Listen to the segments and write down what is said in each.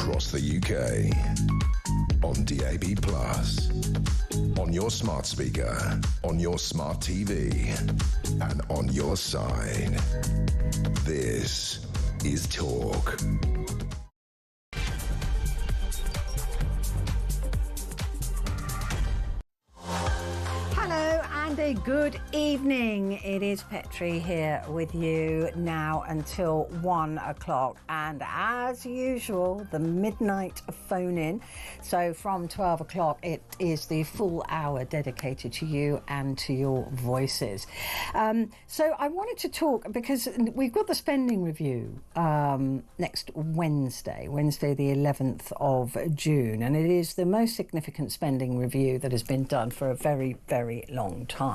across the UK. On DAB+, on your smart speaker, on your smart TV, and on your side. This is Talk. A good evening. It is Petrie here with you now until 1 o'clock, and as usual the midnight phone in. So from 12 o'clock it is the full hour dedicated to you and to your voices. So I wanted to talk because we've got the spending review next Wednesday the 11th of June, and it is the most significant spending review that has been done for a very, very long time.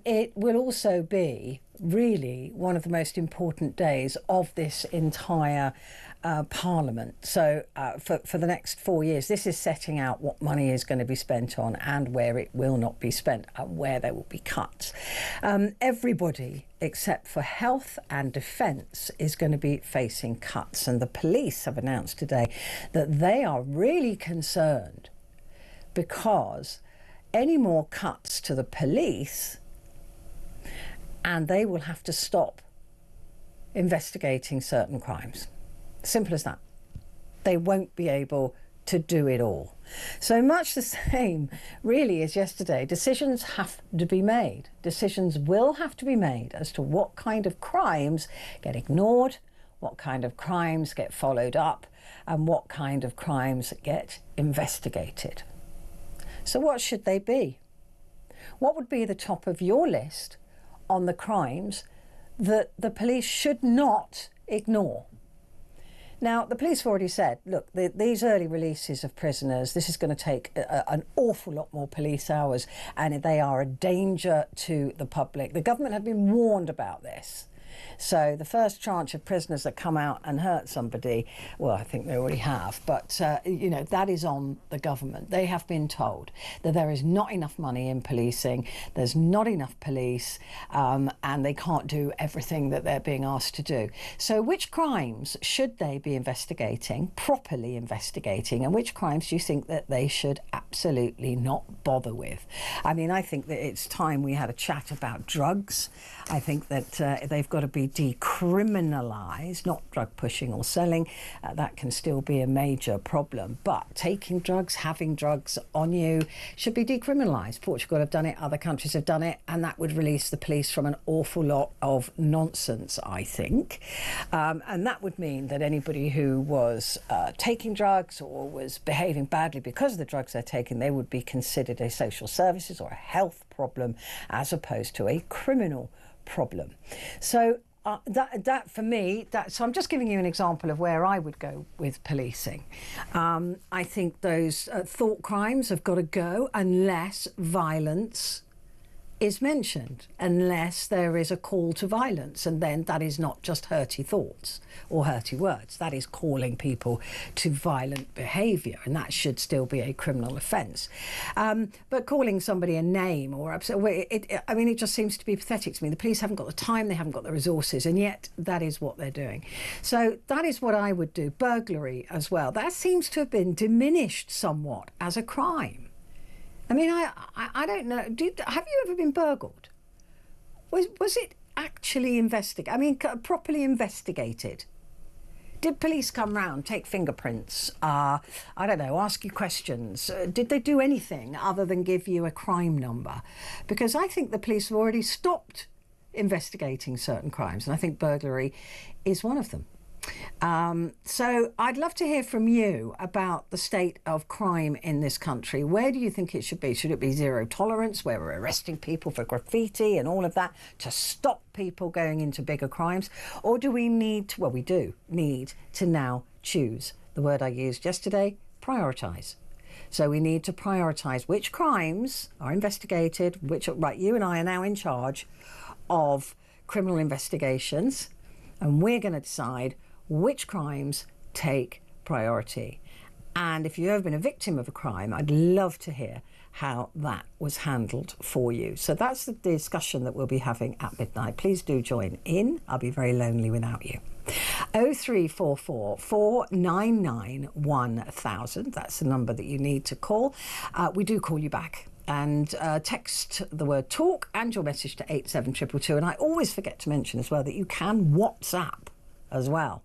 It will also be really one of the most important days of this entire Parliament. So for the next 4 years, this is setting out what money is going to be spent on and where it will not be spent and where there will be cuts. Everybody except for health and defence is going to be facing cuts, and the police have announced today that they are really concerned because any more cuts to the police and they will have to stop investigating certain crimes. Simple as that. They won't be able to do it all. So much the same really as yesterday, decisions have to be made. Decisions will have to be made as to what kind of crimes get ignored, what kind of crimes get followed up, and what kind of crimes get investigated. So what should they be? What would be the top of your list on the crimes that the police should not ignore? Now, the police have already said, look, these early releases of prisoners, this is going to take an awful lot more police hours, and they are a danger to the public. The government have been warned about this. So the first tranche of prisoners that come out and hurt somebody, well, I think they already have, but, you know, that is on the government. They have been told that there is not enough money in policing, there's not enough police, and they can't do everything that they're being asked to do. So which crimes should they be investigating, properly investigating, and which crimes do you think that they should absolutely not bother with? I mean, I think that it's time we had a chat about drugs. I think that they've got to be decriminalised, not drug pushing or selling. That can still be a major problem, but taking drugs, having drugs on you should be decriminalised. Portugal have done it, other countries have done it, and that would release the police from an awful lot of nonsense, I think. And that would mean that anybody who was taking drugs or was behaving badly because of the drugs they're taking, they would be considered a social services or a health problem as opposed to a criminal problem. So that for me, so I'm just giving you an example of where I would go with policing. I think those thought crimes have got to go unless violence is mentioned, unless there is a call to violence, and then that is not just hurty thoughts or hurty words, that is calling people to violent behaviour, and that should still be a criminal offence. But calling somebody a name or I mean, it just seems to be pathetic to me. The police haven't got the time, they haven't got the resources, and yet that is what they're doing. So that is what I would do. Burglary as well, that seems to have been diminished somewhat as a crime. I mean, I don't know. Have you ever been burgled? Was it actually investigated? I mean, properly investigated? Did police come round, take fingerprints? I don't know, ask you questions? Did they do anything other than give you a crime number? Because I think the police have already stopped investigating certain crimes, and I think burglary is one of them. So I'd love to hear from you about the state of crime in this country. Where do you think it should be? Should it be zero tolerance, where we're arresting people for graffiti and all of that to stop people going into bigger crimes? Or do we need to, well, we do need to now choose, the word I used yesterday, prioritise. So we need to prioritise which crimes are investigated, right, you and I are now in charge of criminal investigations, and we're going to decide which crimes take priority. And if you've ever been a victim of a crime, I'd love to hear how that was handled for you. So that's the discussion that we'll be having at midnight. Please do join in. I'll be very lonely without you. 0344 499 1000. That's the number that you need to call. We do call you back. And text the word talk and your message to 87222. And I always forget to mention as well that you can WhatsApp as well.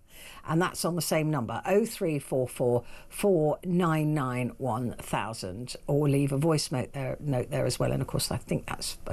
And that's on the same number, 0344 499 1000, or leave a voice note there as well. And of course, I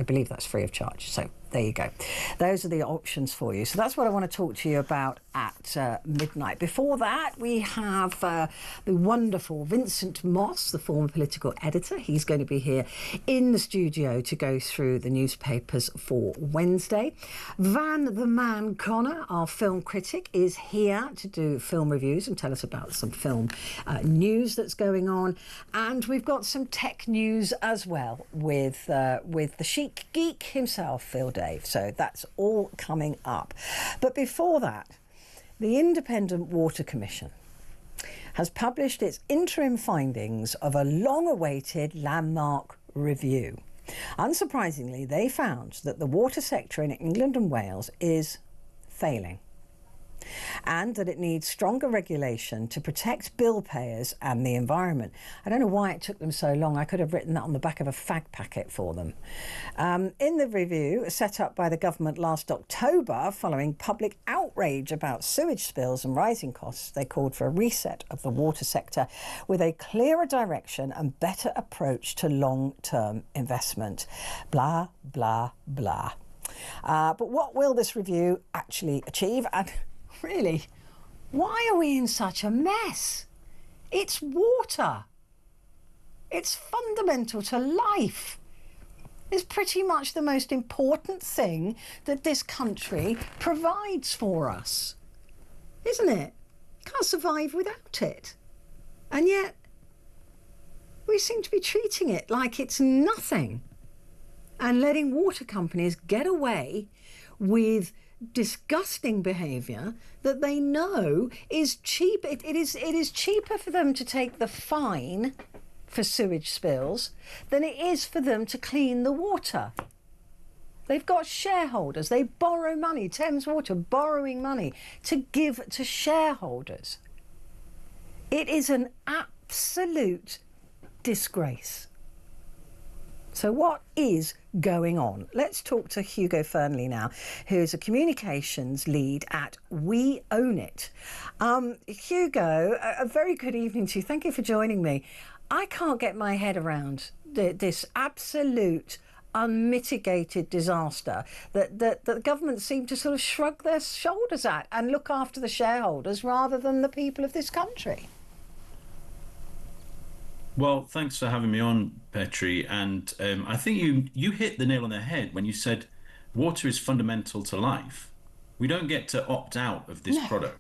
believe that's free of charge. So there you go. Those are the options for you. So that's what I want to talk to you about at midnight. Before that, we have the wonderful Vincent Moss, the former political editor. He's going to be here in the studio to go through the newspapers for Wednesday. Van the Man Connor, our film critic, is here to do film reviews and tell us about some film news that's going on. And we've got some tech news as well with the chic geek himself, Phil Dave. So that's all coming up. But before that, the Independent Water Commission has published its interim findings of a long-awaited landmark review. Unsurprisingly, they found that the water sector in England and Wales is failing, and that it needs stronger regulation to protect bill payers and the environment. I don't know why it took them so long. I could have written that on the back of a fag packet for them. In the review set up by the government last October, following public outrage about sewage spills and rising costs, they called for a reset of the water sector with a clearer direction and better approach to long-term investment. Blah, blah, blah. But what will this review actually achieve? And really, why are we in such a mess? It's water. It's fundamental to life. It's pretty much the most important thing that this country provides for us, isn't it? Can't survive without it. And yet, we seem to be treating it like it's nothing and letting water companies get away with disgusting behaviour that they know is cheap. It is cheaper for them to take the fine for sewage spills than it is for them to clean the water. They've got shareholders. They borrow money. Thames Water borrowing money to give to shareholders. It is an absolute disgrace. So what is going on? Let's talk to Hugo Fernley now, who's a communications lead at We Own It. Hugo, a very good evening to you. Thank you for joining me. I can't get my head around this absolute unmitigated disaster that the government seem to sort of shrug their shoulders at and look after the shareholders rather than the people of this country. Well, thanks for having me on, Petrie. And I think you hit the nail on the head when you said water is fundamental to life. We don't get to opt out of this product.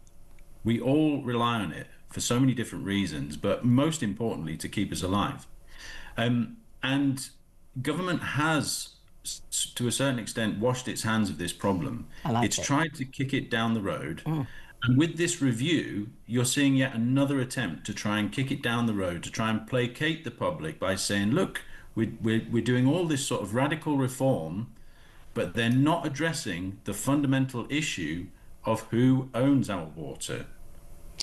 We all rely on it for so many different reasons, but most importantly, to keep us alive. And government has, to a certain extent, washed its hands of this problem. It's tried to kick it down the road. And with this review, you're seeing yet another attempt to try and kick it down the road, to try and placate the public by saying, look, we're doing all this sort of radical reform, but they're not addressing the fundamental issue of who owns our water.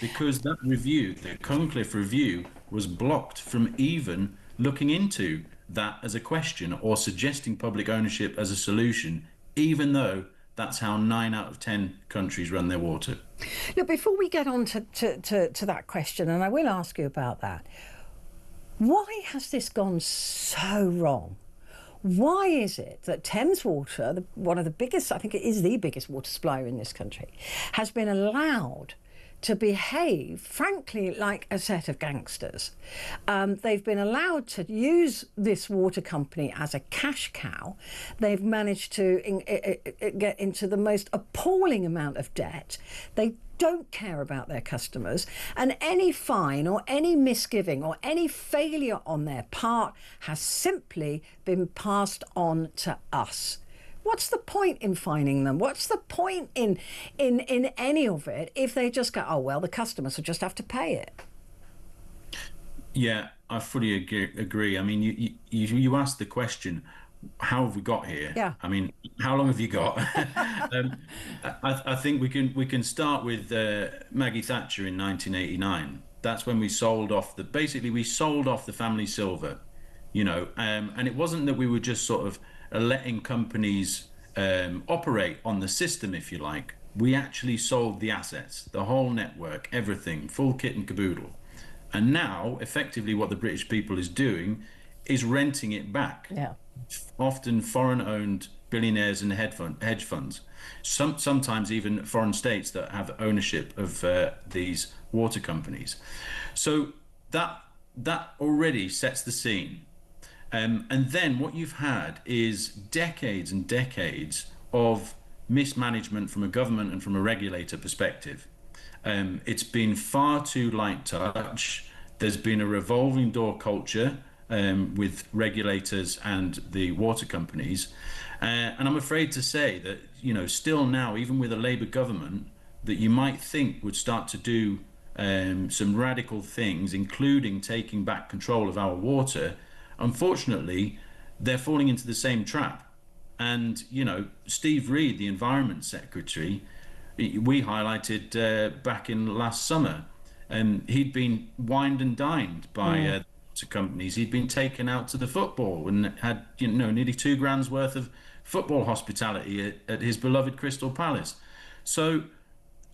Because that review, the Concliffe review, was blocked from even looking into that as a question or suggesting public ownership as a solution, even though that's how 9 out of 10 countries run their water. Look, before we get on to that question, and I will ask you about that, why has this gone so wrong? Why is it that Thames Water, one of the biggest, I think it is the biggest water supplier in this country, has been allowed to behave, frankly, like a set of gangsters? They've been allowed to use this water company as a cash cow. They've managed to get into the most appalling amount of debt. They don't care about their customers, and any fine or any misgiving or any failure on their part has simply been passed on to us. What's the point in fining them? What's the point in any of it if they just go, oh, well, the customers will just have to pay it? Yeah, I fully agree. I mean, you asked the question, how have we got here? Yeah. I mean, how long have you got? um, I think we can start with Maggie Thatcher in 1989. That's when we sold off basically we sold off the family silver, and it wasn't that we were just sort of letting companies operate on the system, if you like. We actually sold the assets, the whole network, everything, full kit and caboodle. And now, effectively, what the British people is doing is renting it back. Yeah. Often foreign-owned billionaires and hedge funds, sometimes even foreign states that have ownership of these water companies. So that already sets the scene. And then what you've had is decades and decades of mismanagement from a government and from a regulator perspective. It's been far too light touch. There's been a revolving door culture with regulators and the water companies. And I'm afraid to say that, still now, even with a Labour government, that you might think would start to do some radical things, including taking back control of our water, unfortunately, they're falling into the same trap. And, Steve Reed, the Environment Secretary, we highlighted back in last summer, and he'd been wined and dined by water companies. He'd been taken out to the football and had, nearly £2,000 worth of football hospitality at his beloved Crystal Palace. So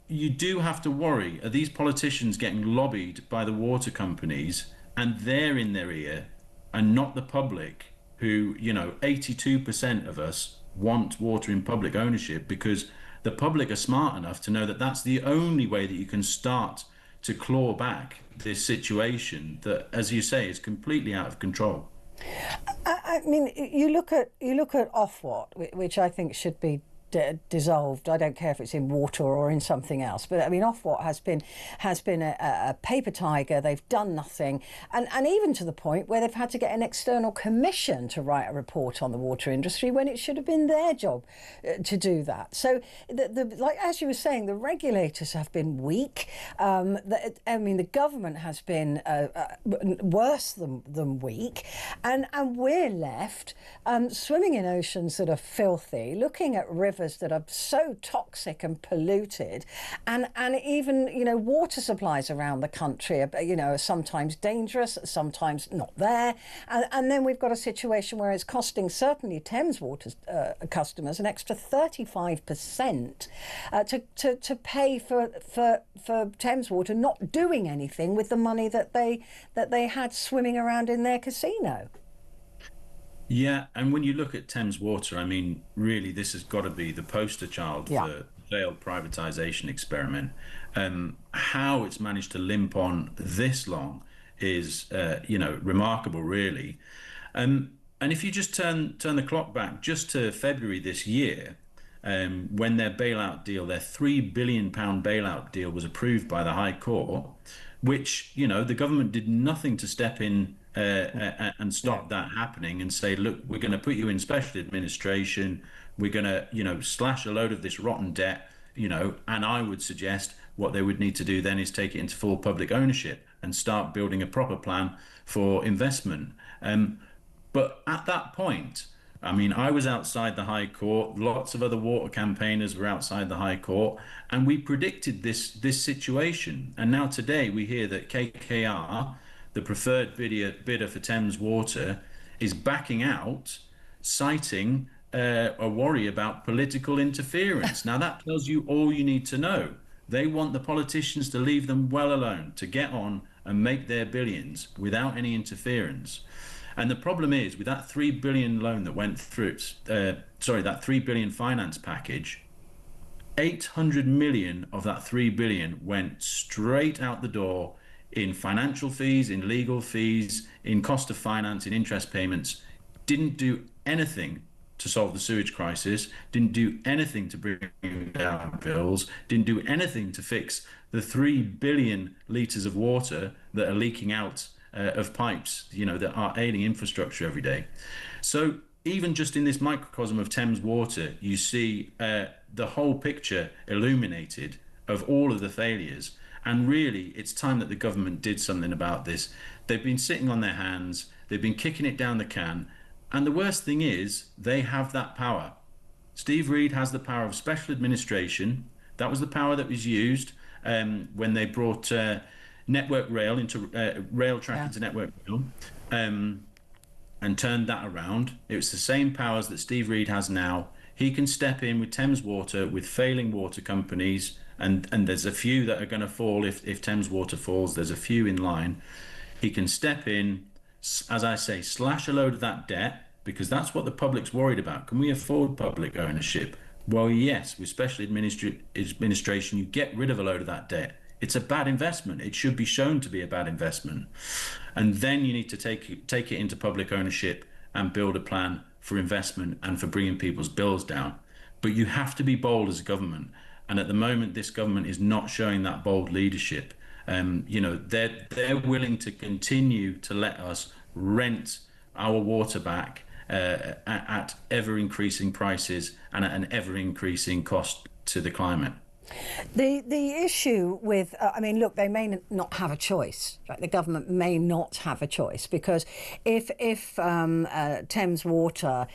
you do have to worry, are these politicians getting lobbied by the water companies and they're in their ear and not the public who, 82% of us want water in public ownership because the public are smart enough to know that that's the only way that you can start to claw back this situation that, as you say, is completely out of control. I mean, you look at Ofwat, which I think should be dissolved. I don't care if it's in water or in something else, but I mean, Ofwat has been a paper tiger. They've done nothing, and even to the point where they've had to get an external commission to write a report on the water industry when it should have been their job to do that. So, like as you were saying, the regulators have been weak. The government has been worse than weak, and we're left swimming in oceans that are filthy, looking at rivers that are so toxic and polluted, and even water supplies around the country are sometimes dangerous, sometimes not there, and then we've got a situation where it's costing certainly Thames Water customers an extra 35% to pay for Thames Water not doing anything with the money that they had swimming around in their casino. Yeah, and when you look at Thames Water, I mean, really, this has got to be the poster child for the failed privatisation experiment. How it's managed to limp on this long is, remarkable, really. And if you just turn the clock back just to February this year, when their bailout deal, their £3 billion bailout deal was approved by the High Court, which, the government did nothing to step in and stop that happening and say, look, we're going to put you in special administration. We're going to, slash a load of this rotten debt, and I would suggest what they would need to do then is take it into full public ownership and start building a proper plan for investment. But at that point, I mean, I was outside the High Court. Lots of other water campaigners were outside the High Court, and we predicted this situation. And now today we hear that KKR, the preferred bidder for Thames Water, is backing out, citing a worry about political interference. Now that tells you all you need to know. They want the politicians to leave them well alone, to get on and make their billions without any interference. And the problem is, with that $3 billion loan that went through, that $3 billion finance package, 800 million of that 3 billion went straight out the door in financial fees, in legal fees, in cost of finance, in interest payments. Didn't do anything to solve the sewage crisis, didn't do anything to bring down bills, didn't do anything to fix the 3 billion litres of water that are leaking out of pipes, that are ailing infrastructure every day. So even just in this microcosm of Thames Water, you see the whole picture illuminated of all of the failures. And really, it's time that the government did something about this. They've been sitting on their hands. They've been kicking it down the can. And the worst thing is, they have that power. Steve Reed has the power of special administration. That was the power that was used when they brought Network Rail into rail track into Network Rail, and turned that around. It was the same powers that Steve Reed has now. He can step in with Thames Water, with failing water companies, and there's a few that are going to fall if Thames Water falls. There's a few in line. He can step in, as I say, slash a load of that debt, because that's what the public's worried about. Can we afford public ownership? Well, yes, with special administration, you get rid of a load of that debt. It's a bad investment. It should be shown to be a bad investment. And then you need to take it into public ownership and build a plan for investment and for bringing people's bills down. But you have to be bold as a government. And at the moment, this government is not showing that bold leadership. They're willing to continue to let us rent our water back at ever-increasing prices and at an ever-increasing cost to the climate. The issue with, look, they may not have a choice. Right? The government may not have a choice, because if Thames Water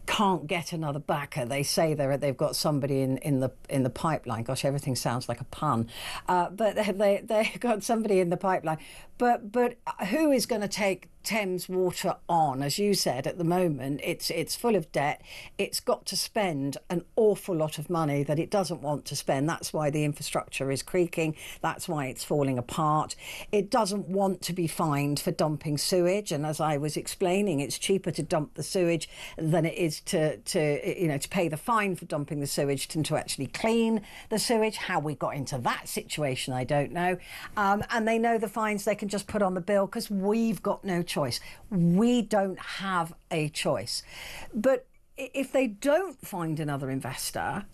can't get another backer, they say they've got somebody in the pipeline. Gosh, everything sounds like a pun. But they've got somebody in the pipeline. But who is going to take Thames Water on? As you said, at the moment it's full of debt. It's got to spend an awful lot of money that it doesn't want to spend. That's why the infrastructure is creaking. That's why it's falling apart. It doesn't want to be fined for dumping sewage, and as I was explaining, it's cheaper to dump the sewage than it is to pay the fine for dumping the sewage than to actually clean the sewage. How we got into that situation, I don't know. And they know the fines they can just put on the bill, because we've got no choice. We don't have a choice. But if they don't find another investor,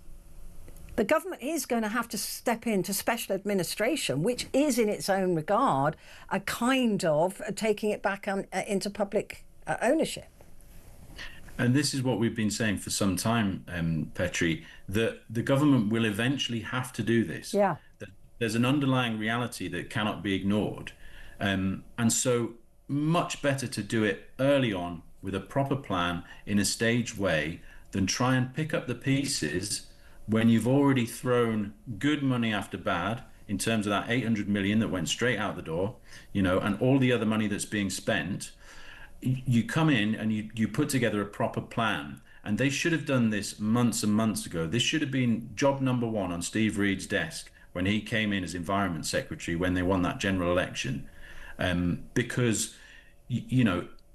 the government is going to have to step into special administration, which is in its own regard a kind of taking it back into public ownership. And this is what we've been saying for some time, Petrie, that the government will eventually have to do this. Yeah. There's an underlying reality that cannot be ignored. And so much better to do it early on with a proper plan in a staged way than try and pick up the pieces when you've already thrown good money after bad, in terms of that 800 million that went straight out the door, and all the other money that's being spent. You come in and you put together a proper plan. And they should have done this months and months ago. This should have been job number one on Steve Reed's desk when he came in as Environment Secretary, when they won that general election. Because,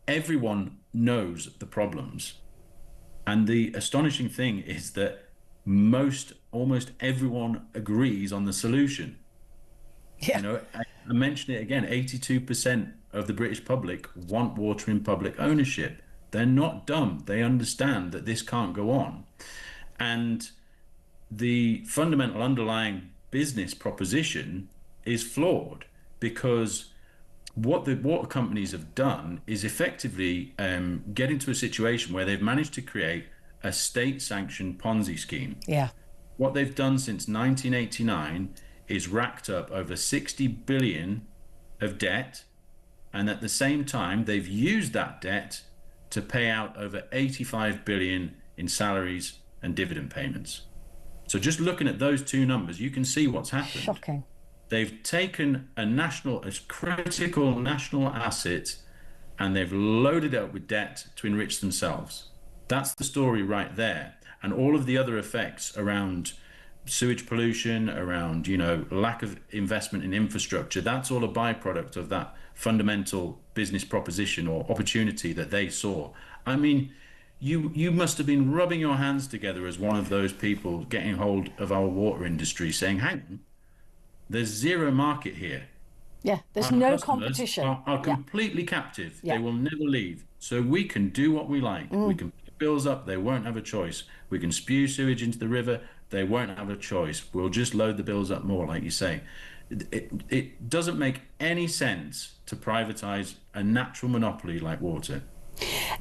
everyone knows the problems. And the astonishing thing is that almost everyone agrees on the solution. Yeah. I mention it again, 82% of the British public want water in public ownership. They're not dumb. They understand that this can't go on. And the fundamental underlying business proposition is flawed, because what the water companies have done is effectively get into a situation where they've managed to create a state-sanctioned Ponzi scheme. Yeah. What they've done since 1989 is racked up over 60 billion of debt, and at the same time they've used that debt to pay out over 85 billion in salaries and dividend payments. So just looking at those two numbers, you can see what's happened. Shocking. They've taken a critical national asset and they've loaded it up with debt to enrich themselves. That's the story right there. And all of the other effects around sewage pollution, around, lack of investment in infrastructure, that's all a byproduct of that fundamental business proposition or opportunity that they saw. I mean, you must have been rubbing your hands together as one of those people getting hold of our water industry, saying, hang on, there's zero market here. Yeah, there's Our no customers competition. Are completely captive. Yeah. They will never leave. So we can do what we like. We can put bills up. They won't have a choice. We can spew sewage into the river. They won't have a choice. We'll just load the bills up more, like you say. It doesn't make any sense to privatize a natural monopoly like water.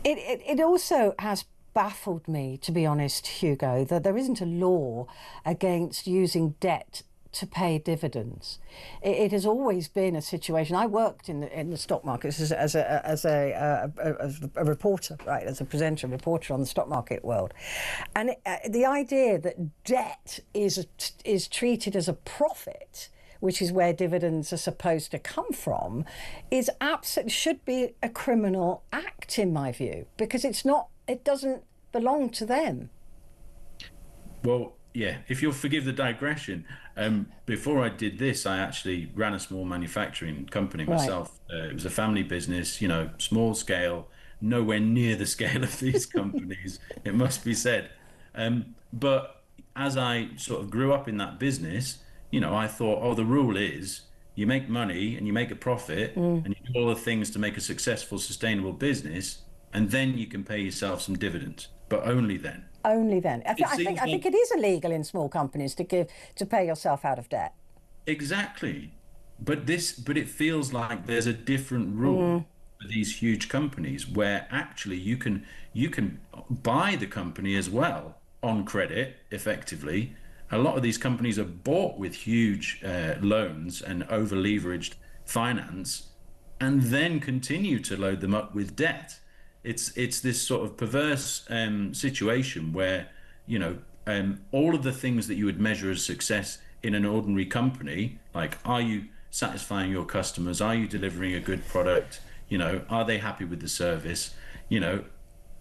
It also has baffled me, to be honest, Hugo, that there isn't a law against using debt to pay dividends. It has always been a situation. I worked in the stock markets as a reporter, right, as a presenter, reporter on the stock market world, and the idea that debt is treated as a profit, which is where dividends are supposed to come from, is absolutely should be a criminal act in my view, because it's not. It doesn't belong to them. Well, yeah, if you'll forgive the digression, before I did this, I actually ran a small manufacturing company myself. Right. It was a family business, you know, small scale, nowhere near the scale of these companies, it must be said. But as I sort of grew up in that business, you know, I thought, oh, the rule is you make money and you make a profit and you do all the things to make a successful, sustainable business, and then you can pay yourself some dividends, but only then. Only then. I think it is illegal in small companies to pay yourself out of debt. Exactly, but it feels like there's a different rule for these huge companies where actually you can buy the company as well on credit effectively. A lot of these companies are bought with huge loans and over leveraged finance, and then continue to load them up with debt. It's this sort of perverse situation where, you know, all of the things that you would measure as success in an ordinary company, like are you satisfying your customers, are you delivering a good product, you know, are they happy with the service, you know,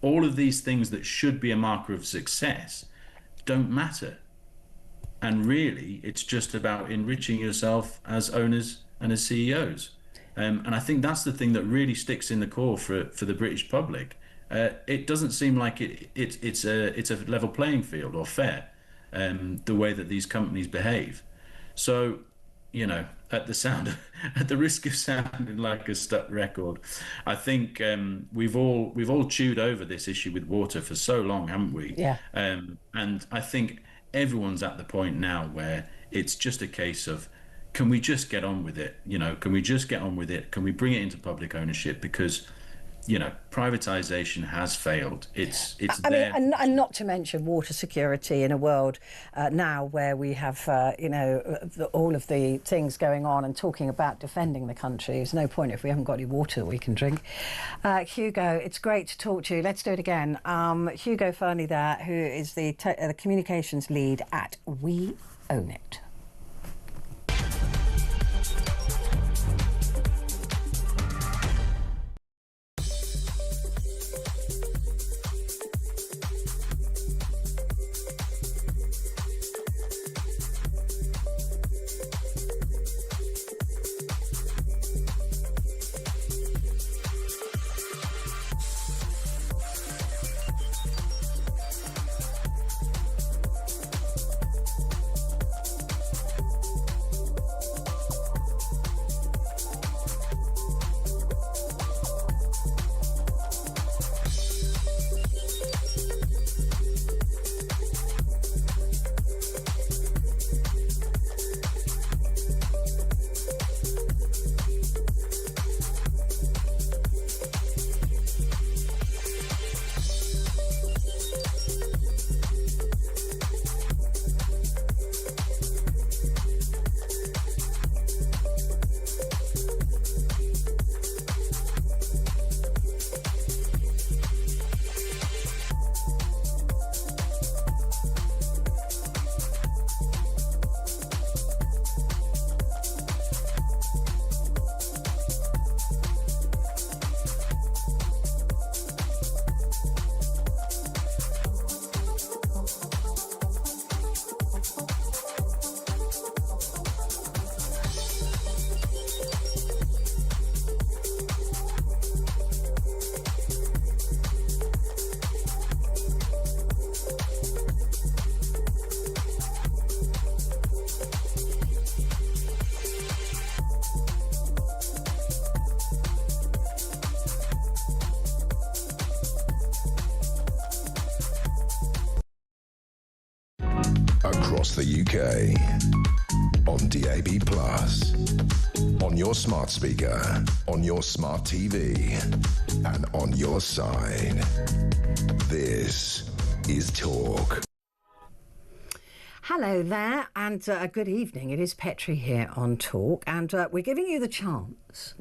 all of these things that should be a marker of success don't matter. And really, it's just about enriching yourself as owners and as CEOs. And I think that's the thing that really sticks in the core for the British public. It doesn't seem like it's a level playing field or fair, the way that these companies behave. So, you know, at the risk of sounding like a stuck record, I think we've all chewed over this issue with water for so long, haven't we? Yeah. And I think everyone's at the point now where it's just a case of, can we just get on with it? You know, can we just get on with it? Can we bring it into public ownership? Because, you know, privatization has failed. It's there. And not to mention water security in a world now where we have, you know, all of the things going on and talking about defending the country. There's no point if we haven't got any water that we can drink. Hugo, it's great to talk to you. Let's do it again. Hugo Fernie there, who is the communications lead at We Own It. Across the UK, on DAB+, on your smart speaker, on your smart TV, and on your side. This is Talk. Hello there, and good evening. It is Petrie here on Talk, and we're giving you the chance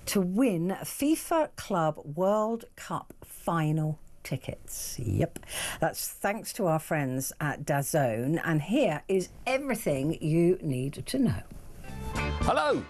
to win FIFA Club World Cup final tickets. Yep, that's thanks to our friends at DAZN, and here is everything you need to know. Hello,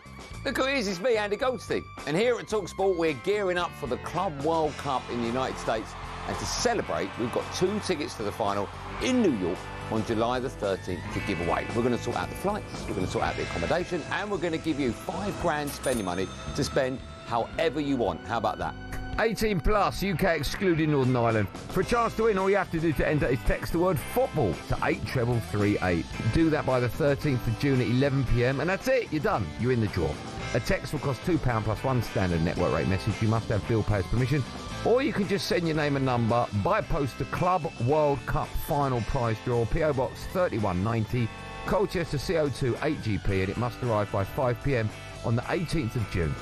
look who it is, it's me, Andy Goldstein. And here at TalkSport, we're gearing up for the Club World Cup in the United States. And to celebrate, we've got 2 tickets to the final in New York on July the 13th to give away. We're going to sort out the flights, we're going to sort out the accommodation, and we're going to give you £5 spending money to spend however you want. How about that? 18 plus, UK excluding Northern Ireland. For a chance to win, all you have to do to enter is text the word football to 83338. Do that by the 13th of June at 11 p.m, and that's it, you're done. You're in the draw. A text will cost £2 plus 1 standard network rate message. You must have bill payer's permission. Or you can just send your name and number by post to Club World Cup Final Prize Draw, PO Box 3190, Colchester CO2 8GP, and it must arrive by 5 p.m. on the 18th of June.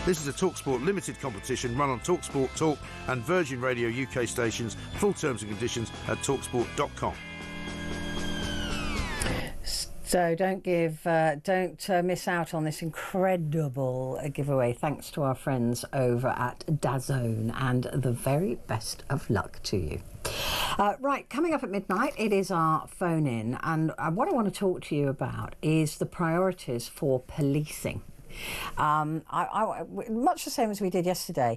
This is a TalkSport limited competition run on TalkSport Talk and Virgin Radio UK stations. Full terms and conditions at talksport.com. So don't miss out on this incredible giveaway. Thanks to our friends over at DAZN, and the very best of luck to you. Right, coming up at midnight, it is our phone in, and what I want to talk to you about is the priorities for policing. Much the same as we did yesterday.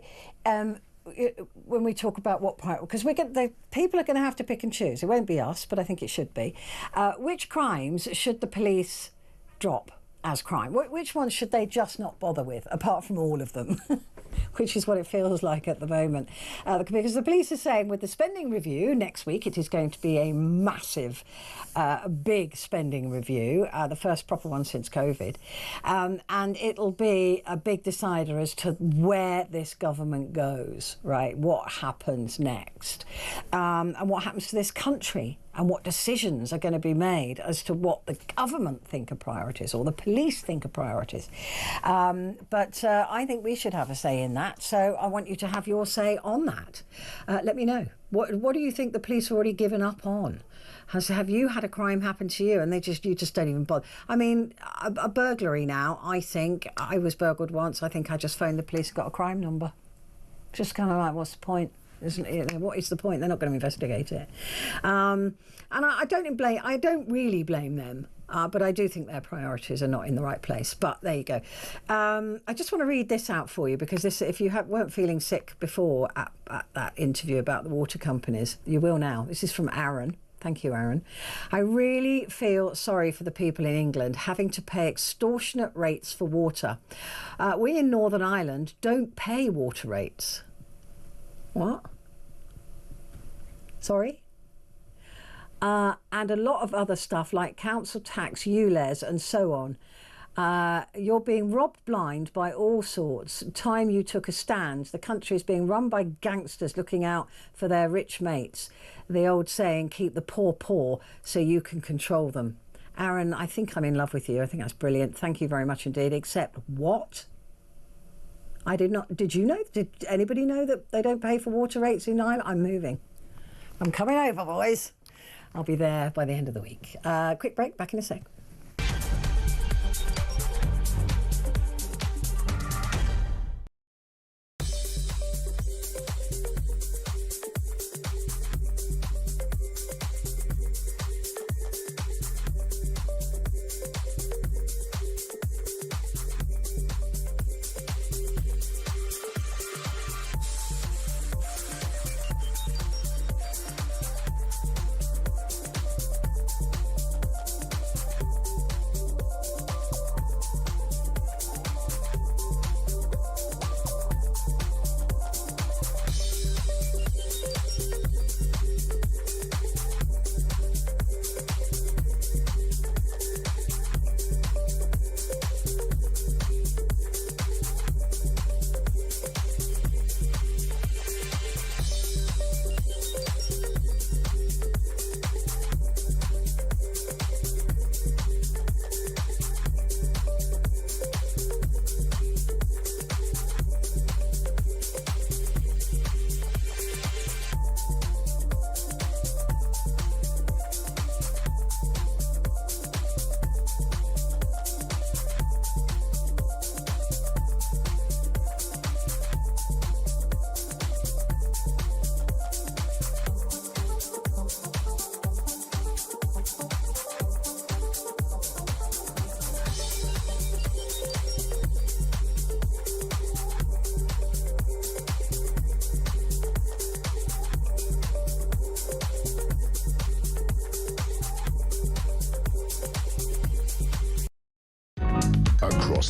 When we talk about what because people are going to have to pick and choose. It won't be us, but I think it should be. Which crimes should the police drop as crime? Which ones should they just not bother with, apart from all of them? Which is what it feels like at the moment. Because the police are saying with the spending review next week, it is going to be a massive, big spending review, the first proper one since COVID. And it'll be a big decider as to where this government goes, right? What happens next? And what happens to this country? And what decisions are going to be made as to what the government think are priorities or the police think are priorities. But I think we should have a say in that. So I want you to have your say on that. Let me know. What do you think the police have already given up on? Have you had a crime happen to you and you just don't even bother? I mean, a burglary now, I think. I was burgled once. I think I just phoned the police and got a crime number. Just kind of like, what's the point? What is the point? They're not going to investigate it. And I don't really blame them, but I do think their priorities are not in the right place. But there you go. I just want to read this out for you, because this, if you weren't feeling sick before at that interview about the water companies, you will now. This is from Aaron. Thank you, Aaron. I really feel sorry for the people in England having to pay extortionate rates for water. We in Northern Ireland don't pay water rates. What? Sorry? And a lot of other stuff like council tax, ULEZ and so on. You're being robbed blind by all sorts. Time you took a stand. The country is being run by gangsters looking out for their rich mates. The old saying, keep the poor poor so you can control them. Aaron, I think I'm in love with you. I think that's brilliant. Thank you very much indeed. Except what? I did not. Did you know? Did anybody know that they don't pay for water rates in Ireland? I'm moving. I'm coming over, boys. I'll be there by the end of the week. Quick break, back in a sec.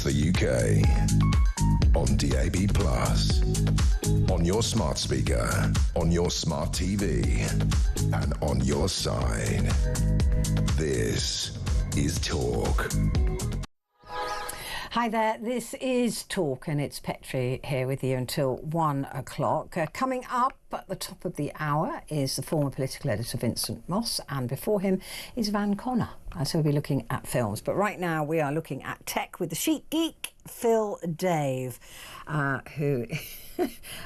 across the UK. On DAB+, on your smart speaker, on your smart TV, and on your side. This is Talk. Hi there, this is Talk and it's Petrie here with you until 1 o'clock. Coming up at the top of the hour is the former political editor Vincent Moss, and before him is Van Connor. So we'll be looking at films. But right now we are looking at tech with the chic geek, Phil Dave, who...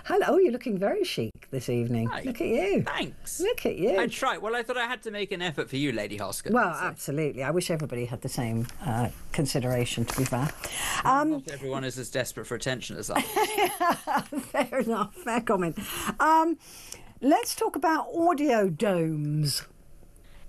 Hello, you're looking very chic this evening. Hi. Look at you. Thanks. Look at you. I tried. Well, I thought I had to make an effort for you, Lady Hosken. Well, absolutely. I wish everybody had the same consideration, to be fair. Not everyone is as desperate for attention as I. Fair enough. Fair comment. Let's talk about audio domes.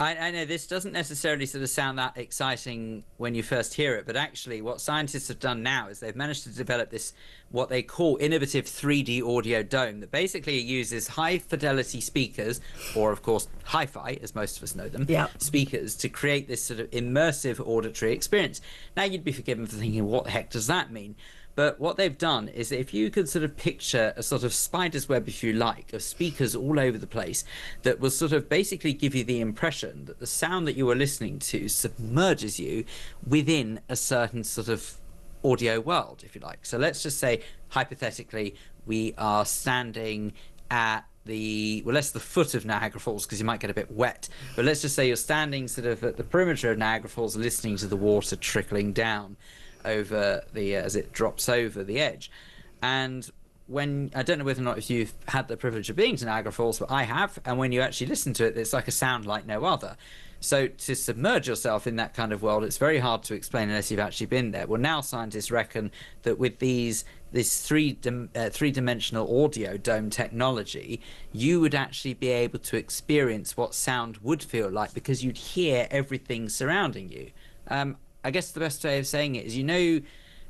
I know this doesn't necessarily sort of sound that exciting when you first hear it, but actually what scientists have done now is they've managed to develop this, what they call innovative 3D audio dome, that basically uses high fidelity speakers, or of course hi-fi, as most of us know them, speakers, to create this sort of immersive auditory experience. Now you'd be forgiven for thinking, what the heck does that mean? But what they've done is that if you could sort of picture a sort of spider's web, if you like, of speakers all over the place that will sort of basically give you the impression that the sound that you are listening to submerges you within a certain sort of audio world, if you like. So let's just say, hypothetically, we are standing at the foot of Niagara Falls, because you might get a bit wet. But let's just say you're standing sort of at the perimeter of Niagara Falls listening to the water trickling down over the as it drops over the edge. And when, I don't know whether or not if you've had the privilege of being to Niagara Falls, but I have, and when you actually listen to it, it's like a sound like no other. So to submerge yourself in that kind of world, it's very hard to explain unless you've actually been there. Well, now scientists reckon that with this three-dimensional audio dome technology, you would actually be able to experience what sound would feel like, because you'd hear everything surrounding you. I guess the best way of saying it is, you know,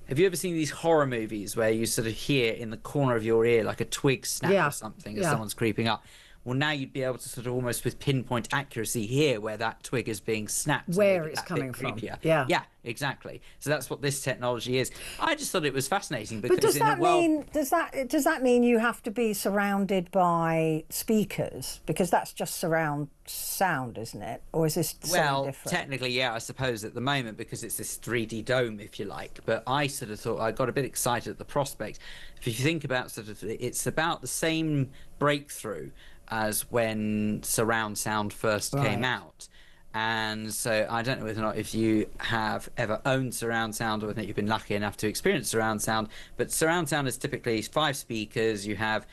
have you ever seen these horror movies where you sort of hear in the corner of your ear like a twig snap or something as someone's creeping up? Well, now you'd be able to sort of almost with pinpoint accuracy hear where that twig is being snapped. Where it's coming from. Yeah, exactly. So that's what this technology is. I just thought it was fascinating because but does that mean you have to be surrounded by speakers? Because that's just surround sound, isn't it? Or is this something different? Technically, yeah, I suppose at the moment, because it's this 3D dome, if you like. But I sort of thought, I got a bit excited at the prospect. If you think about sort of, it's about the same breakthrough as when surround sound first came out. And so I don't know whether or not if you have ever owned surround sound or whether you've been lucky enough to experience surround sound, but surround sound is typically 5 speakers. You have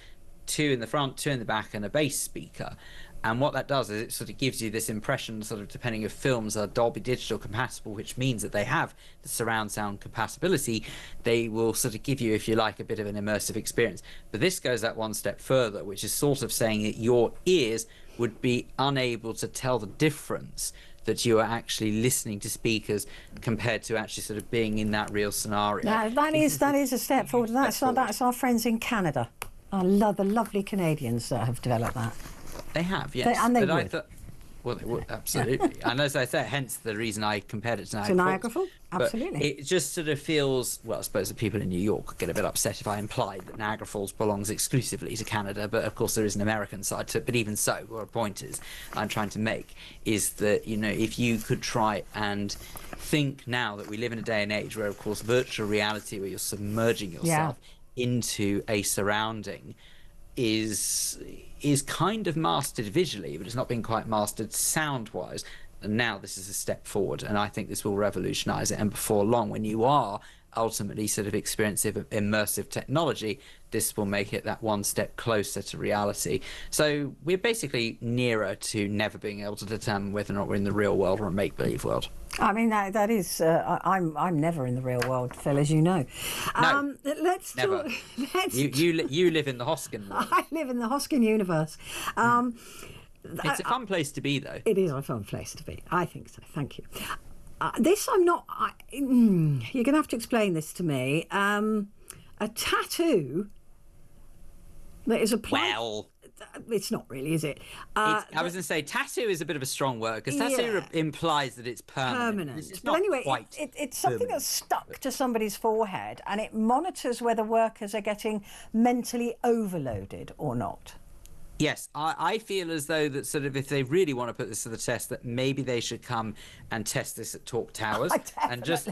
2 in the front, 2 in the back, and a bass speaker. And what that does is it sort of gives you this impression, sort of depending if films are Dolby Digital compatible, which means that they have the surround sound compatibility, they will sort of give you, if you like, a bit of an immersive experience. But this goes that one step further, which is sort of saying that your ears would be unable to tell the difference that you are actually listening to speakers compared to actually sort of being in that real scenario. That is a step forward. That's our friends in Canada. I love the lovely Canadians that have developed that. They have, yes. They would, absolutely. And as I said, hence the reason I compared it to Niagara Falls. Absolutely. But it just sort of feels, well, I suppose the people in New York get a bit upset if I implied that Niagara Falls belongs exclusively to Canada, but of course there is an American side to it. But even so, what a point is I'm trying to make is that, you know, if you could try and think now that we live in a day and age where, of course, virtual reality, where you're submerging yourself into a surrounding, is kind of mastered visually, but it's not been quite mastered sound-wise. And now this is a step forward, and I think this will revolutionise it. And before long, when you are ultimately sort of experiencing immersive technology, this will make it that one step closer to reality. So we're basically nearer to never being able to determine whether or not we're in the real world or a make-believe world. I mean, that is. I'm never in the real world, Phil, as you know. No, never. You live in the Hosken world. I live in the Hosken universe. It's a fun place to be, though. It is a fun place to be. I think so. Thank you. This I'm not. You're going to have to explain this to me. A tattoo that is applied. Well, it's not really, is it? I was going to say tattoo is a bit of a strong word because tattoo implies that it's permanent. It's but not anyway, quite it's something permanent. that's stuck to somebody's forehead, and it monitors whether workers are getting mentally overloaded or not. Yes, I feel as though that sort of if they really want to put this to the test, that maybe they should come and test this at Talk Towers and just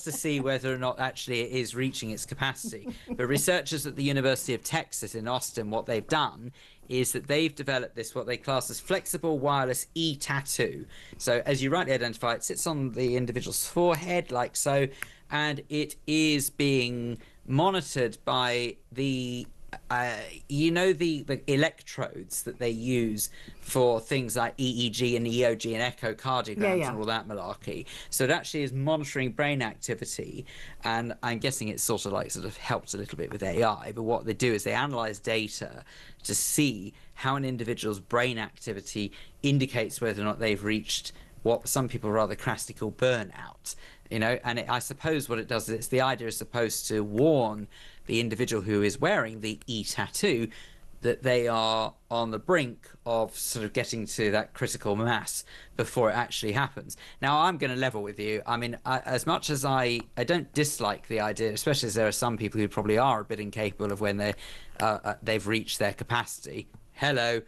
to see whether or not actually it is reaching its capacity. But researchers at the University of Texas in Austin, what they've done is that they've developed this, what they class as flexible wireless e-tattoo. So as you rightly identify, it sits on the individual's forehead like so, and it is being monitored by the the electrodes that they use for things like EEG and EOG and echocardiograms and all that malarkey. So it actually is monitoring brain activity, and I'm guessing it's sort of helps a little bit with AI. But what they do is they analyze data to see how an individual's brain activity indicates whether or not they've reached what some people rather crassly call burnout. And I suppose what it does is the idea is supposed to warn the individual who is wearing the e-tattoo that they are on the brink of sort of getting to that critical mass before it actually happens. Now, I'm going to level with you. I mean, as much as I don't dislike the idea, especially as there are some people who probably are a bit incapable of when they've reached their capacity. Hello.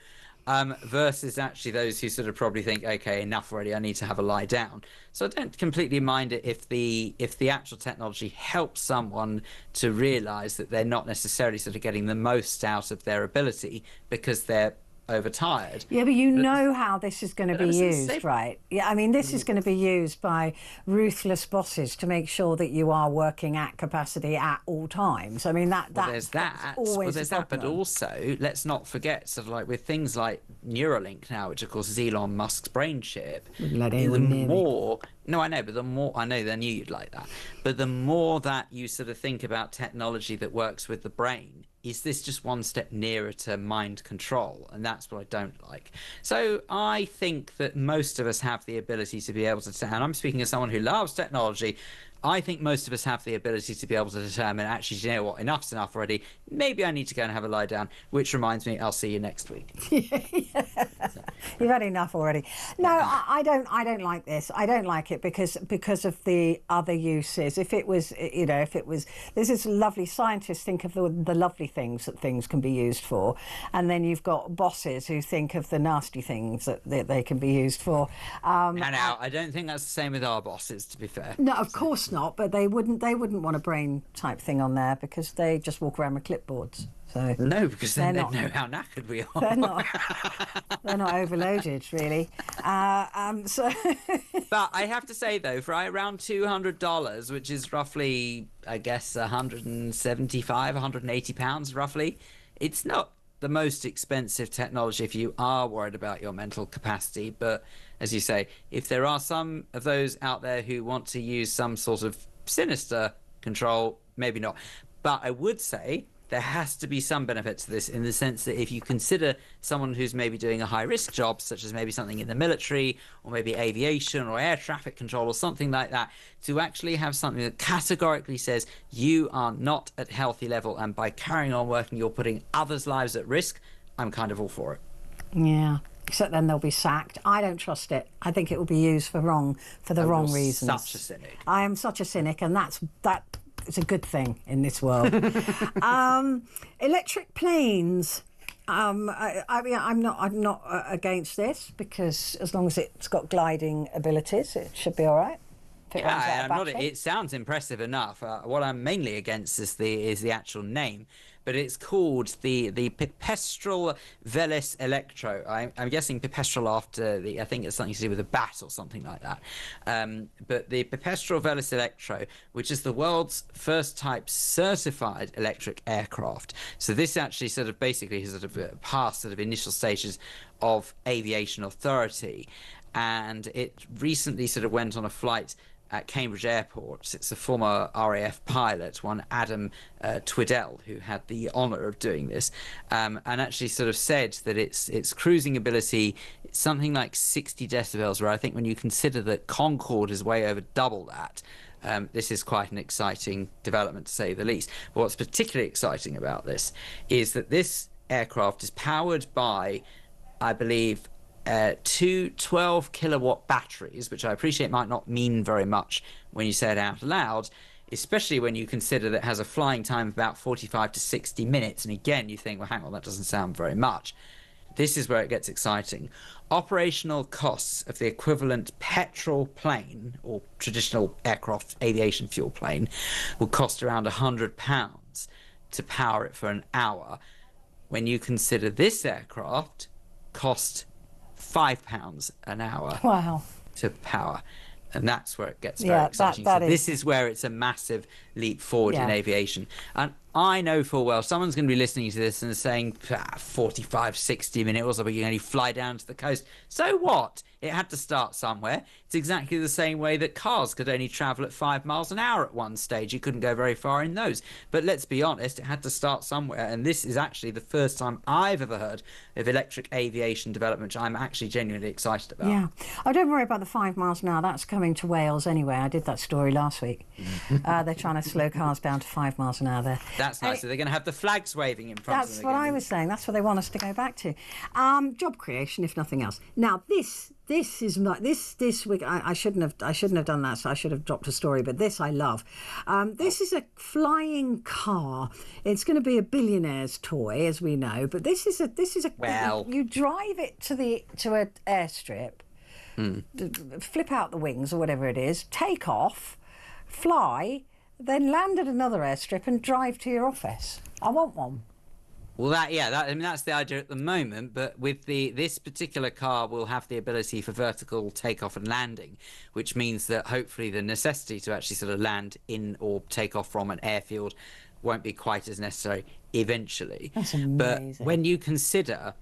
Versus actually those who sort of probably think, okay, enough already, I need to have a lie down. So I don't completely mind it if the actual technology helps someone to realise that they're not necessarily sort of getting the most out of their ability because they're overtired. Yeah, but you know how this is going to be used, right? Yeah, I mean, this is going to be used by ruthless bosses to make sure that you are working at capacity at all times. I mean, there's that. But also, let's not forget, sort of like with things like Neuralink now, which of course is Elon Musk's brain chip. No, I know, but I knew you'd like that. But the more that you sort of think about technology that works with the brain, is this just one step nearer to mind control? And that's what I don't like. So I think that most of us have the ability to be able to, and I'm speaking as someone who loves technology, I think most of us have the ability to be able to determine, actually, you know what, enough's enough already. Maybe I need to go and have a lie down, which reminds me, I'll see you next week. You've had enough already. No, I don't like this. I don't like it because of the other uses. If it was, this is lovely. Scientists think of the lovely things that things can be used for, and then you've got bosses who think of the nasty things that they can be used for. Now, I don't think that's the same with our bosses, to be fair. No, of course not. But they wouldn't want a brain type thing on there because they just walk around with clipboards. So no, because then they know how knackered we are. They're not overloaded, really. But I have to say, though, for around $200, which is roughly, I guess, 175, 180 pounds, roughly, it's not the most expensive technology if you are worried about your mental capacity. But as you say, if there are some of those out there who want to use some sort of sinister control, maybe not. But I would say there has to be some benefit to this, in the sense that if you consider someone who's maybe doing a high-risk job, such as maybe something in the military or maybe aviation or air traffic control or something like that, to actually have something that categorically says you are not at healthy level, and by carrying on working you're putting others' lives at risk, I'm kind of all for it. Yeah. Except then they'll be sacked. I don't trust it. I think it will be used for the wrong reasons. Such a cynic. I am such a cynic, and that is a good thing in this world. Electric planes. I'm not against this, because as long as it's got gliding abilities, it should be all right. It sounds impressive enough. What I'm mainly against is the actual name, but it's called the Pipistrel Velis Electro. I'm guessing Pipistrel after I think it's something to do with a bat or something like that. But the Pipistrel Velis Electro, which is the world's first type certified electric aircraft. So this actually sort of basically has sort of passed sort of initial stages of aviation authority, and it recently sort of went on a flight at Cambridge Airport. It's a former RAF pilot, one Adam Twiddell, who had the honour of doing this, and actually sort of said that its cruising ability is something like 60 decibels, where I think when you consider that Concorde is way over double that, this is quite an exciting development, to say the least. But what's particularly exciting about this is that this aircraft is powered by, I believe, two 12-kilowatt batteries, which I appreciate might not mean very much when you say it out loud, especially when you consider that it has a flying time of about 45 to 60 minutes. And again, you think, well, hang on, that doesn't sound very much. This is where it gets exciting. Operational costs of the equivalent petrol plane or traditional aircraft aviation fuel plane will cost around £100 to power it for an hour. When you consider this aircraft cost £5 an hour to power. And that's where it gets very exciting. This is where it's a massive leap forward in aviation. And I know full well someone's going to be listening to this and saying 45, 60 minutes or something, you can only fly down to the coast. So what? It had to start somewhere. It's exactly the same way that cars could only travel at 5 miles an hour at one stage. You couldn't go very far in those. But let's be honest, it had to start somewhere. And this is actually the first time I've ever heard of electric aviation development, which I'm actually genuinely excited about. Yeah. Oh, don't worry about the 5 miles an hour. That's coming to Wales anyway. I did that story last week. They're trying to slow cars down to 5 miles an hour there. That's nice. So they're going to have the flags waving in front of them. That's what I was saying. That's what they want us to go back to. Job creation, if nothing else. Now, this is not this week. I shouldn't have done that. So I should have dropped a story. But this I love. This is a flying car. It's going to be a billionaire's toy, as we know. But this is a well, you drive it to an airstrip, flip out the wings or whatever it is, take off, fly, then land at another airstrip and drive to your office. I want one. Well, that's the idea at the moment. But with this particular car, will have the ability for vertical takeoff and landing, which means that hopefully the necessity to actually sort of land in or take off from an airfield won't be quite as necessary eventually. That's amazing. But when you consider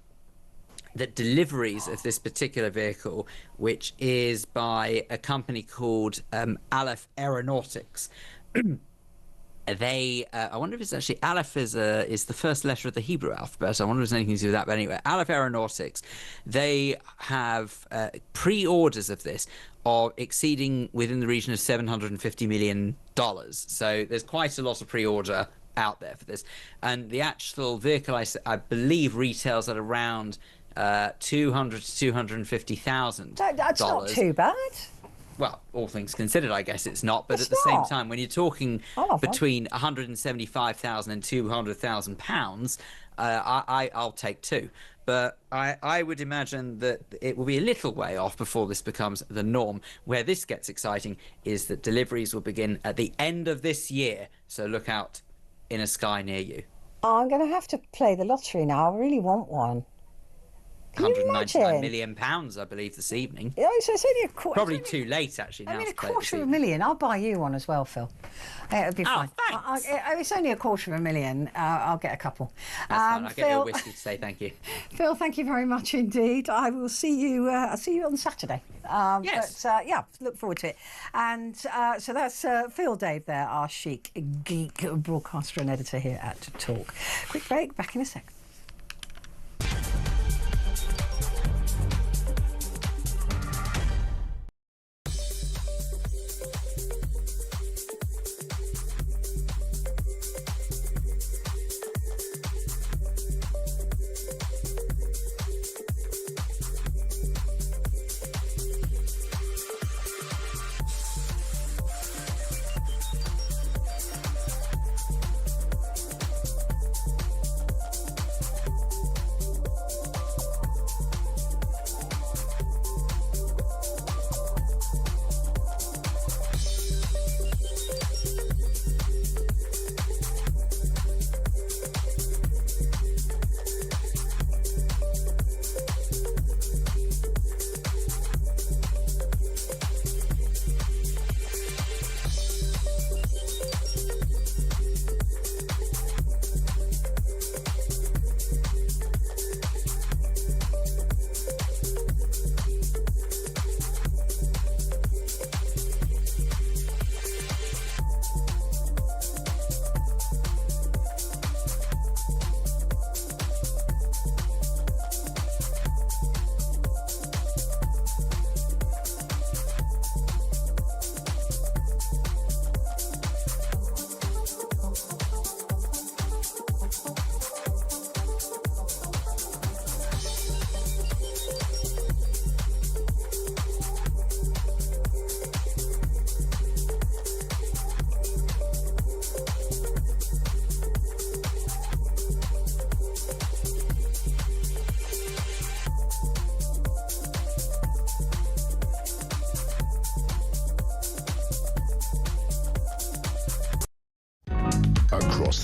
that deliveries of this particular vehicle, which is by a company called Aleph Aeronautics. I wonder if it's actually Aleph is the first letter of the Hebrew alphabet. I wonder if there's anything to do with that. But anyway, Aleph Aeronautics, they have pre-orders of this of exceeding within the region of $750 million. So there's quite a lot of pre-order out there for this. And the actual vehicle, I believe, retails at around $200,000 to $250,000. That's not too bad. Well, all things considered, I guess it's not. But at the same time, when you're talking between £175,000 and £200,000, I'll take two. But I would imagine that it will be a little way off before this becomes the norm. Where this gets exciting is that deliveries will begin at the end of this year. So look out in a sky near you. Oh, I'm going to have to play the lottery now. I really want one. £199 million, I believe, this evening. Yeah, so it's only a quarter. Probably too late, actually. Now I mean, $250,000. I'll buy you one as well, Phil. It'll be fine. Thanks. It's only $250,000. I'll get a couple. That's fine. I'll get you a whiskey to say thank you. Phil, thank you very much indeed. I will see you. I'll see you on Saturday. Yes. But look forward to it. And so that's Phil Dave there, our chic geek broadcaster and editor here at Talk. Quick break. Back in a sec.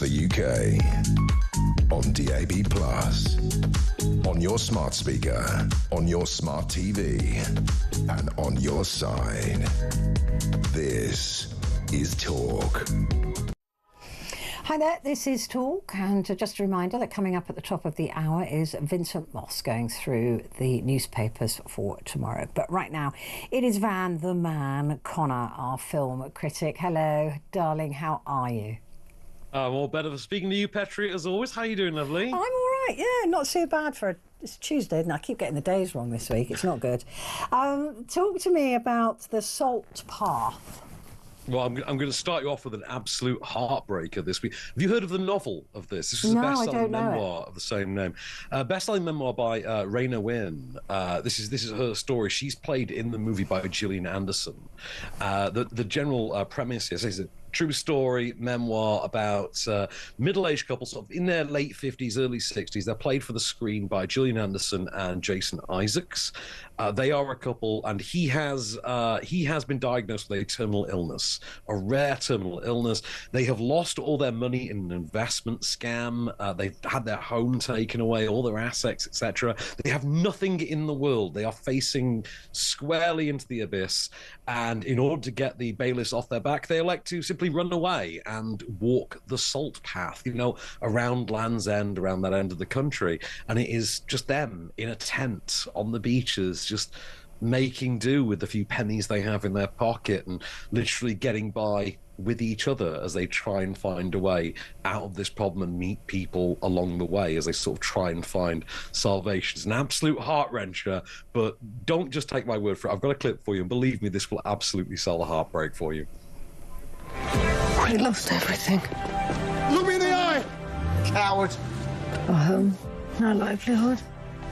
the UK. On DAB+, on your smart speaker, on your smart TV, and on your side. This is Talk. Hi there, this is Talk, and just a reminder that coming up at the top of the hour is Vincent Moss going through the newspapers for tomorrow. But right now, it is Van the Man Connor, our film critic. Hello, darling, how are you? I'm all better for speaking to you, Petrie, as always. How are you doing, lovely? I'm all right, yeah, not so bad for it's Tuesday, and I keep getting the days wrong this week. It's not good. Talk to me about the Salt Path. Well, I'm going to start you off with an absolute heartbreaker this week. Have you heard of the novel of this? This is No, a I best-selling don't know memoir of the same name. Best-selling memoir by Raina Wynn. This is her story. She's played in the movie by Gillian Anderson. The general premise is a true story memoir about middle-aged couples sort of in their late 50s, early 60s. They're played for the screen by Gillian Anderson and Jason Isaacs. They are a couple, and he has been diagnosed with a terminal illness, a rare terminal illness. They have lost all their money in an investment scam. They've had their home taken away, all their assets, etc. They have nothing in the world. They are facing squarely into the abyss, and in order to get the bailiffs off their back, they elect to simply run away and walk the salt path, around Land's End, around that end of the country. And it is just them in a tent on the beaches, just making do with the few pennies they have in their pocket and literally getting by with each other as they try and find a way out of this problem and meet people along the way as they sort of try and find salvation. It's an absolute heart-wrencher, but don't just take my word for it. I've got a clip for you, and believe me, this will absolutely sell the heartbreak for you. We lost everything. Look me in the eye, coward. Our home, our livelihood.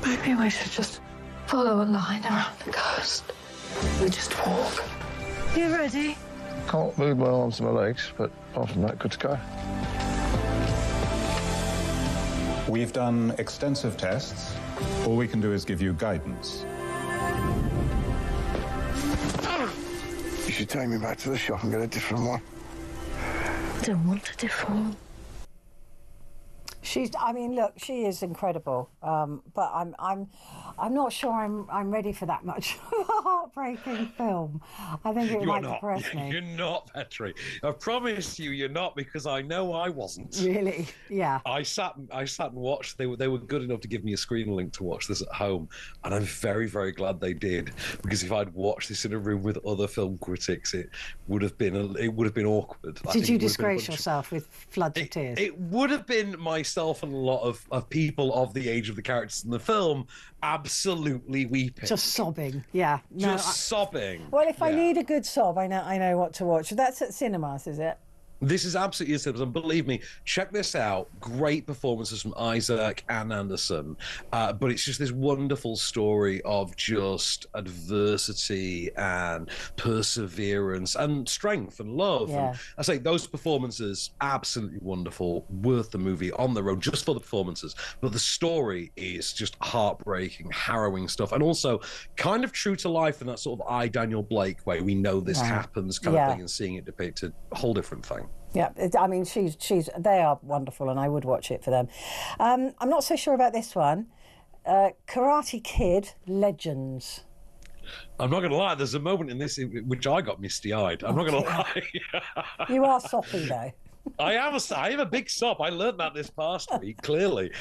Maybe we should just follow a line around the coast. We just walk. You ready? Can't move my arms and my legs, but apart from that, good to go. We've done extensive tests. All we can do is give you guidance. You should take me back to the shop and get a different one. I don't want a different one. Look, she is incredible, but I'm not sure I'm ready for that much of a heartbreaking film. I think it might depress me. You're not, Petrie. I promise you're not, because I know I wasn't. Really? Yeah. I sat and watched. They were good enough to give me a screen link to watch this at home, and I'm very, very glad they did, because if I'd watched this in a room with other film critics, it would have been awkward. Did you disgrace yourself with floods of tears? It would have been myself and a lot of people of the age of the characters in the film absolutely weeping. Just sobbing, yeah. Sobbing. Well, if I need a good sob, I know what to watch. That's at cinemas, is it? This is absolutely essential, and believe me, check this out. Great performances from Isaac and Anderson, but it's just this wonderful story of just adversity and perseverance and strength and love. Yeah. And I say those performances, absolutely wonderful, worth the movie on their own, just for the performances. But the story is just heartbreaking, harrowing stuff, and also kind of true to life in that sort of I, Daniel Blake way. We know this happens kind of thing, and seeing it depicted, a whole different thing. Yeah, they are wonderful, and I would watch it for them. I'm not so sure about this one. Karate Kid Legends. I'm not going to lie, there's a moment in this in which I got misty-eyed. I'm not going to lie. You are soppy, though. I am a big sop. I learned that this past week, clearly.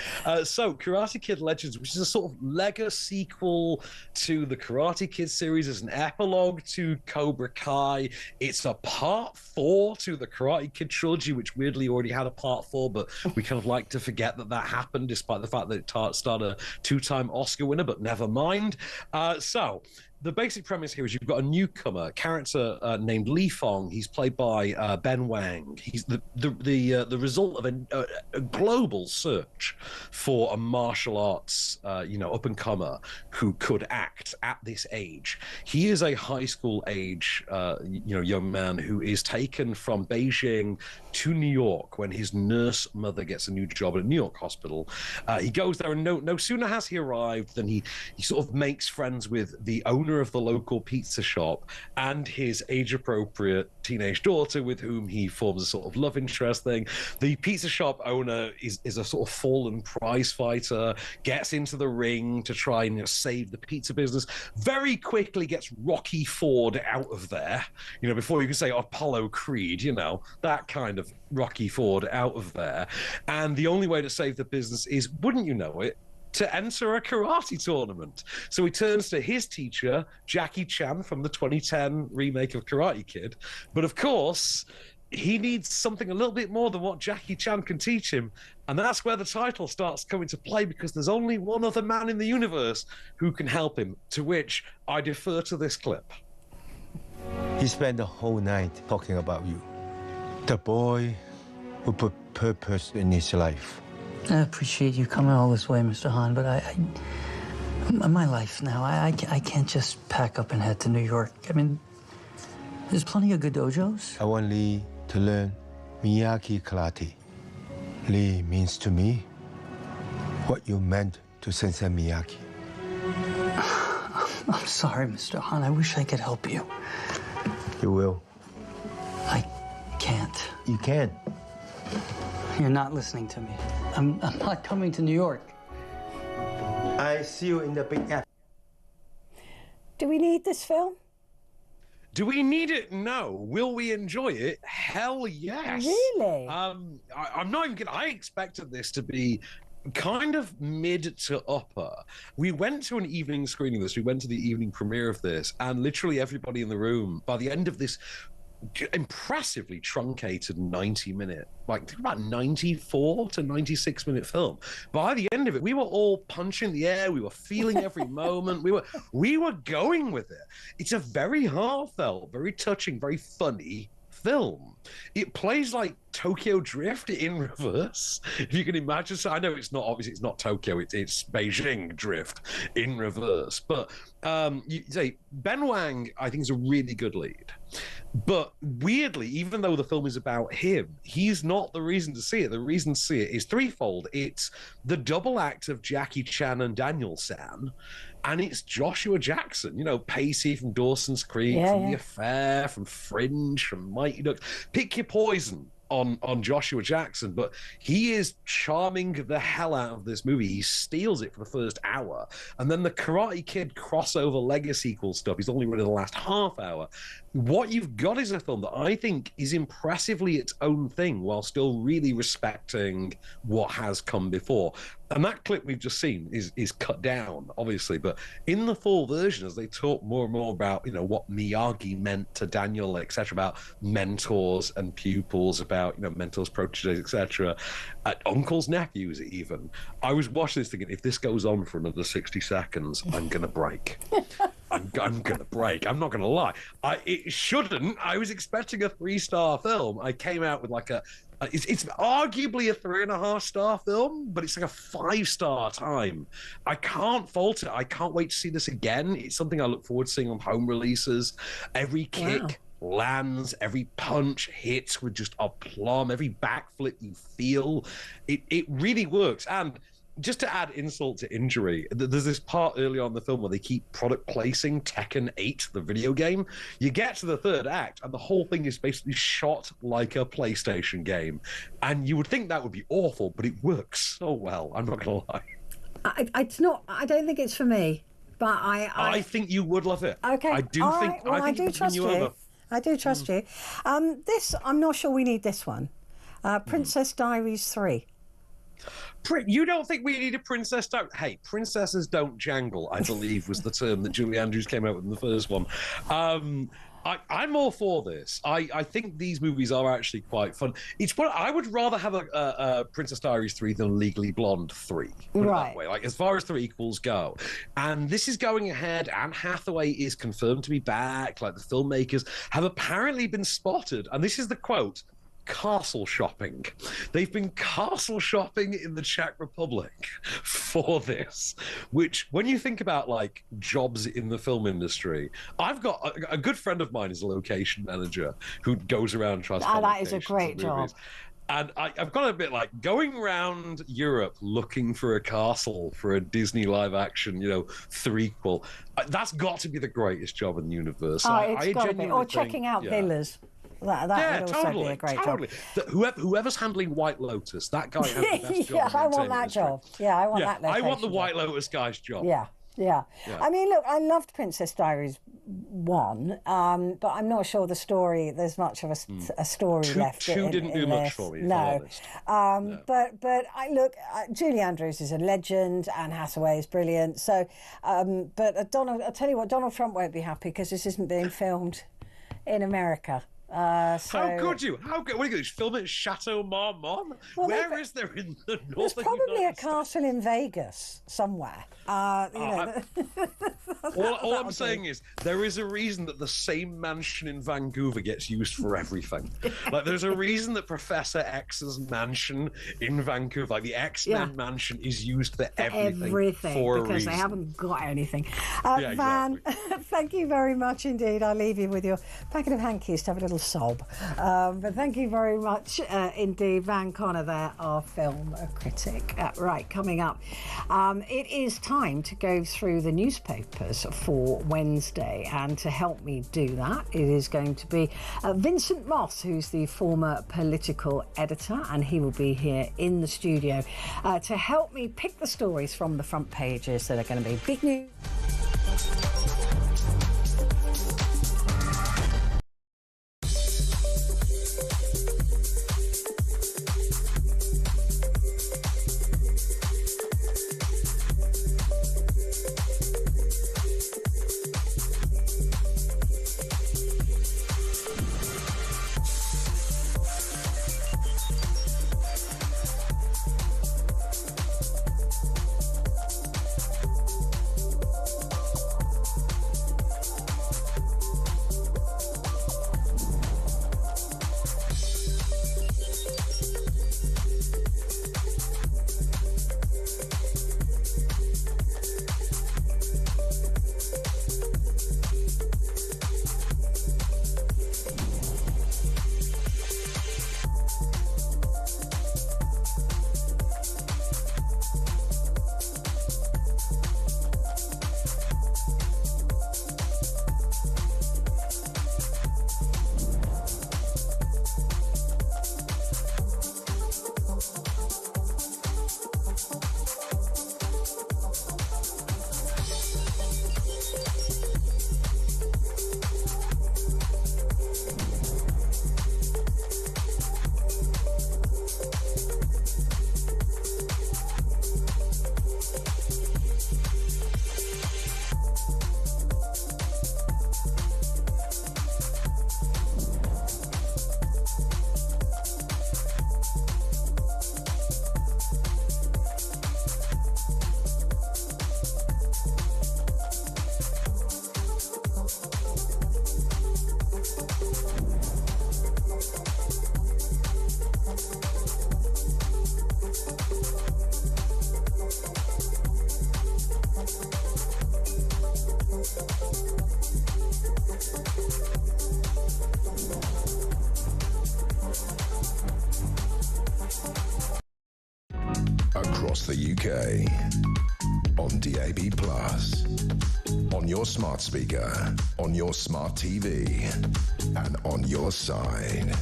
So, Karate Kid Legends, which is a sort of Lego sequel to the Karate Kid series, is an epilogue to Cobra Kai. It's a part 4 to the Karate Kid trilogy, which weirdly already had a part 4, but we kind of like to forget that happened, despite the fact that it starred a 2-time Oscar winner, but never mind. So, the basic premise here is you've got a newcomer character named Li Fong. He's played by Ben Wang. He's the result of a global search for a martial arts, up and comer who could act at this age. He is a high school age, young man who is taken from Beijing to New York when his nurse mother gets a new job at a New York hospital. He goes there, and no sooner has he arrived than he sort of makes friends with the owner owner of the local pizza shop and his age-appropriate teenage daughter with whom he forms a sort of love interest thing. The pizza shop owner is a sort of fallen prize fighter, gets into the ring to try and save the pizza business, very quickly gets Rocky Ford out of there, before you can say Apollo Creed, that kind of Rocky Ford out of there. And the only way to save the business is, wouldn't you know it, to enter a karate tournament. So he turns to his teacher, Jackie Chan, from the 2010 remake of Karate Kid. But of course, he needs something a little bit more than what Jackie Chan can teach him. And that's where the title starts coming to play, because there's only one other man in the universe who can help him, to which I defer to this clip. He spent the whole night talking about you. The boy who put purpose in his life. I appreciate you coming all this way, Mr. Han, but my life now, I can't just pack up and head to New York. I mean, there's plenty of good dojos. I want Lee to learn Miyagi Karate. Lee means to me what you meant to Sensei Miyagi. I'm sorry, Mr. Han. I wish I could help you. You will. I can't. You can. You're not listening to me. I'm not coming to New York. I see you in the big app. Do we need this film? Do we need it? No. Will we enjoy it? Hell yes. Really? I'm not even kidding. I expected this to be kind of mid to upper. We went to an evening screening of this. We went to the evening premiere of this, and literally everybody in the room, by the end of this impressively truncated 90-minute, like about 94 to 96-minute film, by the end of it, we were all punching the air. We were feeling every moment. We were going with it. It's a very heartfelt, very touching, very funny film. It plays like Tokyo Drift in reverse, if you can imagine. So I know it's not, obviously it's not Tokyo, it's Beijing Drift in reverse, but you say Ben Wang, I think, is a really good lead. But weirdly, even though the film is about him, he's not the reason to see it. The reason to see it is threefold. It's the double act of Jackie Chan and Daniel San, and it's Joshua Jackson, Pacey from Dawson's Creek, from The Affair, from Fringe, from Mighty Ducks. Pick your poison on Joshua Jackson, but he is charming the hell out of this movie. He steals it for the first hour, and then the Karate Kid crossover Lego sequel stuff is only really the last half hour. What you've got is a film that I think is impressively its own thing while still really respecting what has come before. And that clip we've just seen is cut down, obviously, but in the full version, as they talk more and more about, what Miyagi meant to Daniel, etc., about mentors and pupils, about, mentors, proteges, etc., uncles, nephews, even. I was watching this thinking, if this goes on for another 60 seconds, I'm going to break. I'm going to break. I'm not going to lie. It shouldn't. I was expecting a 3-star film. I came out with like it's arguably a 3.5-star film, but it's like a 5-star time. I can't fault it. I can't wait to see this again. It's something I look forward to seeing on home releases. Every kick lands, every punch hits with just aplomb, every backflip you feel. It really works. And just to add insult to injury, there's this part early on in the film where they keep product placing Tekken 8, the video game. You get to the third act, and the whole thing is basically shot like a PlayStation game. And you would think that would be awful, but it works so well. I'm not going to lie. It's not. I don't think it's for me, but I think you would love it. Okay. I do All think. right. Well, I think do trust you. over. I do trust you. This, I'm not sure we need this one. Princess Diaries 3. You don't think we need a princess? Hey, princesses don't jangle, I believe was the term that Julie Andrews came out with in the first one. I'm all for this. I think these movies are actually quite fun. It's what I would rather have a Princess Diaries 3 than Legally Blonde 3. Put it that way. Like, as far as 3 equals go. And this is going ahead. Anne Hathaway is confirmed to be back. Like, the filmmakers have apparently been spotted. And this is the quote: castle shopping. They've been castle shopping in the Czech Republic for this, which, when you think about like jobs in the film industry, I've got a good friend of mine is a location manager who goes around and tries to find that is a locations great and job. movies. And I've got a bit like going around Europe looking for a castle for a Disney live action, threequel. That's got to be the greatest job in the universe. It's got to be. Or checking out villas. That would also be a great job. Whoever's handling White Lotus, that guy has the best job. Yeah, I want that job. Yeah, I want that location. I want the White Lotus guy's job. Yeah. I mean, look, I loved Princess Diaries 1, but I'm not sure there's much of a story left. Two didn't do much for me. No. But Julie Andrews is a legend, Anne Hathaway is brilliant. So, but I'll tell you what, Donald Trump won't be happy because this isn't being filmed in America. How could you? How could? What are you going to film it at Chateau Marmont? Well, Where is there in the northern There's probably United a castle in Vegas somewhere. All I'm saying is there is a reason that the same mansion in Vancouver gets used for everything. Like there's a reason that Professor X's mansion in Vancouver, like the X-Men mansion, is used for everything for a because reason. they haven't got anything. Exactly. Van, thank you very much indeed. I'll leave you with your packet of hankies to have a little sob. But thank you very much indeed, Van Connor there, our film critic. Right, coming up, it is time to go through the newspapers for Wednesday, and to help me do that, it is going to be Vincent Moss, who's the former political editor, and he will be here in the studio to help me pick the stories from the front pages that are going to be big news. Across the UK, on DAB+, on your smart speaker, on your smart TV, and on your side.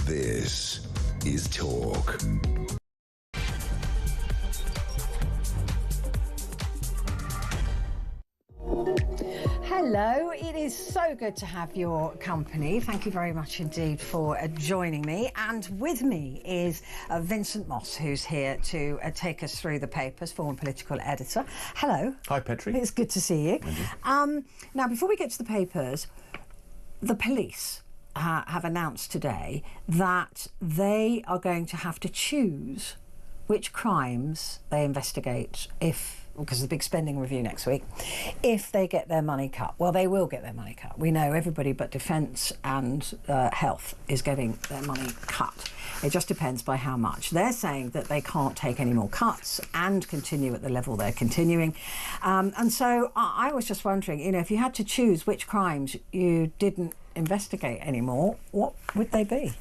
This is Talk. Hello, it is so good to have your company. Thank you very much indeed for joining me. And with me is Vincent Moss, who's here to take us through the papers, former political editor. Hello. Hi, Petrie. It's good to see you. Now, before we get to the papers, the police have announced today that they are going to have to choose which crimes they investigate because of the big spending review next week, if they get their money cut. Well, they will get their money cut. We know everybody but defence and health is getting their money cut. It just depends by how much. They're saying that they can't take any more cuts and continue at the level they're continuing. And so I was just wondering, if you had to choose which crimes you didn't investigate anymore, what would they be?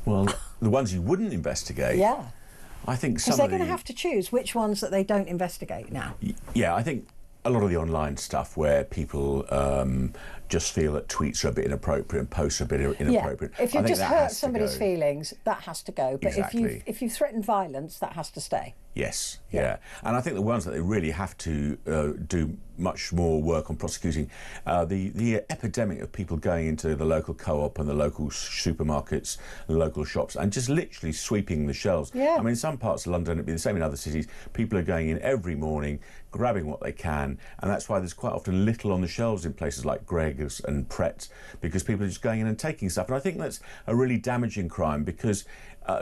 Well, the ones you wouldn't investigate. Yeah. I think some because they're of going to have to choose which ones that they don't investigate now. Yeah, I think a lot of the online stuff where people just feel that tweets are a bit inappropriate and posts are a bit inappropriate. Yeah. If you just hurt somebody's feelings, that has to go. But exactly. if you threaten violence, that has to stay. Yes, yeah. And I think the ones that they really have to do much more work on prosecuting, the epidemic of people going into the local co-op and the local supermarkets and the local shops and just literally sweeping the shelves. Yeah. I mean, in some parts of London, it'd be the same in other cities, people are going in every morning, grabbing what they can, and that's why there's quite often little on the shelves in places like Greggs and Pret, because people are just going in and taking stuff. And I think that's a really damaging crime, because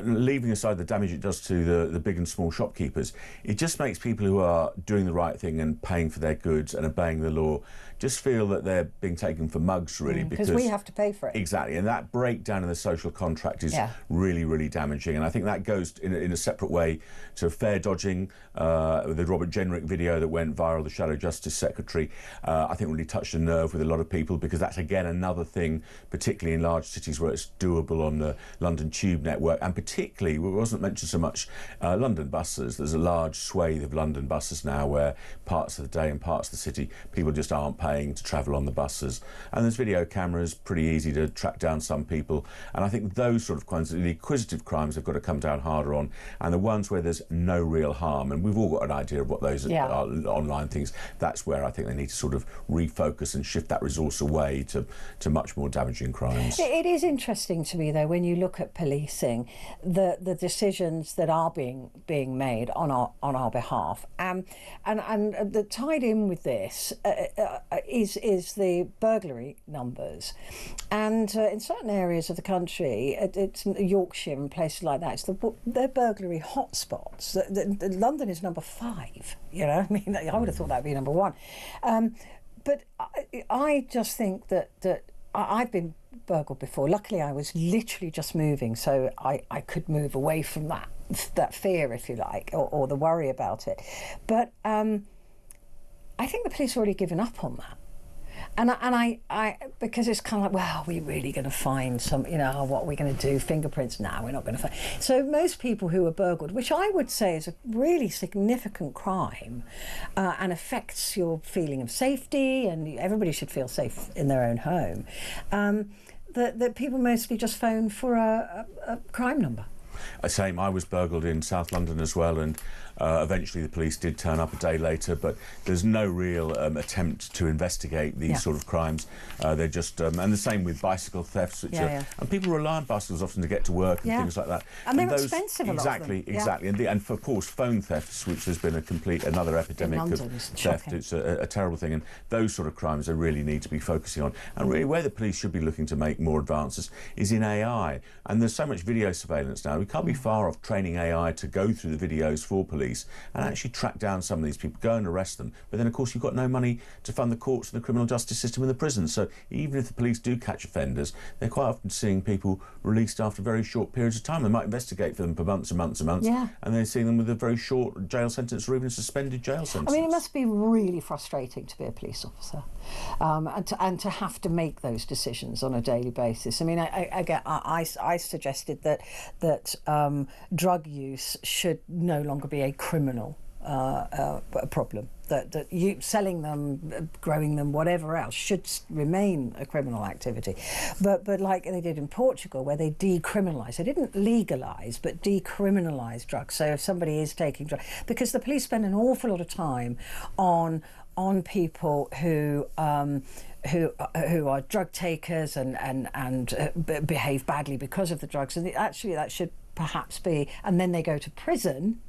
leaving aside the damage it does to the big and small shopkeepers, it just makes people who are doing the right thing and paying for their goods and obeying the law just feel that they're being taken for mugs, really. Because we have to pay for it. Exactly, and that breakdown in the social contract is really, really damaging. And I think that goes in a separate way to fare dodging, the Robert Jenrick video that went viral, the Shadow Justice Secretary, I think really touched a nerve with a lot of people, because that's, again, another thing, particularly in large cities where it's doable on the London Tube network, and particularly, it wasn't mentioned so much, London buses. There's a large swathe of London buses now where parts of the day and parts of the city, people just aren't paying to travel on the buses. And there's video cameras, pretty easy to track down some people. And I think those sort of crimes, the acquisitive crimes, have got to come down harder on, and the ones where there's no real harm, and we've all got an idea of what those are, online things, that's where I think they need to sort of refocus and shift that resource away to much more damaging crimes. It is interesting to me, though, when you look at policing, the decisions that are being made on our behalf, and the tied in with this is the burglary numbers, and in certain areas of the country, it's Yorkshire and places like that, they're burglary hotspots. London is number 5. You know, I mean, I would have thought that'd be number 1, but I just think that I've been burgled before. Luckily, I was literally just moving, so I could move away from that fear, if you like, or the worry about it. But I think the police have already given up on that. And I because it's kind of like, well, are we really going to find some, what are we going to do? Fingerprints? No, we're not going to find. So most people who are burgled, which I would say is a really significant crime and affects your feeling of safety, and everybody should feel safe in their own home, that people mostly just phone for a crime number. Same, I was burgled in South London as well, and eventually the police did turn up a day later, but there's no real attempt to investigate these sort of crimes. They're just, and the same with bicycle thefts, which and people rely on bicycles often to get to work and things like that. And they're expensive, exactly, a lot of them. Exactly. And of course, phone thefts, which has been another epidemic of theft. It's a terrible thing, and those sort of crimes they really need to be focusing on. And really where the police should be looking to make more advances is in AI. And there's so much video surveillance now, we can't be far off training AI to go through the videos for police and actually track down some of these people, go and arrest them. But then, of course, you've got no money to fund the courts and the criminal justice system and the prisons. So even if the police do catch offenders, they're quite often seeing people released after very short periods of time. They might investigate for them for months and months and months, and they're seeing them with a very short jail sentence or even a suspended jail sentence. I mean, it must be really frustrating to be a police officer and to have to make those decisions on a daily basis. I mean, I suggested that drug use should no longer be a criminal problem. That you selling them, growing them, whatever else should remain a criminal activity. But like they did in Portugal, where they decriminalised, they didn't legalise, but decriminalised drugs. So if somebody is taking drugs, because the police spend an awful lot of time on people who are drug takers and behave badly because of the drugs, and actually that should perhaps be, and then they go to prison,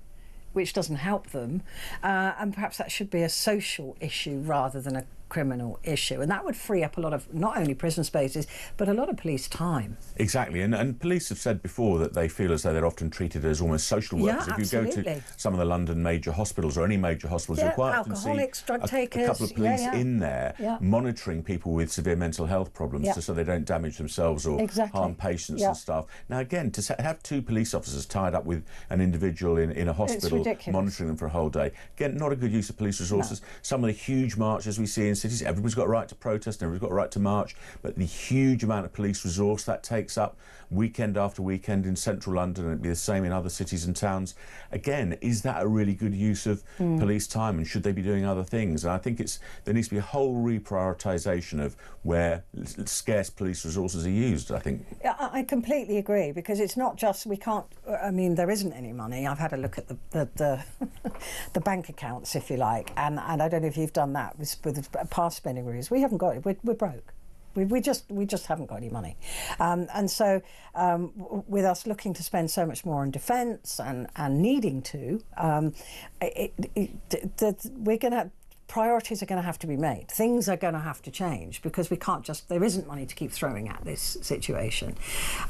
which doesn't help them, and perhaps that should be a social issue rather than a criminal issue, and that would free up a lot of not only prison spaces but a lot of police time. Exactly, and police have said before that they feel as though they're often treated as almost social workers. If you go to some of the London major hospitals or any major hospitals, you'll quite often see drug takers, a couple of police in there monitoring people with severe mental health problems so they don't damage themselves or harm patients and stuff. Now again, to have 2 police officers tied up with an individual in a hospital monitoring them for a whole day, again, not a good use of police resources. Some of the huge marches we see in cities. Everybody's got a right to protest and everybody's got a right to march, but the huge amount of police resource that takes up weekend after weekend in central London, and it'd be the same in other cities and towns. Again, is that a really good use of police time, and should they be doing other things? And I think there needs to be a whole reprioritisation of where scarce police resources are used, I think. I completely agree, because it's not just, we can't, I mean, there isn't any money. I've had a look at the bank accounts, if you like, and I don't know if you've done that with past spending reviews. We haven't got it. We're broke. We just haven't got any money, and so with us looking to spend so much more on defence and needing to, we're going to. Priorities are going to have to be made. Things are going to have to change, because we can't just, there isn't money to keep throwing at this situation.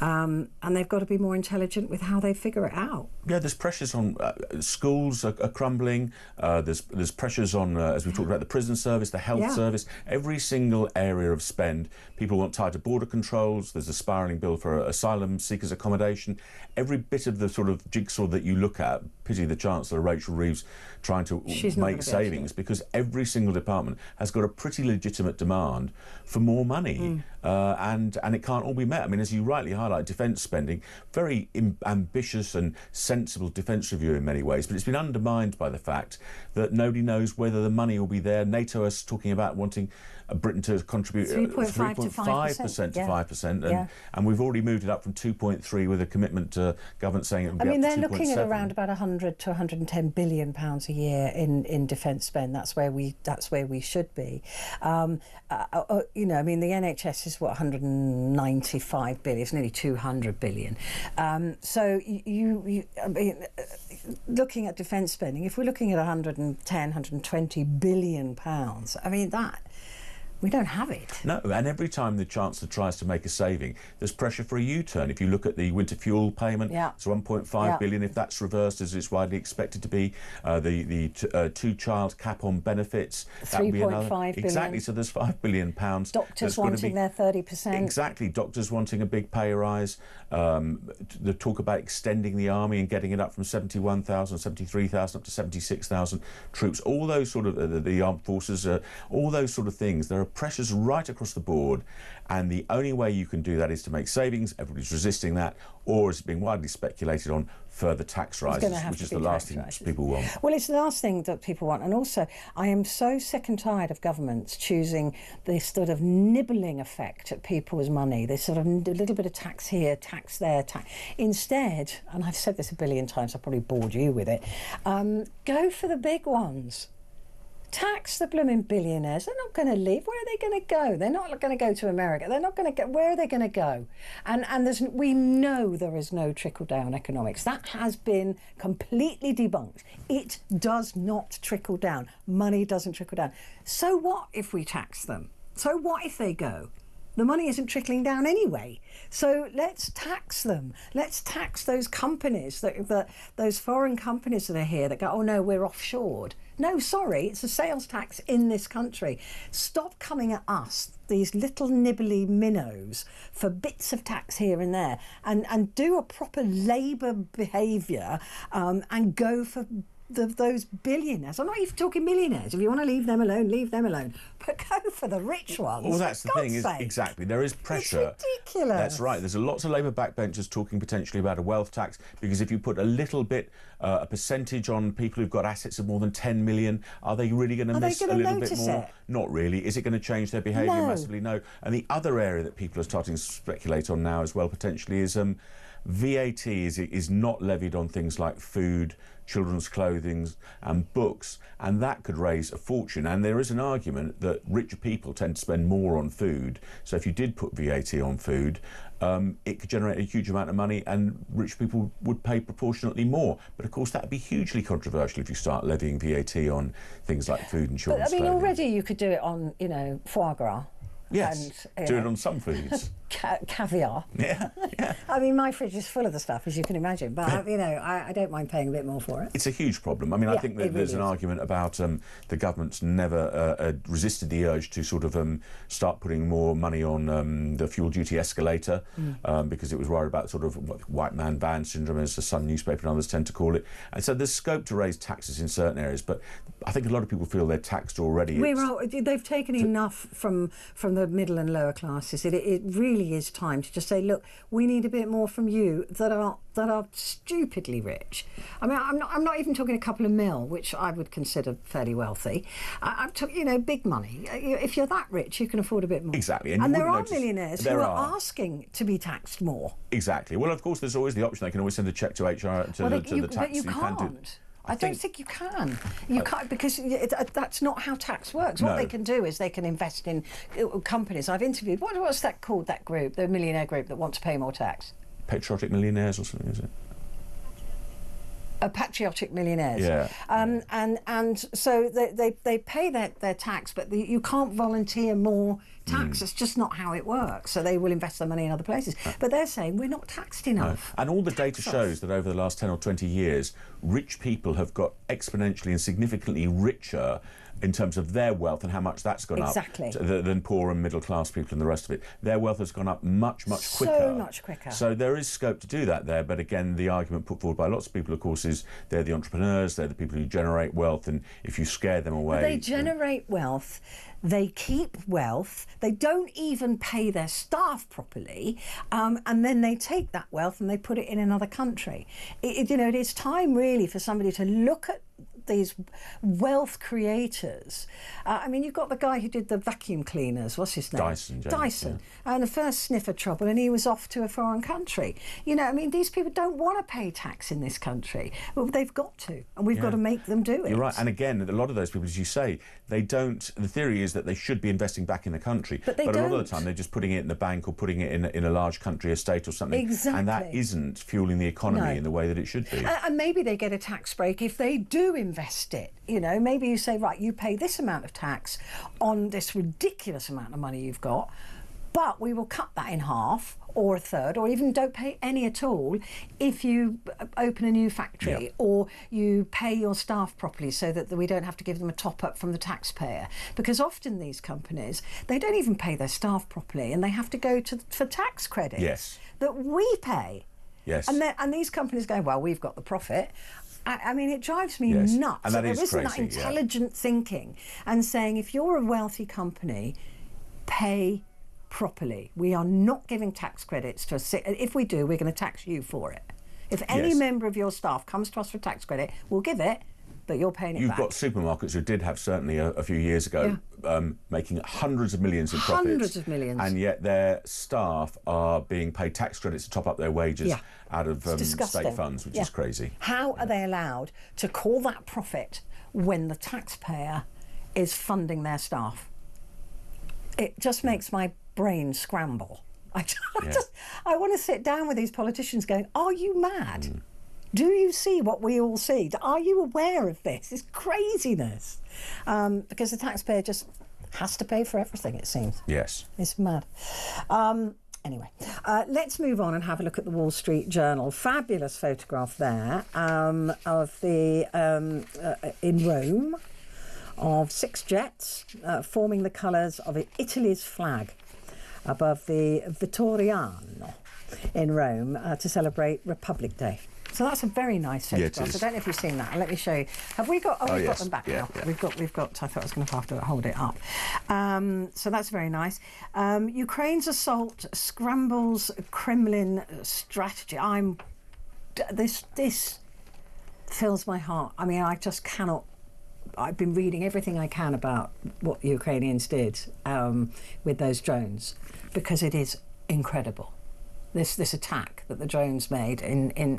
And they've got to be more intelligent with how they figure it out. Yeah, there's pressures on schools are crumbling. There's pressures on, as we talked about, the prison service, the health service, every single area of spend. People want tighter border controls. There's a spiralling bill for asylum seekers accommodation. Every bit of the sort of jigsaw that you look at, pity the Chancellor, Rachel Reeves, trying to make savings, because every single department has got a pretty legitimate demand for more money, and it can't all be met. I mean, as you rightly highlight, defence spending, very ambitious and sensible defence review in many ways, but it's been undermined by the fact that nobody knows whether the money will be there. NATO is talking about wanting Britain to contribute 3.5% to 5%, and we've already moved it up from 2.3 with a commitment to government saying it would be up to 2.7. I mean, they're looking at around about 100 to 110 billion pounds a year in defence spend. That's where we should be. You know, I mean, the NHS is what, 195 billion. It's nearly 200 billion. So I mean, looking at defence spending, if we're looking at 110, 120 billion pounds, I mean that. We don't have it. No, and every time the Chancellor tries to make a saving, there's pressure for a U-turn. If you look at the winter fuel payment, it's 1.5 billion. If that's reversed, as it's widely expected to be, the two-child cap on benefits, that would be another 3.5 billion. Exactly. So there's £5 billion. Doctors wanting their 30%. Exactly. Doctors wanting a big pay rise. The talk about extending the army and getting it up from 71,000, 73,000 up to 76,000 troops. All those sort of the armed forces, all those sort of things. There are pressures right across the board, and the only way you can do that is to make savings. Everybody's resisting that, or as it's being widely speculated on, further tax rises, which is the last thing people want. Well, it's the last thing that people want, and also I am so sick and tired of governments choosing this sort of nibbling effect at people's money, this sort of a little bit of tax here, tax there, tax. Instead, and I've said this a billion times, I've probably bored you with it, go for the big ones. Tax the blooming billionaires. They're not going to leave. Where are they going to go? They're not going to go to America. They're not going to go. Where are they going to go? And we know there is no trickle-down economics. That has been completely debunked. It does not trickle down. Money doesn't trickle down. So what if we tax them? So what if they go? The money isn't trickling down anyway. So let's tax them. Let's tax those companies, those foreign companies that are here that go, oh no, we're offshored. No, sorry, it's a sales tax in this country. Stop coming at us, these little nibbly minnows, for bits of tax here and there, and do a proper Labour behaviour and go for those billionaires. I'm not even talking millionaires. If you want to leave them alone, leave them alone. But go for the rich ones. Well, that's the thing, is exactly. There is pressure. It's ridiculous. That's right. There's lots of Labour backbenchers talking potentially about a wealth tax, because if you put a little bit, a percentage on people who've got assets of more than 10 million, are they really going to miss a little bit more? Not really. Is it going to change their behaviour massively? No. And the other area that people are starting to speculate on now as well, potentially, is VAT is not levied on things like food, children's clothing and books, and that could raise a fortune. And there is an argument that richer people tend to spend more on food, so if you did put VAT on food, it could generate a huge amount of money and rich people would pay proportionately more. But of course that would be hugely controversial if you start levying VAT on things like food and children's clothing. Already you could do it on, foie gras. Yes, do it on some foods. caviar. Yeah, yeah. I mean, my fridge is full of the stuff, as you can imagine, but you know, I don't mind paying a bit more for it. It's a huge problem. I mean, I think that there's an argument about the government's never resisted the urge to sort of start putting more money on the fuel duty escalator because it was worried about sort of white man van syndrome, as the Sun newspaper and others tend to call it. And so there's scope to raise taxes in certain areas, but I think a lot of people feel they're taxed already. They've taken enough from the middle and lower classes. It really is time to just say, look, we need a bit more from you that are stupidly rich. I mean, I'm not even talking a couple of mil, which I would consider fairly wealthy. I'm talking, you know, big money. If you're that rich, you can afford a bit more. Exactly. And there are millionaires who are asking to be taxed more. Exactly. Well, of course, there's always the option. They can always send a cheque to HR to the tax. But you can't. I don't think you can. You can't, because that's not how tax works. What they can do is they can invest in companies. I've interviewed, what's that called, that group, the millionaire group that want to pay more tax? Patriotic millionaires or something, is it? Patriotic millionaires. Yeah. And so they pay their tax, but you can't volunteer more tax. It's just not how it works. So they will invest their money in other places. But they're saying we're not taxed enough. No. And all the data shows that over the last 10 or 20 years, rich people have got exponentially and significantly richer in terms of their wealth and how much that's gone up than poor and middle class people and the rest of it. Their wealth has gone up much quicker. So much quicker. So there is scope to do that there, but again, the argument put forward by lots of people, of course, is they're the entrepreneurs, they're the people who generate wealth, and if you scare them away... But they generate wealth, they keep wealth, they don't even pay their staff properly, and then they take that wealth and they put it in another country. You know, it is time really for somebody to look at these wealth creators. I mean, you've got the guy who did the vacuum cleaners, what's his name? Dyson. And the first sniff of trouble, and he was off to a foreign country. You know, I mean, these people don't want to pay tax in this country. Well, they've got to, and we've got to make them do it. You're right, and again, a lot of those people, as you say, they don't, the theory is that they should be investing back in the country, but a lot of the time they're just putting it in the bank or putting it in a large country estate or something. Exactly. And that isn't fueling the economy in the way that it should be. And maybe they get a tax break if they do invest it. You know, maybe you say, right, you pay this amount of tax on this ridiculous amount of money you've got, but we will cut that in half or a third, or even don't pay any at all if you open a new factory or you pay your staff properly so that we don't have to give them a top up from the taxpayer. Because often these companies, they don't even pay their staff properly and they have to go for tax credits that we pay. Yes. And these companies go, well, we've got the profit. I mean, it drives me nuts. And that there is isn't crazy, that intelligent thinking and saying, if you're a wealthy company, pay properly. We are not giving tax credits to if we do, we're going to tax you for it. If any member of your staff comes to us for tax credit, we'll give it, but you're paying it back. You've got supermarkets who did have certainly a few years ago making hundreds of millions in profits. Hundreds of millions. And yet their staff are being paid tax credits to top up their wages out of state funds, which is crazy. How are they allowed to call that profit when the taxpayer is funding their staff? It just makes my brain scramble. I want to sit down with these politicians going, are you mad? Do you see what we all see? Are you aware of this? It's craziness. Because the taxpayer just has to pay for everything, it seems. Yes. It's mad. Anyway, let's move on and have a look at the Wall Street Journal. Fabulous photograph there of in Rome, of 6 jets forming the colours of Italy's flag above the Vittoriano in Rome to celebrate Republic Day. So that's a very nice photograph. I don't know if you've seen that. Let me show you. Have we got? We've got them back now. Yeah. We've got. I thought I was going to have to hold it up. So that's very nice. Ukraine's assault scrambles Kremlin strategy. This fills my heart. I mean, I just cannot. I've been reading everything I can about what the Ukrainians did with those drones because it is incredible. This attack that the drones made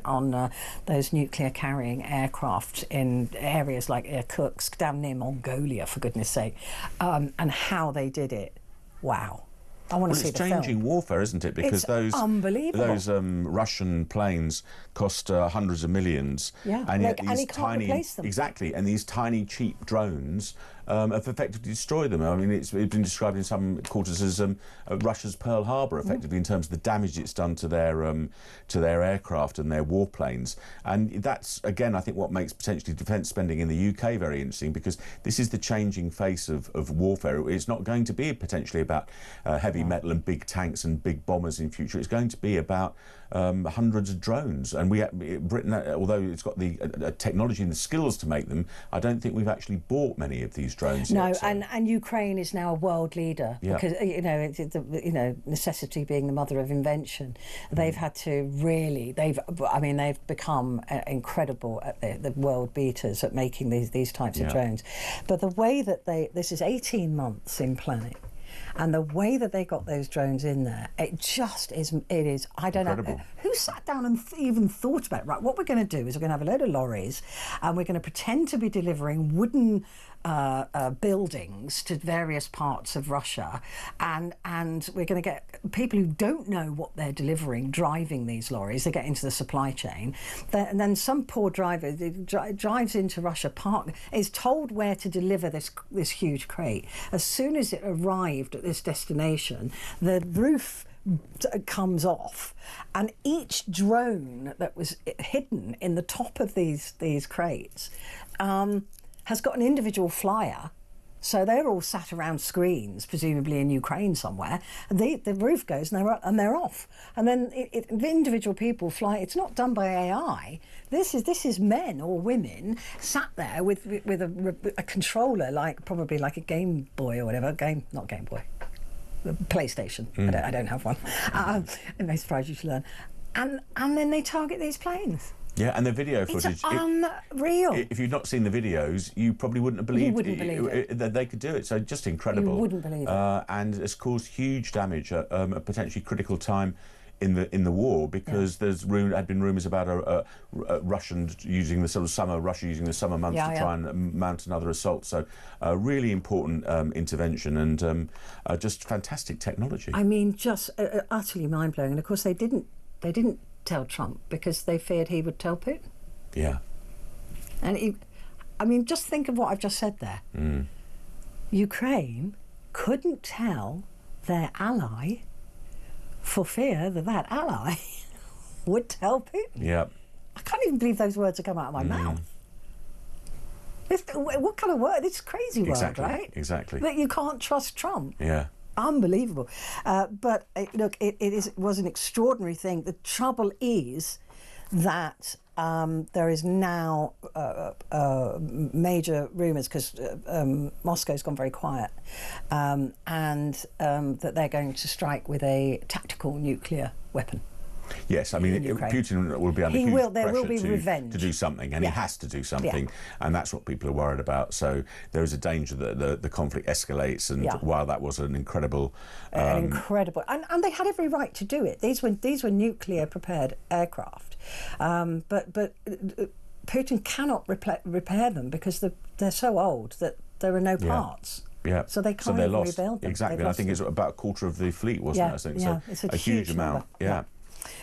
on those nuclear carrying aircraft in areas like Irkutsk, down near Mongolia, for goodness sake, and how they did it. Wow. I want to see it's the changing film. warfare, isn't it? Because It's unbelievable. those Russian planes cost hundreds of millions, Yeah, and yet and these he can't tiny, replace them. exactly, and these tiny cheap drones have effectively destroyed them. I mean, it's been described in some quarters as Russia's Pearl Harbor, effectively, in terms of the damage it's done to their aircraft and their warplanes. And that's, again, I think what makes potentially defence spending in the UK very interesting, because this is the changing face of warfare. It's not going to be potentially about heavy metal and big tanks and big bombers in future. It's going to be about hundreds of drones. And Britain, although it's got the technology and the skills to make them, I don't think we've actually bought many of these drones No, yet, so. and Ukraine is now a world leader because necessity being the mother of invention. They've had to really they've become incredible at the world beaters at making these types of drones. But the way that this is 18 months in planning. And the way that they got those drones in there, it is, I don't know, who sat down and even thought about it? Right, what we're going to do is we're going to have a load of lorries and we're going to pretend to be delivering wooden buildings to various parts of Russia, and we're going to get people who don't know what they're delivering driving these lorries. They get into the supply chain, and then some poor driver drives into Russia, is told where to deliver this huge crate. As soon as it arrived at this destination, the roof comes off, and each drone that was hidden in the top of these crates has got an individual flyer. So they're all sat around screens, presumably in Ukraine somewhere, and the roof goes and they're off. And then the individual people fly. It's not done by AI. This is men or women sat there with a controller, probably like a Game Boy or whatever. Not Game Boy, PlayStation. I don't have one. It may surprise you to learn. And then they target these planes. Yeah, and the video footage. It's unreal. If you'd not seen the videos, you probably wouldn't have believed that they could do it. So just incredible. You wouldn't believe it. And it's caused huge damage at a potentially critical time in the war, because had been rumours about Russia using the summer months to try and mount another assault. So a really important intervention, and just fantastic technology. I mean, just utterly mind blowing. And of course, they didn't tell Trump because they feared he would tell Putin. Yeah. And just think of what I've just said there. Ukraine couldn't tell their ally for fear that ally would tell Putin. Yeah. I can't even believe those words have come out of my mouth. What kind of word? It's a crazy word, right? Exactly. That you can't trust Trump. Yeah. Unbelievable. But look, it was an extraordinary thing. The trouble is that there is now major rumours, because Moscow's gone very quiet, and that they're going to strike with a tactical nuclear weapon. Yes, I mean, Putin will be under huge pressure to do something, and he has to do something, and that's what people are worried about. So there is a danger that the conflict escalates, and while that was an incredible... and they had every right to do it. These were nuclear-prepared aircraft, but Putin cannot repair them because they're so old that there are no parts. Yeah, so they can't even rebuild them. Exactly, and I think it's about a quarter of the fleet, wasn't it? I think so. It's a huge amount. Yeah.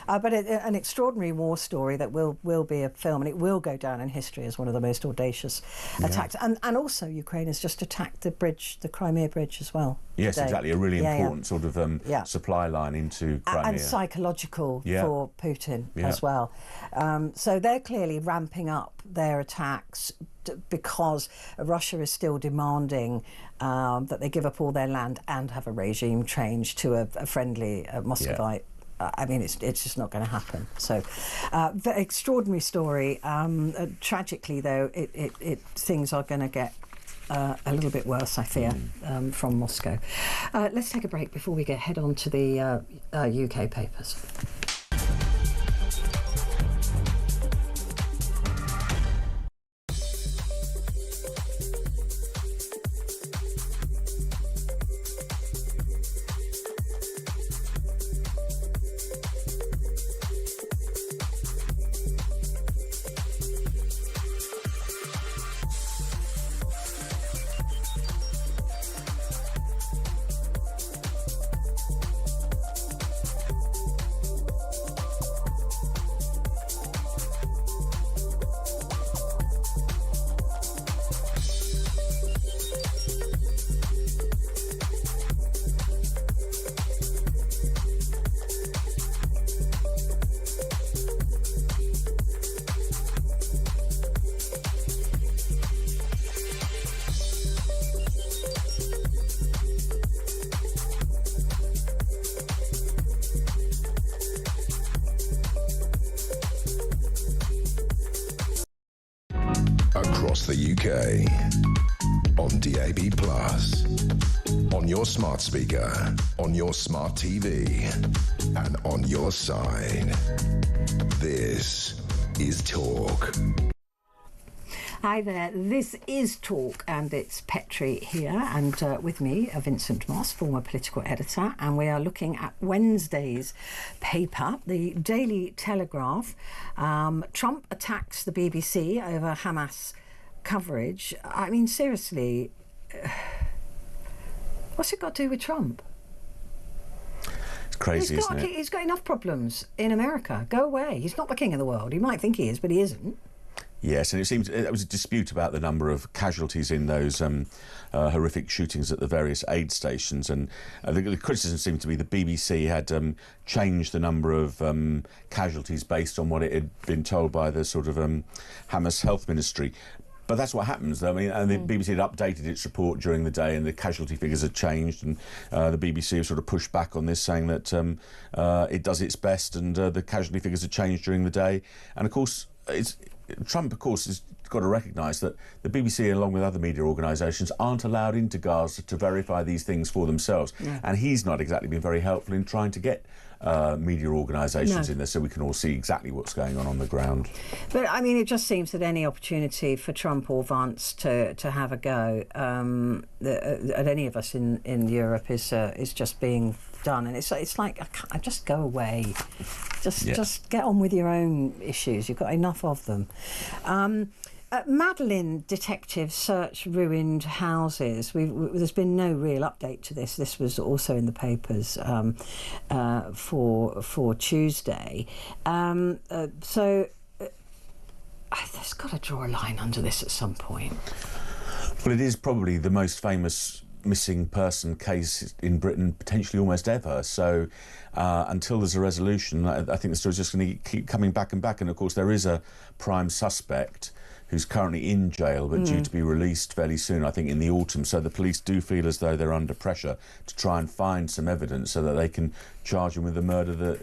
But an extraordinary war story that will be a film, and it will go down in history as one of the most audacious attacks. And also Ukraine has just attacked the bridge, the Crimea bridge as well. Yes, today. Exactly, a really important sort of supply line into Crimea. And psychological for Putin as well. So they're clearly ramping up their attacks because Russia is still demanding that they give up all their land and have a regime change to a friendly Muscovite. I mean, it's just not going to happen. So, the extraordinary story. Tragically, though, things are going to get a little bit worse, I fear, from Moscow. Let's take a break before we head on to the UK papers. across the UK, on DAB+, on your smart speaker, on your smart TV, and on your side. This is Talk. Hi there, this is Talk, and it's Petrie here, and with me, Vincent Moss, former political editor, and we are looking at Wednesday's paper, the Daily Telegraph. Trump attacks the BBC over Hamas coverage. I mean, seriously, what's it got to do with Trump? It's crazy, isn't it? He's got enough problems in America. Go away. He's not the king of the world. He might think he is, but he isn't. Yes, and it seems there was a dispute about the number of casualties in those horrific shootings at the various aid stations, and the criticism seemed to be the BBC had changed the number of casualties based on what it had been told by the sort of Hamas health ministry. But that's what happens, though. I mean, and the BBC had updated its report during the day, and the casualty figures had changed, and the BBC have sort of pushed back on this, saying that it does its best, and the casualty figures had changed during the day. And of course, Trump, of course, has got to recognise that the BBC, along with other media organisations, aren't allowed into Gaza to verify these things for themselves. Yeah. And he's not exactly been very helpful in trying to get media organisations in there so we can all see exactly what's going on the ground. But, I mean, it just seems that any opportunity for Trump or Vance to have a go at any of us in Europe is just being done, and it's like, I just go away, just get on with your own issues. You've got enough of them. Madeline detectives search ruined houses. There's been no real update to this. This was also in the papers for Tuesday. So there's got to draw a line under this at some point. Well, it is probably the most famous missing person case in Britain, potentially almost ever. So until there's a resolution, I think the story's just going to keep coming back and back. And of course, there is a prime suspect who's currently in jail but due to be released fairly soon, I think in the autumn. So the police do feel as though they're under pressure to try and find some evidence so that they can charge him with the murder that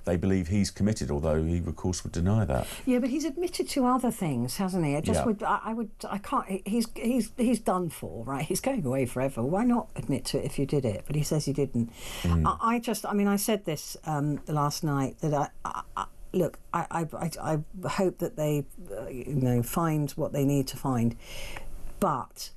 they believe he's committed, although he of course would deny that. Yeah, but he's admitted to other things, hasn't he? I can't. He's done for, right? He's going away forever. Why not admit to it if you did it? But he says he didn't. I said this last night that look, I hope that they, find what they need to find, but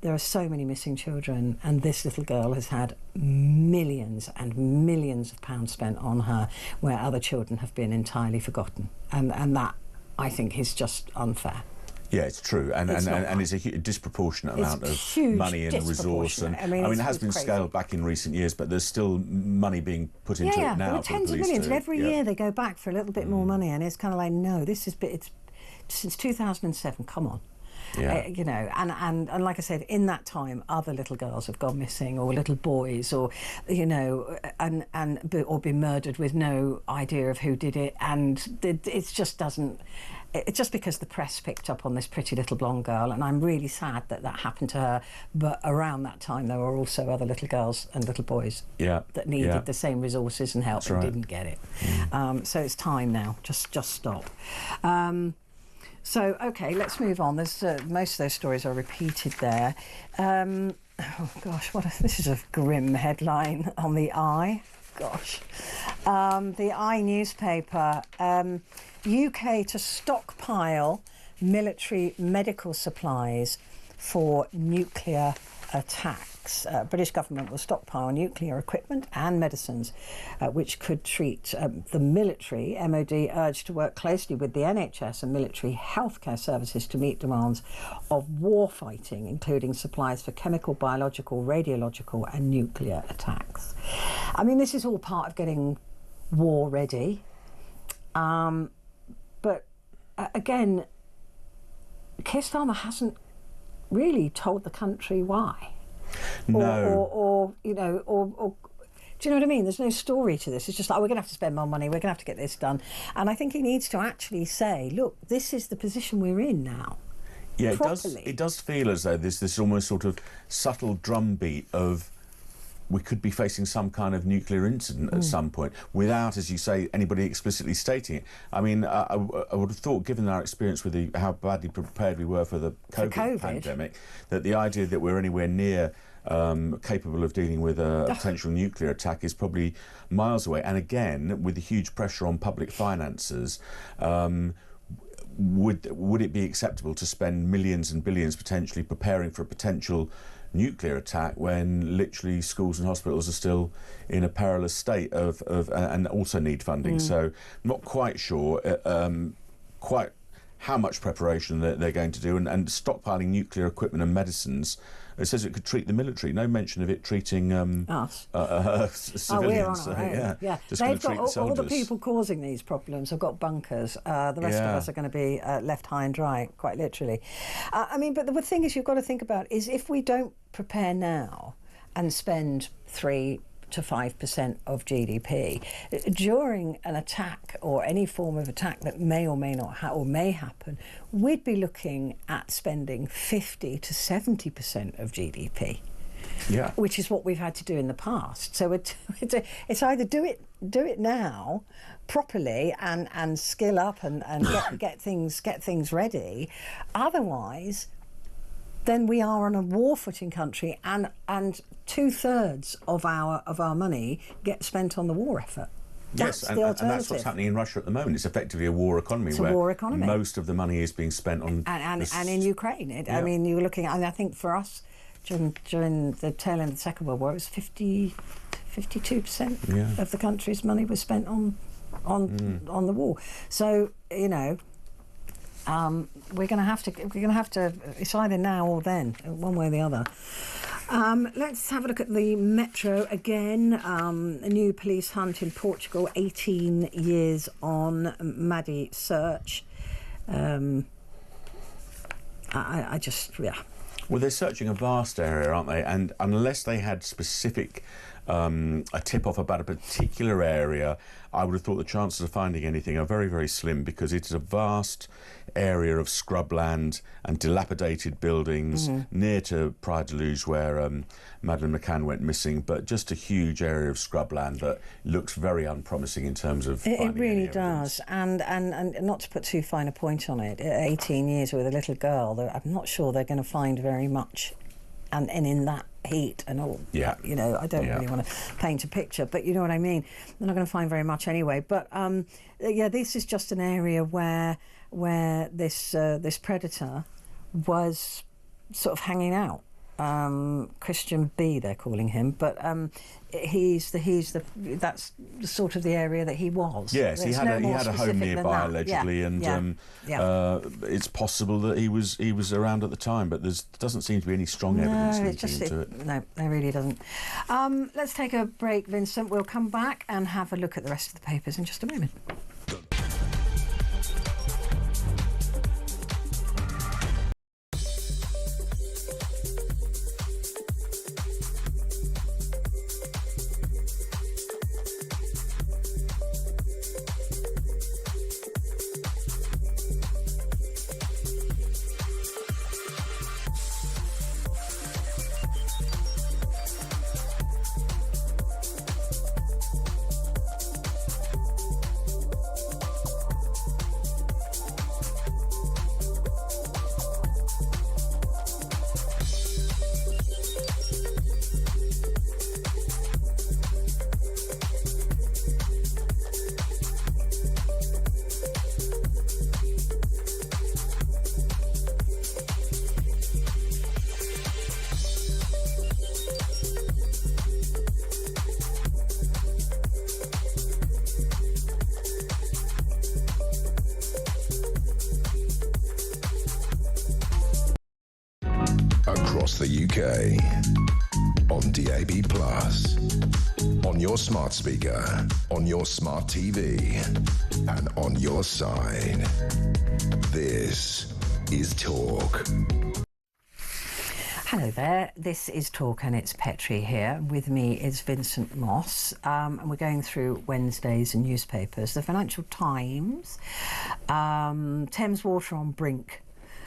there are so many missing children, and this little girl has had millions and millions of pounds spent on her, where other children have been entirely forgotten, and that, I think, is just unfair. Yeah, it's true, and it's a disproportionate amount of money and resource, and I mean it has been crazy. Scaled back in recent years, but there's still money being put into it now. There are tens of millions, and every year they go back for a little bit more money, and it's kind of like, no, it's since 2007. Come on. Yeah. And like I said, in that time, other little girls have gone missing, or little boys, or or been murdered with no idea of who did it, and it just doesn't. It's just because the press picked up on this pretty little blonde girl, and I'm really sad that happened to her. But around that time, there were also other little girls and little boys that needed the same resources and help and didn't get it. So it's time now. Just stop. So, OK, let's move on. There's most of those stories are repeated there. Oh, gosh, this is a grim headline on the Eye. Gosh. The Eye newspaper, UK to stockpile military medical supplies for nuclear attacks. British government will stockpile nuclear equipment and medicines which could treat the military. MOD urged to work closely with the NHS and military healthcare services to meet demands of warfighting, including supplies for chemical, biological, radiological and nuclear attacks. I mean, this is all part of getting war ready. But again, Keir Starmer hasn't really told the country why. No. Or do you know what I mean? There's no story to this. It's just like, we're going to have to spend more money, we're going to have to get this done. And I think he needs to actually say, look, this is the position we're in now. Yeah, it does feel as though there's this almost sort of subtle drumbeat of we could be facing some kind of nuclear incident at some point without, as you say, anybody explicitly stating it. I mean, I would have thought, given our experience with how badly prepared we were for the COVID pandemic, that the idea that we're anywhere near capable of dealing with a potential nuclear attack is probably miles away. And again, with the huge pressure on public finances, would it be acceptable to spend millions and billions potentially preparing for a potential nuclear attack when literally schools and hospitals are still in a perilous state and also need funding? So not quite sure quite how much preparation they're going to do, and stockpiling nuclear equipment and medicines. It says it could treat the military. No mention of it treating us. Civilians. Oh, we're on our own. Yeah. Just They've treat got the all the soldiers. people causing these problems have got bunkers. The rest of us are going to be left high and dry, quite literally. I mean, but the thing is, you've got to think about is if we don't prepare now and spend 3 to 5% of GDP during an attack or any form of attack that may or may not or may happen, we'd be looking at spending 50 to 70% of GDP. Yeah, which is what we've had to do in the past. So it's either do it now properly and skill up and get things ready. Otherwise, then we are on a war footing country, and 2/3 of our money gets spent on the war effort. Yes, and that's what's happening in Russia at the moment. It's effectively a war economy, most of the money is being spent on and in Ukraine. I mean, you're looking at, and I think for us during the tail end of the Second World War, it was 52% of the country's money was spent on the war. So we're going to have to. It's either now or then, one way or the other. Let's have a look at the Metro again. A new police hunt in Portugal. 18 years on. Maddie search. I just Well, they're searching a vast area, aren't they? And unless they had specific a tip-off about a particular area, I would have thought the chances of finding anything are very, very slim, because it is a vast area of scrubland and dilapidated buildings near to Praia de Luz, where Madeleine McCann went missing, but just a huge area of scrubland that looks very unpromising in terms of finding it really any evidence. does. And not to put too fine a point on it, 18 years with a little girl, I'm not sure they're going to find very much. And in that heat and all, I don't really want to paint a picture, but you know what I mean. They're not going to find very much anyway. But this is just an area where this predator was sort of hanging out. Christian B, they're calling him, but that's the sort of the area that he was. Yes, he had a home nearby allegedly, and it's possible that he was around at the time, but there doesn't seem to be any strong evidence linking to it. No, there really doesn't. Let's take a break, Vincent. We'll come back and have a look at the rest of the papers in just a moment. Across the UK, on DAB+, on your smart speaker, on your smart TV, and on your side. This is Talk. Hello there, this is Talk and it's Petrie here. With me is Vincent Moss, and we're going through Wednesday's newspapers. The Financial Times, Thames Water on brink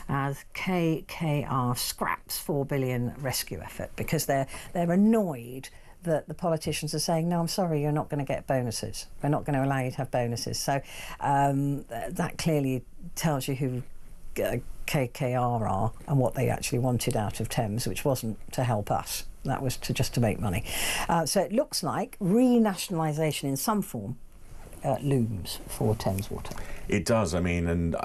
as KKR scraps $4 billion rescue effort because they're annoyed that the politicians are saying, no, I'm sorry, you're not going to get bonuses. We're not going to allow you to have bonuses. So that clearly tells you who KKR are and what they actually wanted out of Thames, which wasn't to help us. That was just to make money. So it looks like renationalisation in some form looms for Thames Water. It does. I mean, and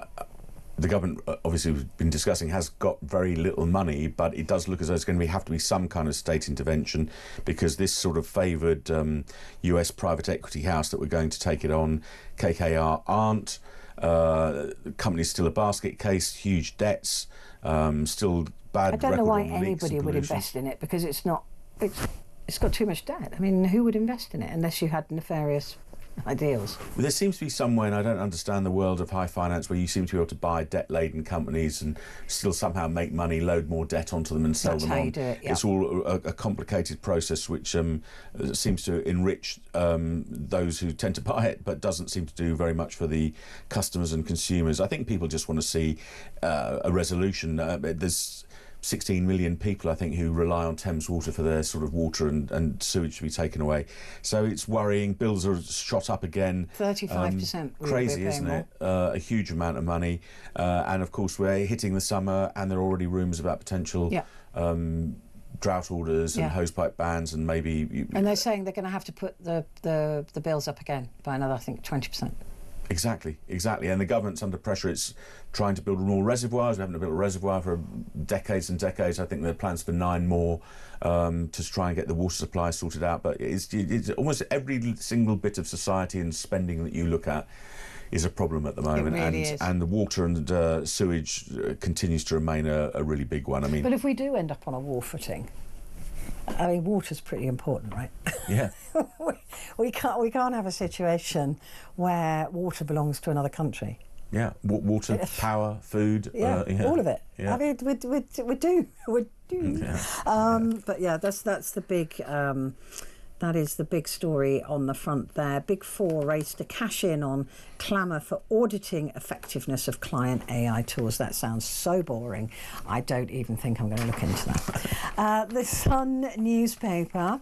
the government, obviously, we've been discussing, has got very little money, but it does look as though it's going to have to be some kind of state intervention, because this sort of favoured US private equity house that we're going to take it on, KKR, aren't. The company's still a basket case, huge debts, still bad. I don't know why anybody would invest in it, because it's got too much debt. I mean, who would invest in it unless you had nefarious ideals? There seems to be somewhere, and I don't understand the world of high finance, where you seem to be able to buy debt-laden companies and still somehow make money, load more debt onto them and sell them on. That's how you do it, yeah. It's all a complicated process which seems to enrich those who tend to buy it, but doesn't seem to do very much for the customers and consumers. I think people just want to see a resolution. There's 16 million people, I think, who rely on Thames Water for their sort of water and sewage to be taken away. So it's worrying. Bills are shot up again. 35%. Crazy, isn't it? A huge amount of money. And, of course, we're hitting the summer, and there are already rumours about potential drought orders and hosepipe bans, and maybe... And they're saying they're going to have to put the bills up again by another, I think, 20%. Exactly. And the government's under pressure. It's trying to build more reservoirs. We haven't built a reservoir for decades and decades. I think there are plans for 9 more to try and get the water supply sorted out. But it's almost every single bit of society and spending that you look at is a problem at the moment. It really is. And the water and sewage continues to remain a really big one. I mean, but if we do end up on a war footing, I mean, water's pretty important, right? Yeah. we can't have a situation where water belongs to another country. Yeah, water, power, food. All of it. Yeah. I mean, we do. Yeah. But yeah, that's the big. That is the big story on the front there. Big Four race to cash in on clamour for auditing effectiveness of client AI tools. That sounds so boring. I don't even think I'm going to look into that. The Sun newspaper,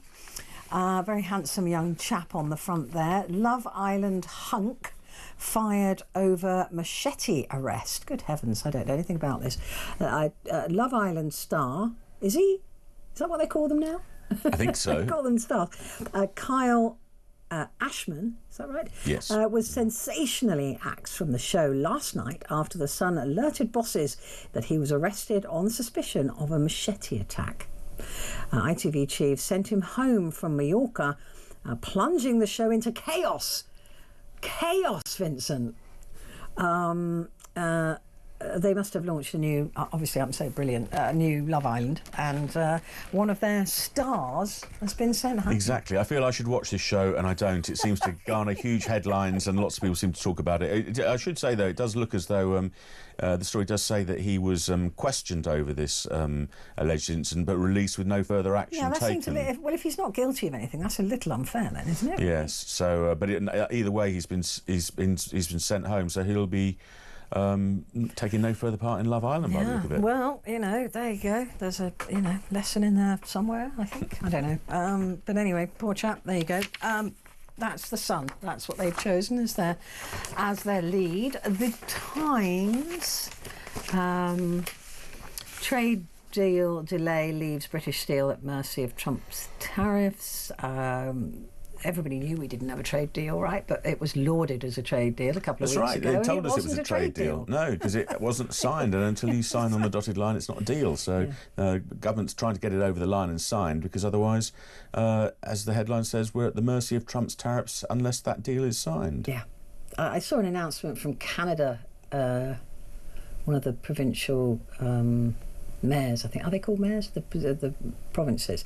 very handsome young chap on the front there. Love Island hunk fired over machete arrest. Good heavens, I don't know anything about this. Love Island star, is he? Is that what they call them now? I think so. Call them stars. Kyle Ashman, is that right? Yes. Was sensationally axed from the show last night after the Sun alerted bosses that he was arrested on suspicion of a machete attack. ITV chief sent him home from Mallorca, plunging the show into chaos. Chaos, Vincent. They must have launched a new, obviously I'm so brilliant, new Love Island, and one of their stars has been sent home. Exactly. I feel I should watch this show, and I don't. It seems to garner huge headlines, and lots of people seem to talk about it. I should say, though, it does look as though the story does say that he was questioned over this alleged incident, but released with no further action that taken. Seems well, if he's not guilty of anything, that's a little unfair, then, isn't it? Yes. So, but either way, he's been sent home, so he'll be taking no further part in Love Island by the look of it. Well, there you go. There's a lesson in there somewhere, I think. I don't know. But anyway, poor chap. There you go. That's the Sun. That's what they've chosen as their lead. The Times. Trade deal delay leaves British steel at mercy of Trump's tariffs. Everybody knew we didn't have a trade deal, right? But it was lauded as a trade deal a couple of weeks ago. They told us it was a trade deal. No, because it wasn't signed, and until you sign on the dotted line, it's not a deal. So government's trying to get it over the line and signed, because otherwise, as the headline says, we're at the mercy of Trump's tariffs unless that deal is signed. Yeah. I saw an announcement from Canada, one of the provincial mayors, I think. Are they called mayors? The provinces.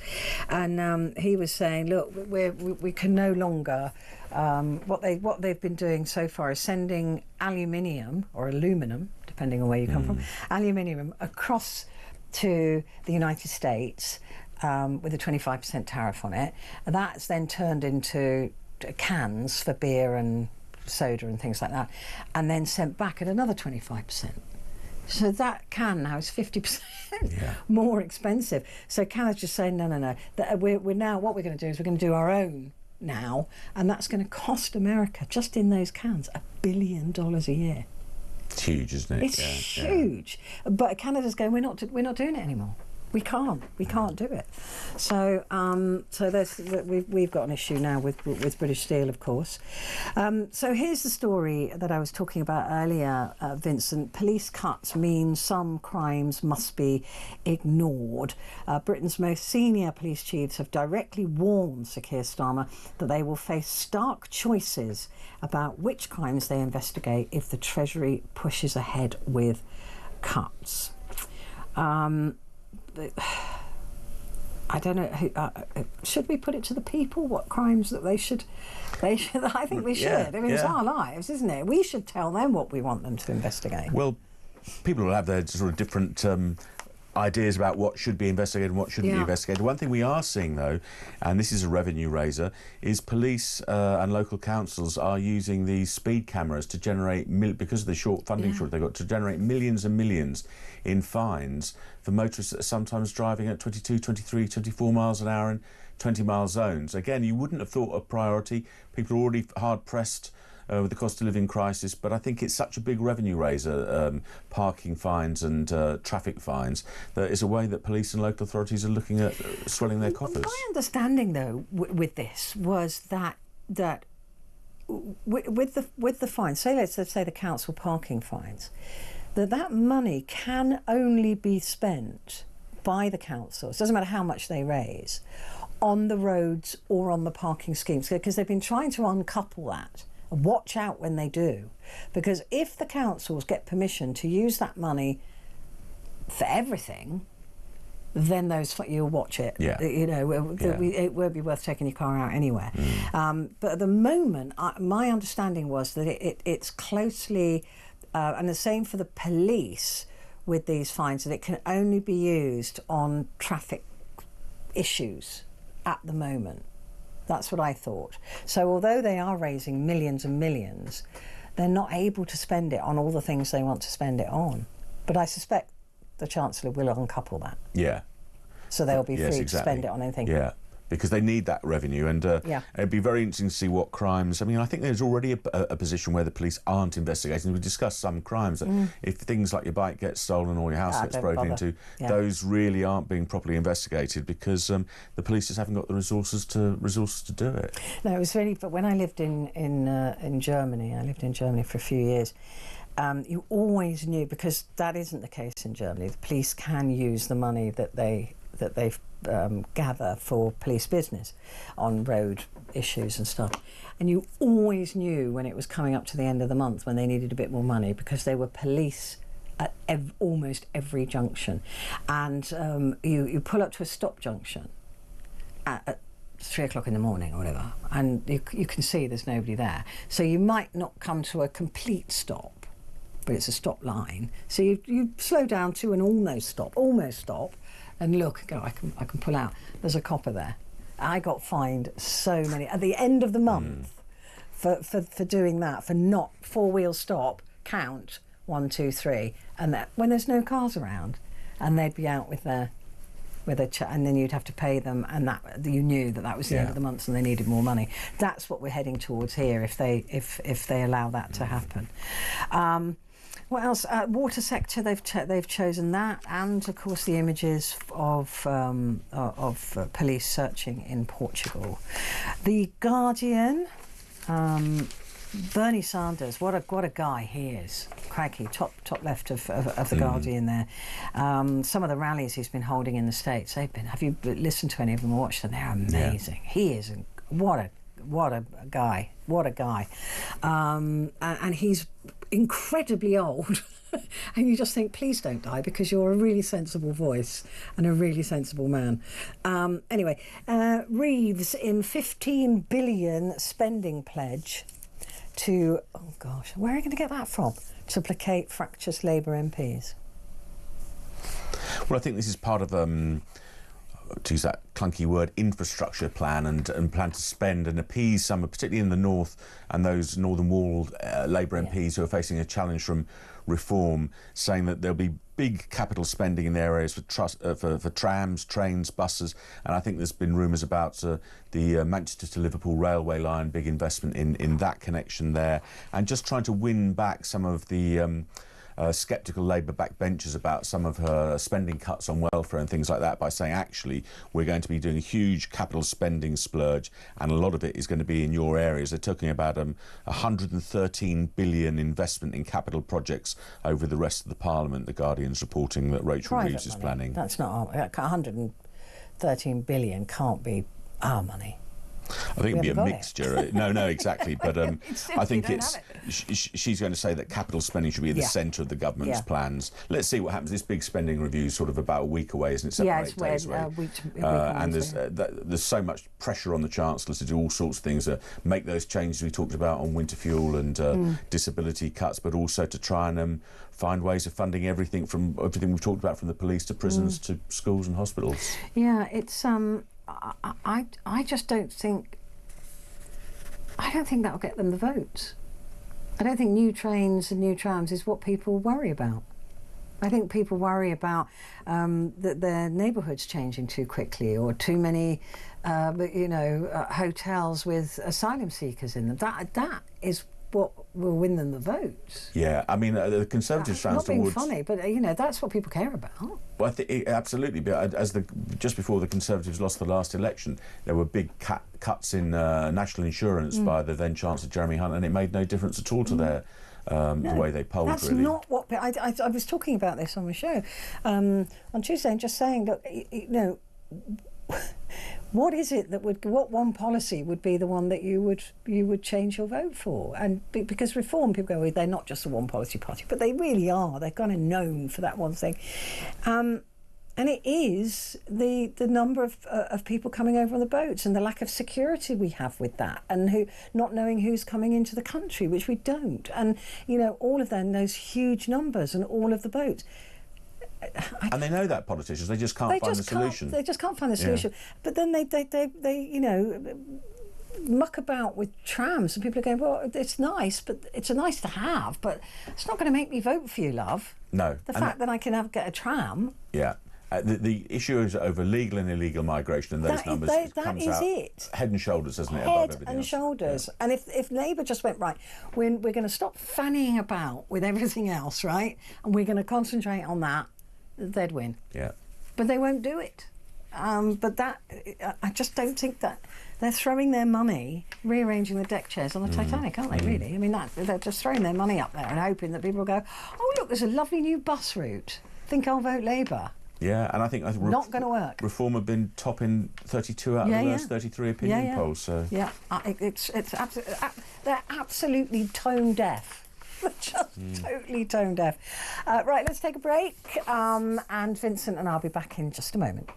And he was saying, look, we can no longer... what they've been doing so far is sending aluminium, or aluminum, depending on where you come from, aluminium across to the United States with a 25% tariff on it. And that's then turned into cans for beer and soda and things like that, and then sent back at another 25%. So that can now is 50% more expensive. So Canada's just saying, no. That we're now, what we're going to do is we're going to do our own now, and that's going to cost America, just in those cans, $1 billion a year. It's huge, isn't it? It's huge. But Canada's going, we're not doing it anymore. We can't do it. So we've got an issue now with British Steel, of course. So here's the story that I was talking about earlier, Vincent. Police cuts mean some crimes must be ignored. Britain's most senior police chiefs have directly warned Sir Keir Starmer that they will face stark choices about which crimes they investigate if the Treasury pushes ahead with cuts. I don't know. Should we put it to the people what crimes that they should? I think we should. I mean, it's our lives, isn't it? We should tell them what we want them to investigate. Well, people will have their sort of different ideas about what should be investigated and what shouldn't be investigated. One thing we are seeing, though, and this is a revenue raiser, is police and local councils are using these speed cameras to generate, because of the short funding shortage they've got, to generate millions and millions in fines for motorists that are sometimes driving at 22, 23, 24 miles an hour in 20-mile zones. Again, you wouldn't have thought a priority. People are already hard-pressed with the cost of living crisis, but I think it's such a big revenue raiser, parking fines and traffic fines, that it's a way that police and local authorities are looking at swelling their coffers. My understanding, though, with this was that with the fines, let's say the council parking fines, that money can only be spent by the councils, doesn't matter how much they raise, on the roads or on the parking schemes, because they've been trying to uncouple that. Watch out when they do, because if the councils get permission to use that money for everything, then you'll watch it. It won't be worth taking your car out anywhere. But at the moment, my understanding was that it's closely, and the same for the police with these fines, that it can only be used on traffic issues at the moment. That's what I thought. So although they are raising millions and millions, they're not able to spend it on all the things they want to spend it on. But I suspect the Chancellor will uncouple that. Yeah. So they'll be free to spend it on anything. Yeah, because they need that revenue, and it'd be very interesting to see what crimes. I mean, I think there's already a position where the police aren't investigating. We discussed some crimes that if things like your bike gets stolen or your house gets broken into, those really aren't being properly investigated because the police just haven't got the resources to do it. No, it was really. But when I lived in Germany, I lived in Germany for a few years. You always knew, because that isn't the case in Germany. The police can use the money that they gather for police business on road issues and stuff, and you always knew when it was coming up to the end of the month when they needed a bit more money, because there were police at almost every junction, and you pull up to a stop junction at 3 o'clock in the morning or whatever, and you can see there's nobody there, so you might not come to a complete stop, but it's a stop line, so you slow down to an almost stop, and look, go, I can pull out. There's a copper there. I got fined so many at the end of the month for doing that, for not four-wheel stop, count 1, 2, 3, and that when there's no cars around, and they'd be out with a and then you'd have to pay them, and that you knew that was the end of the month and they needed more money. That's what we're heading towards here if they allow that to happen. What else? Water sector. They've chosen that, and of course the images of police searching in Portugal. The Guardian. Bernie Sanders. What a guy he is. Crikey, top left of the Guardian there. Some of the rallies he's been holding in the States. Have you listened to any of them or watched them? They're amazing. Yeah. He is. What a guy. What a guy. And he's incredibly old. And you just think, please don't die, because you're a really sensible voice and a really sensible man. Anyway, Reeves in 15 billion spending pledge to, oh gosh, where are you going to get that from? To placate fractious Labour MPs. Well, I think this is part of, to use that clunky word, infrastructure plan and plan to spend and appease some, particularly in the north, and those northern wall Labour MPs who are facing a challenge from reform, saying that there'll be big capital spending in their areas for trams, trains, buses, and I think there's been rumours about the Manchester to Liverpool railway line, big investment in that connection there, and just trying to win back some of the sceptical Labour backbenchers about some of her spending cuts on welfare and things like that, by saying, actually, we're going to be doing a huge capital spending splurge, and a lot of it is going to be in your areas. They're talking about 113 billion investment in capital projects over the rest of the Parliament. The Guardian's reporting that Rachel Reeves is planning. That's not 113 billion can't be our money. I think it'd be a mixture. No, exactly. But I think she's going to say that capital spending should be at the centre of the government's plans. Let's see what happens. This big spending review is sort of about a week away, isn't it? 7 or 8 days away. And there's so much pressure on the Chancellor to do all sorts of things, make those changes we talked about on winter fuel and disability cuts, but also to try and find ways of funding everything we've talked about, from the police to prisons to schools and hospitals. Yeah, it's I just don't think that'll get them the votes. I don't think new trains and new trams is what people worry about. I think people worry about that their neighbourhoods changing too quickly, or too many hotels with asylum seekers in them. That is what will win them the votes. Yeah, I mean, the Conservatives found not being funny, but that's what people care about. Well, I think absolutely. But just before the Conservatives lost the last election, there were big cuts in national insurance by the then Chancellor Jeremy Hunt, and it made no difference at all to their the way they polled. That's really not what I was talking about this on the show on Tuesday, and just saying that what is it what one policy would be the one that you would change your vote for? And because Reform, people go, well, they're not just a one policy party, but they really are. They're kind of known for that one thing. And it is the number of people coming over on the boats, and the lack of security we have with that, and not knowing who's coming into the country, which we don't. And, all of them, those huge numbers and all of the boats. And they know that, politicians, they just can't find the solution. They just can't find the solution. Yeah. But then they muck about with trams, and people are going, well, it's nice, but it's a nice to have, but it's not going to make me vote for you, love. No. The fact that I can get a tram. Yeah. The issue is over legal and illegal migration, and those numbers comes out head and shoulders, doesn't it? Above everything else. Shoulders. Yeah. And if Labour just went, right, we're going to stop fannying about with everything else, right, and we're going to concentrate on that, they'd win. Yeah. But they won't do it. But I just don't think that they're throwing their money rearranging the deck chairs on the Titanic, aren't they? Really? I mean, they're just throwing their money up there and hoping that people will go, oh look, there's a lovely new bus route. Think I'll vote Labour. Yeah, and I think not going to work. Reform have been topping 32 out of the last 33 opinion polls. So they're absolutely tone deaf. Just totally tone deaf. Right, let's take a break. And Vincent and I'll be back in just a moment.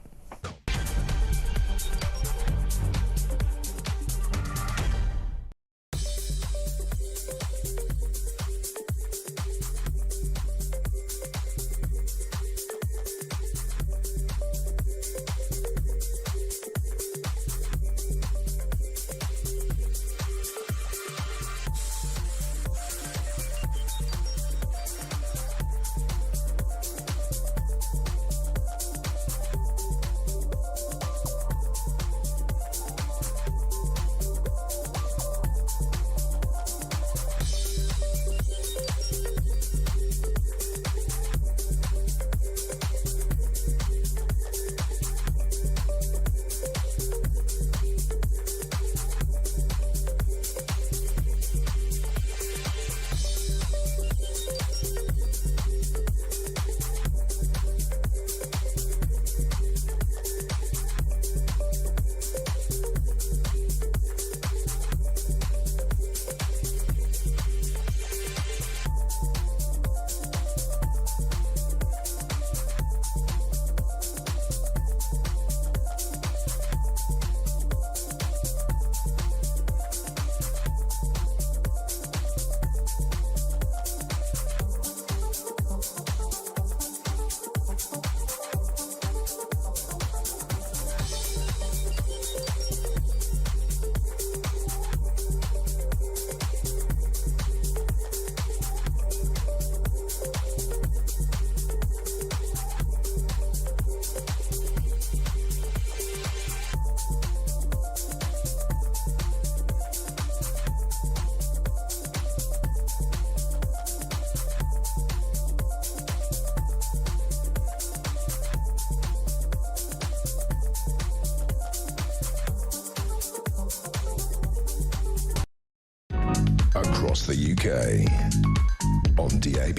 across the UK. On DAB+,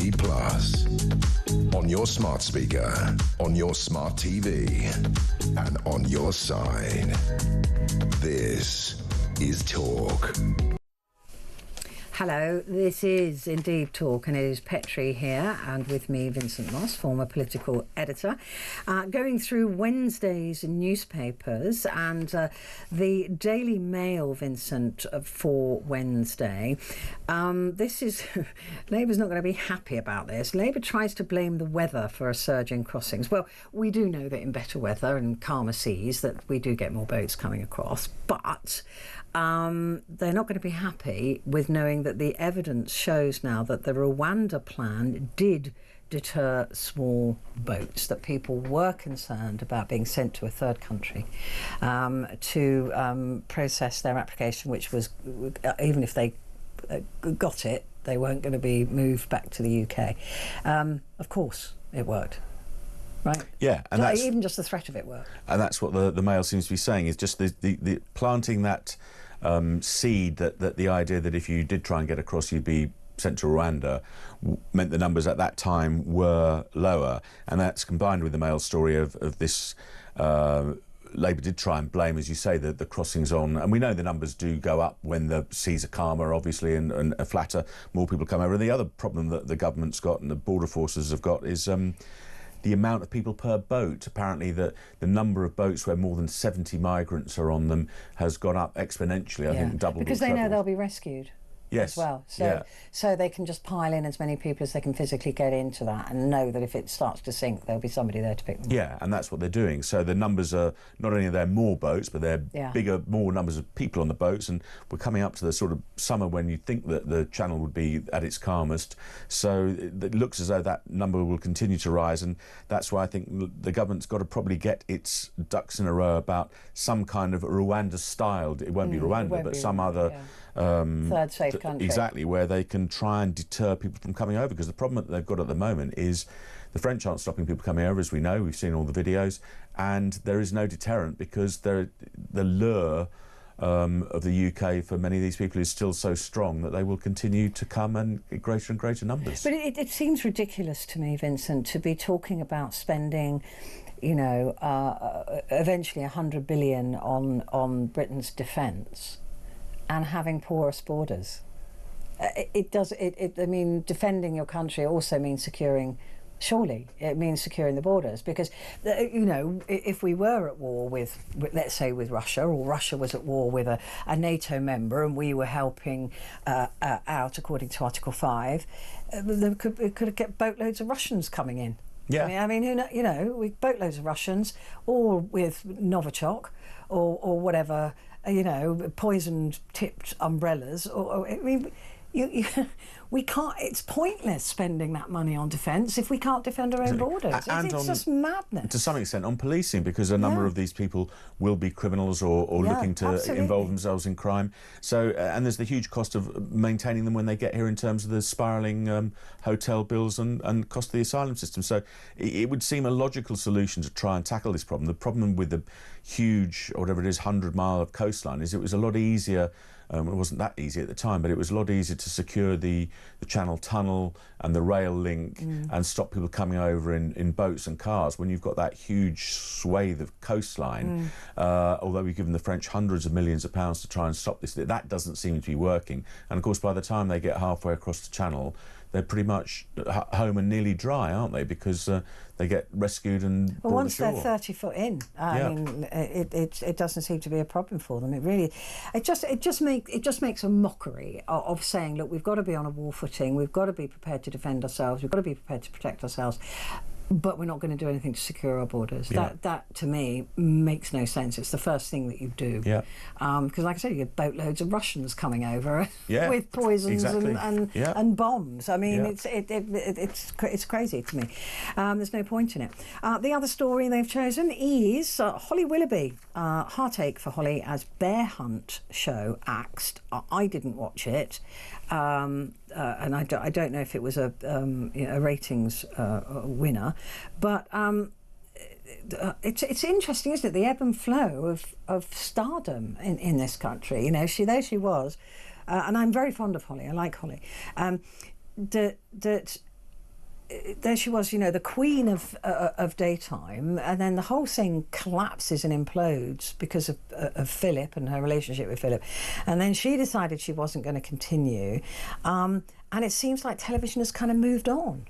on your smart speaker, on your smart TV, and on your side. This is Talk. Hello, this is indeed Talk, and it is Petrie here, and with me Vincent Moss, former political editor, going through Wednesday's newspapers and the Daily Mail, Vincent, for Wednesday. This is Labour's not going to be happy about this. Labour tries to blame the weather for a surge in crossings. Well, we do know that in better weather and calmer seas that we do get more boats coming across, but they're not going to be happy with knowing that the evidence shows now that the Rwanda plan did deter small boats, that people were concerned about being sent to a third country to process their application, which was, even if they got it, they weren't going to be moved back to the UK. Of course, it worked. Right. Yeah, and that's, even just the threat of it worked. And that's what the Mail seems to be saying, is just the planting that seed, that the idea that if you did try and get across you'd be sent to Rwanda, meant the numbers at that time were lower, and that's combined with the Mail story of this. Labour did try and blame, as you say, the crossings on, and we know the numbers do go up when the seas are calmer, obviously, and are flatter, more people come over. And the other problem that the government's got and the border forces have got is the amount of people per boat. Apparently the number of boats where more than 70 migrants are on them has gone up exponentially, I think doubled. Because they know they'll be rescued. Yes. As well. So they can just pile in as many people as they can physically get into that, and know that if it starts to sink, there'll be somebody there to pick them up. Yeah, and that's what they're doing. So the numbers are, not only are there more boats, but they're bigger, more numbers of people on the boats, and we're coming up to the sort of summer when you think that the channel would be at its calmest. So it looks as though that number will continue to rise, and that's why I think the government's got to probably get its ducks in a row about some kind of Rwanda-styled, it won't be Rwanda, but some other... third safe country. Exactly, where they can try and deter people from coming over, because the problem that they've got at the moment is the French aren't stopping people coming over, as we know, we've seen all the videos, and there is no deterrent because the lure of the UK for many of these people is still so strong that they will continue to come and get greater and greater numbers. But it seems ridiculous to me, Vincent, to be talking about spending, you know, eventually 100 billion on Britain's defence and having porous borders. I mean, defending your country also means securing, surely, it means securing the borders, because, you know, if we were at war with, let's say, with Russia, or Russia was at war with a NATO member and we were helping out according to Article 5, it could get boatloads of Russians coming in. Yeah. I mean, you know, we boatloads of Russians, or with Novichok, or whatever, you know, poison-tipped umbrellas. I mean, we can't. It's pointless spending that money on defence if we can't defend our own borders. It's just madness. To some extent, on policing, because a number of these people will be criminals or looking to involve themselves in crime. So, and there's the huge cost of maintaining them when they get here in terms of the spiralling hotel bills and cost of the asylum system. So, it would seem a logical solution to try and tackle this problem. The problem with the huge, or whatever it is, 100-mile of coastline is it was a lot easier. It wasn't that easy at the time, but it was a lot easier to secure the Channel Tunnel and the rail link and stop people coming over in boats and cars when you've got that huge swathe of coastline. Although we've given the French hundreds of millions of pounds to try and stop this, that doesn't seem to be working. And of course, by the time they get halfway across the channel, they're pretty much home and nearly dry, aren't they? Because they get rescued and brought once ashore. they're 30 foot in, I mean, it doesn't seem to be a problem for them. It just makes a mockery of saying, look, we've got to be on a war footing, we've got to be prepared to defend ourselves, we've got to be prepared to protect ourselves, but we're not going to do anything to secure our borders. That to me makes no sense. It's the first thing that you do. Because like I said, you get boatloads of Russians coming over with poisons and bombs. I mean, it's crazy to me. There's no point in it. The other story they've chosen is Holly Willoughby. Heartache for Holly as Bear Hunt show axed. I didn't watch it. And I don't know if it was a ratings winner, but it's interesting, isn't it? The ebb and flow of stardom in this country. You know, she was and I'm very fond of Holly. I like Holly. That there she was, the queen of daytime, and then the whole thing collapses and implodes because of Philip and her relationship with Philip, and then she decided she wasn't going to continue, and it seems like television has kind of moved on,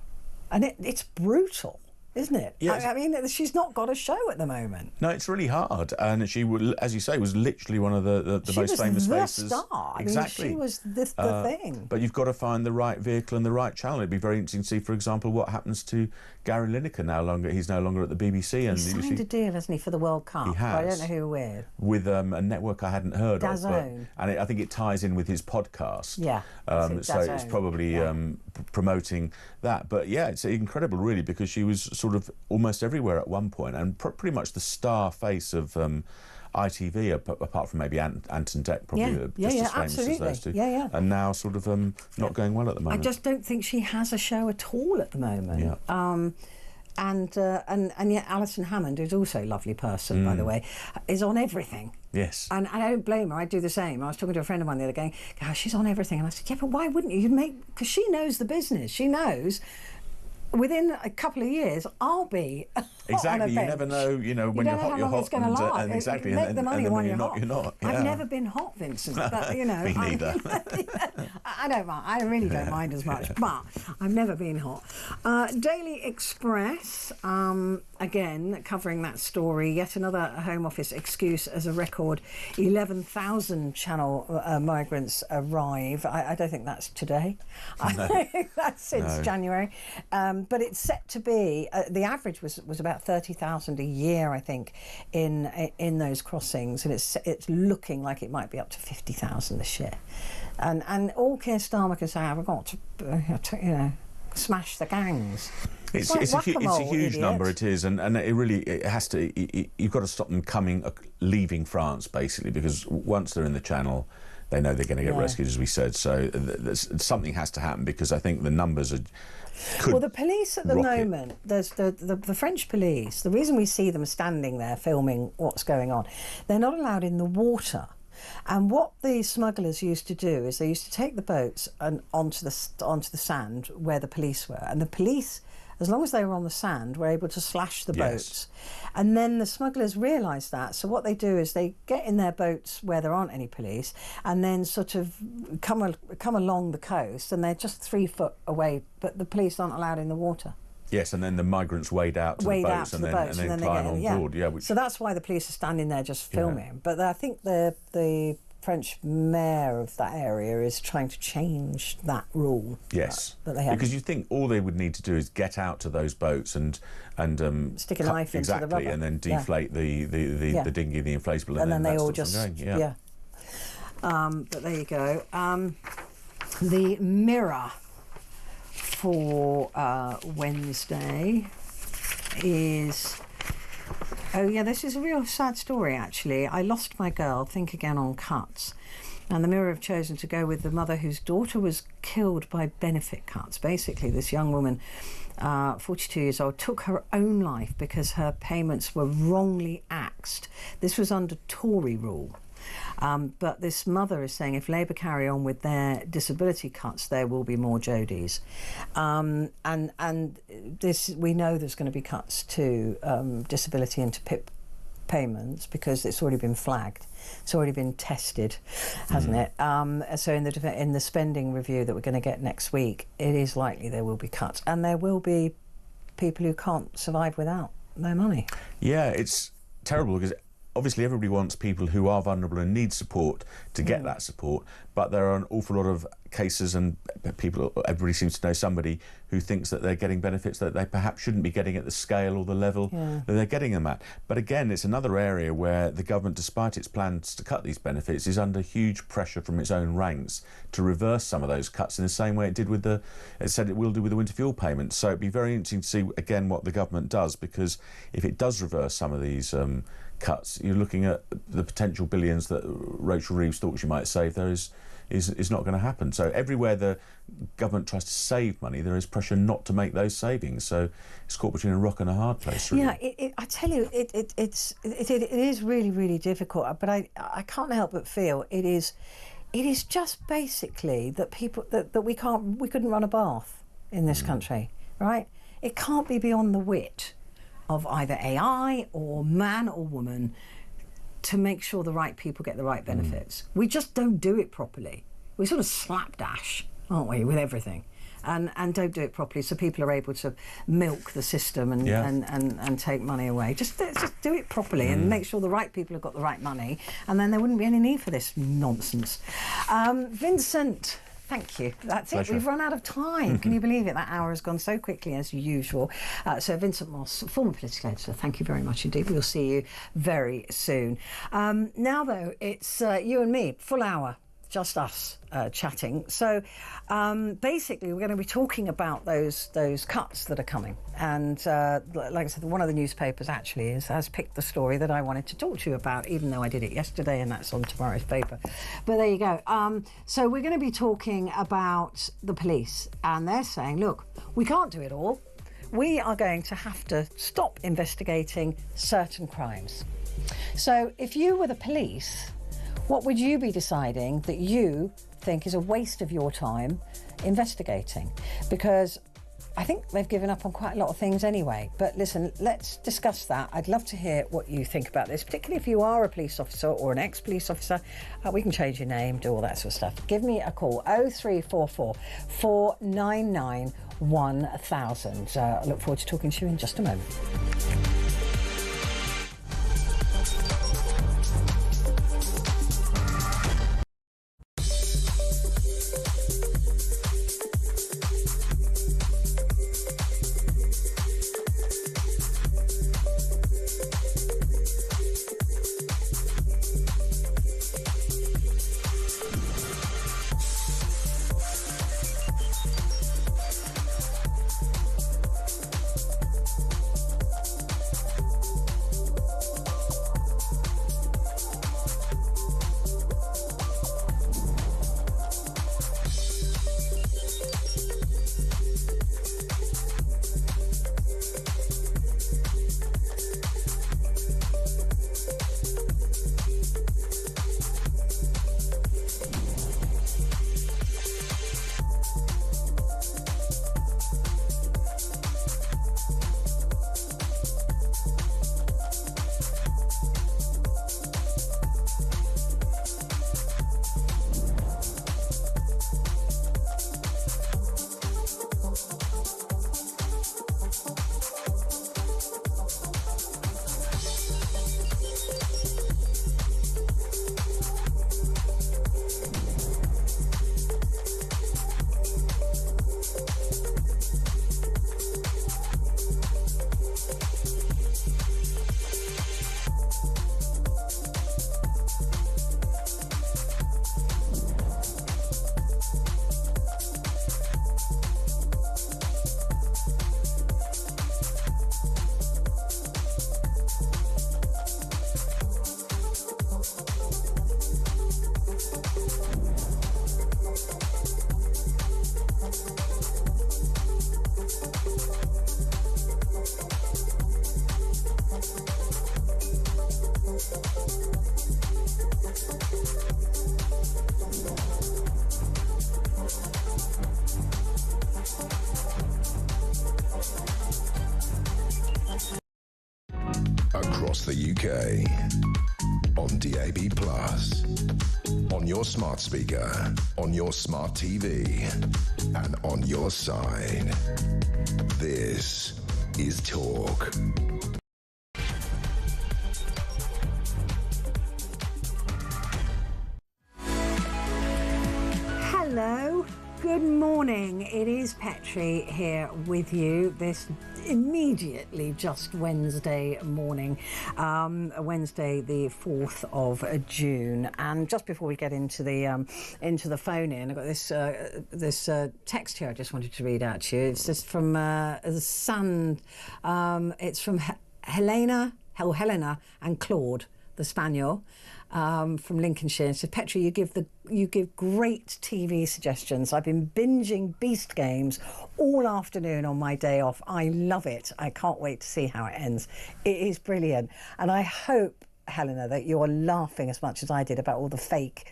and it's brutal. Isn't it? Yes. I mean, she's not got a show at the moment. No, it's really hard, and she would, as you say, was literally one of the most famous faces. Star. Exactly. I mean, she was the thing. But you've got to find the right vehicle and the right channel. It'd be very interesting to see, for example, what happens to Gary Lineker. He's no longer at the BBC, and he signed a deal, hasn't he, for the World Cup? He has. I don't know who with a network I hadn't heard DAZN. of, and I think it ties in with his podcast. Yeah. So it's probably promoting that. But yeah, it's incredible, really, because she was sort of almost everywhere at one point, and pretty much the star face of ITV, apart from maybe Anton Deck, probably just as famous as those two. Yeah. And now sort of not going well at the moment. I just don't think she has a show at all at the moment. Yeah. And yet Alison Hammond, who's also a lovely person, by the way, is on everything. Yes. And I don't blame her. I do the same. I was talking to a friend of mine the other day, gosh, she's on everything. And I said, yeah, but why wouldn't you? Because she knows the business. She knows within a couple of years, I'll be exactly. You bench. never know. When you're hot, you're hot, and exactly. Make the money when you're not. You're not. Yeah. I've never been hot, Vincent. But, Me neither. I don't mind. I really don't mind as much. But I've never been hot. Daily Express, again covering that story. Yet another Home Office excuse as a record 11,000 Channel migrants arrive. I don't think that's today. No. I think that's since January. But it's set to be, the average was about 30,000 a year, I think, in those crossings, and it's looking like it might be up to 50,000 this year. And all Keir Starmer can say, I've got to smash the gangs. It's a huge number, it is, and it has to. You've got to stop them leaving France, basically, because once they're in the Channel, they know they're going to get rescued, as we said. So something has to happen, because I think the numbers are. Well, the police at the moment, there's the French police. The reason we see them standing there filming what's going on, they're not allowed in the water. And what the smugglers used to do is they used to take the boats and onto the sand where the police were, and the police, as long as they were on the sand, were able to slash the boats. And then the smugglers realised that, so what they do is they get in their boats where there aren't any police, and then sort of come along the coast, and they're just 3 foot away, but the police aren't allowed in the water. Yes, and then the migrants wade out to the boats and then climb on board. So that's why the police are standing there just filming. But I think the French mayor of that area is trying to change that rule. Yes, that they have. Because you think all they would need to do is get out to those boats and stick a knife into the rubber, and then deflate the dinghy, the inflatable, and then they all just going. But there you go. The Mirror for Wednesday is. Oh yeah, this is a real sad story actually. I lost my girl, think again on cuts. And the Mirror have chosen to go with the mother whose daughter was killed by benefit cuts. Basically, this young woman, 42 years old, took her own life because her payments were wrongly axed. This was under Tory rule. But this mother is saying if Labour carry on with their disability cuts, there will be more Jodies. And this, we know there's going to be cuts to disability into PIP payments because it's already been flagged. It's already been tested, hasn't it? So in the spending review that we're going to get next week, it is likely there will be cuts, and there will be people who can't survive without their money. Yeah, it's terrible because obviously everybody wants people who are vulnerable and need support to get that support, but there are an awful lot of cases and everybody seems to know somebody who thinks that they're getting benefits that they perhaps shouldn't be getting at the scale or the level that they're getting them at. But again, it's another area where the government, despite its plans to cut these benefits, is under huge pressure from its own ranks to reverse some of those cuts in the same way it said it will do with the winter fuel payments. So it'd be very interesting to see again what the government does, because if it does reverse some of these cuts, you're looking at the potential billions that Rachel Reeves thought she might save. There is not going to happen. So everywhere the government tries to save money, there is pressure not to make those savings. So it's caught between a rock and a hard place, really. Yeah, I tell you, it is really, really difficult. But I can't help but feel it It is just basically that people that we couldn't run a bath in this country, right? It can't be beyond the wit of either AI or man or woman to make sure the right people get the right benefits. We just don't do it properly. We sort of slapdash, aren't we, with everything, and don't do it properly, so people are able to milk the system and take money away. Just do it properly and make sure the right people have got the right money, and then there wouldn't be any need for this nonsense. Vincent, thank you. That's it. We've run out of time. Can you believe it? That hour has gone so quickly as usual. So Vincent Moss, former political editor, thank you very much indeed. We'll see you very soon. Now, though, it's you and me, full hour. Just us chatting. So basically, we're going to be talking about those cuts that are coming. And like I said, one of the newspapers actually has picked the story that I wanted to talk to you about, even though I did it yesterday, and that's on tomorrow's paper. But there you go. So we're going to be talking about the police, and they're saying, look, we can't do it all. We are going to have to stop investigating certain crimes. So if you were the police, what would you be deciding that you think is a waste of your time investigating? Because I think they've given up on quite a lot of things anyway. But listen, let's discuss that. I'd love to hear what you think about this, particularly if you are a police officer or an ex-police officer. We can change your name, do all that sort of stuff. Give me a call, 0344 499 1000. I look forward to talking to you in just a moment. Across the UK, on DAB+, on your smart speaker, on your smart TV, and on your side. This is Talk. Hello, good morning. It is Petrie here with you this immediately just Wednesday morning, Wednesday the 4th of June. And just before we get into the phone in, I've got this text here I just wanted to read out to you. It's just from Sun. It's from Helena and Claude, the Spaniel. From Lincolnshire. So Petrie, you give great TV suggestions. I've been binging Beast Games all afternoon on my day off. I love it. I can't wait to see how it ends. It is brilliant. And I hope, Helena, that you're laughing as much as I did about all the fake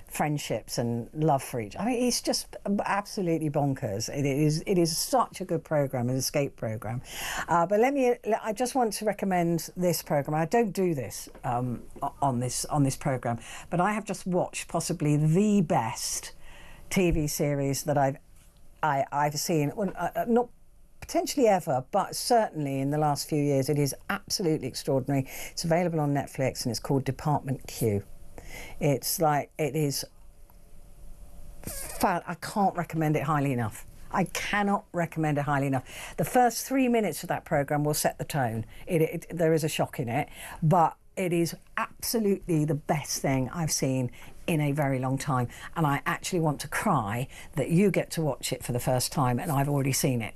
friendships and love for each. I mean, it's just absolutely bonkers. It is such a good program, an escape program. But I just want to recommend this program. I don't do this on this program, but I have just watched possibly the best TV series that I've seen. Not potentially ever, but certainly in the last few years. It is absolutely extraordinary. It's available on Netflix and it's called Department Q. I can't recommend it highly enough. I cannot recommend it highly enough. The first 3 minutes of that programme will set the tone. There is a shock in it, but it is absolutely the best thing I've seen in a very long time. And I actually want to cry that you get to watch it for the first time and I've already seen it.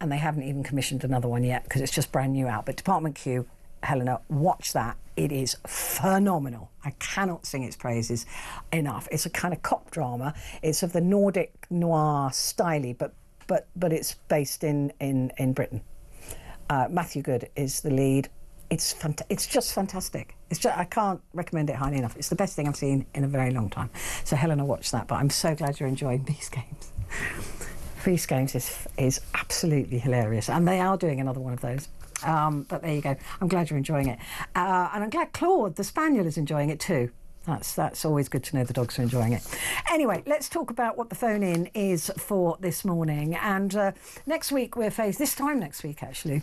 And they haven't even commissioned another one yet because it's just brand new out. But Department Q, Helena, watch that. It is phenomenal. I cannot sing its praises enough. It's a kind of cop drama. It's of the Nordic noir style, but it's based in Britain. Matthew Good is the lead. It's just fantastic. I can't recommend it highly enough. It's the best thing I've seen in a very long time. So Helena, watch that. But I'm so glad you're enjoying Beast Games. Beast Games is absolutely hilarious, and they are doing another one of those. But there you go. I'm glad you're enjoying it. And I'm glad Claude, the Spaniel, is enjoying it too. That's always good to know the dogs are enjoying it. Anyway, let's talk about what the phone-in is for this morning. And next week this time next week actually,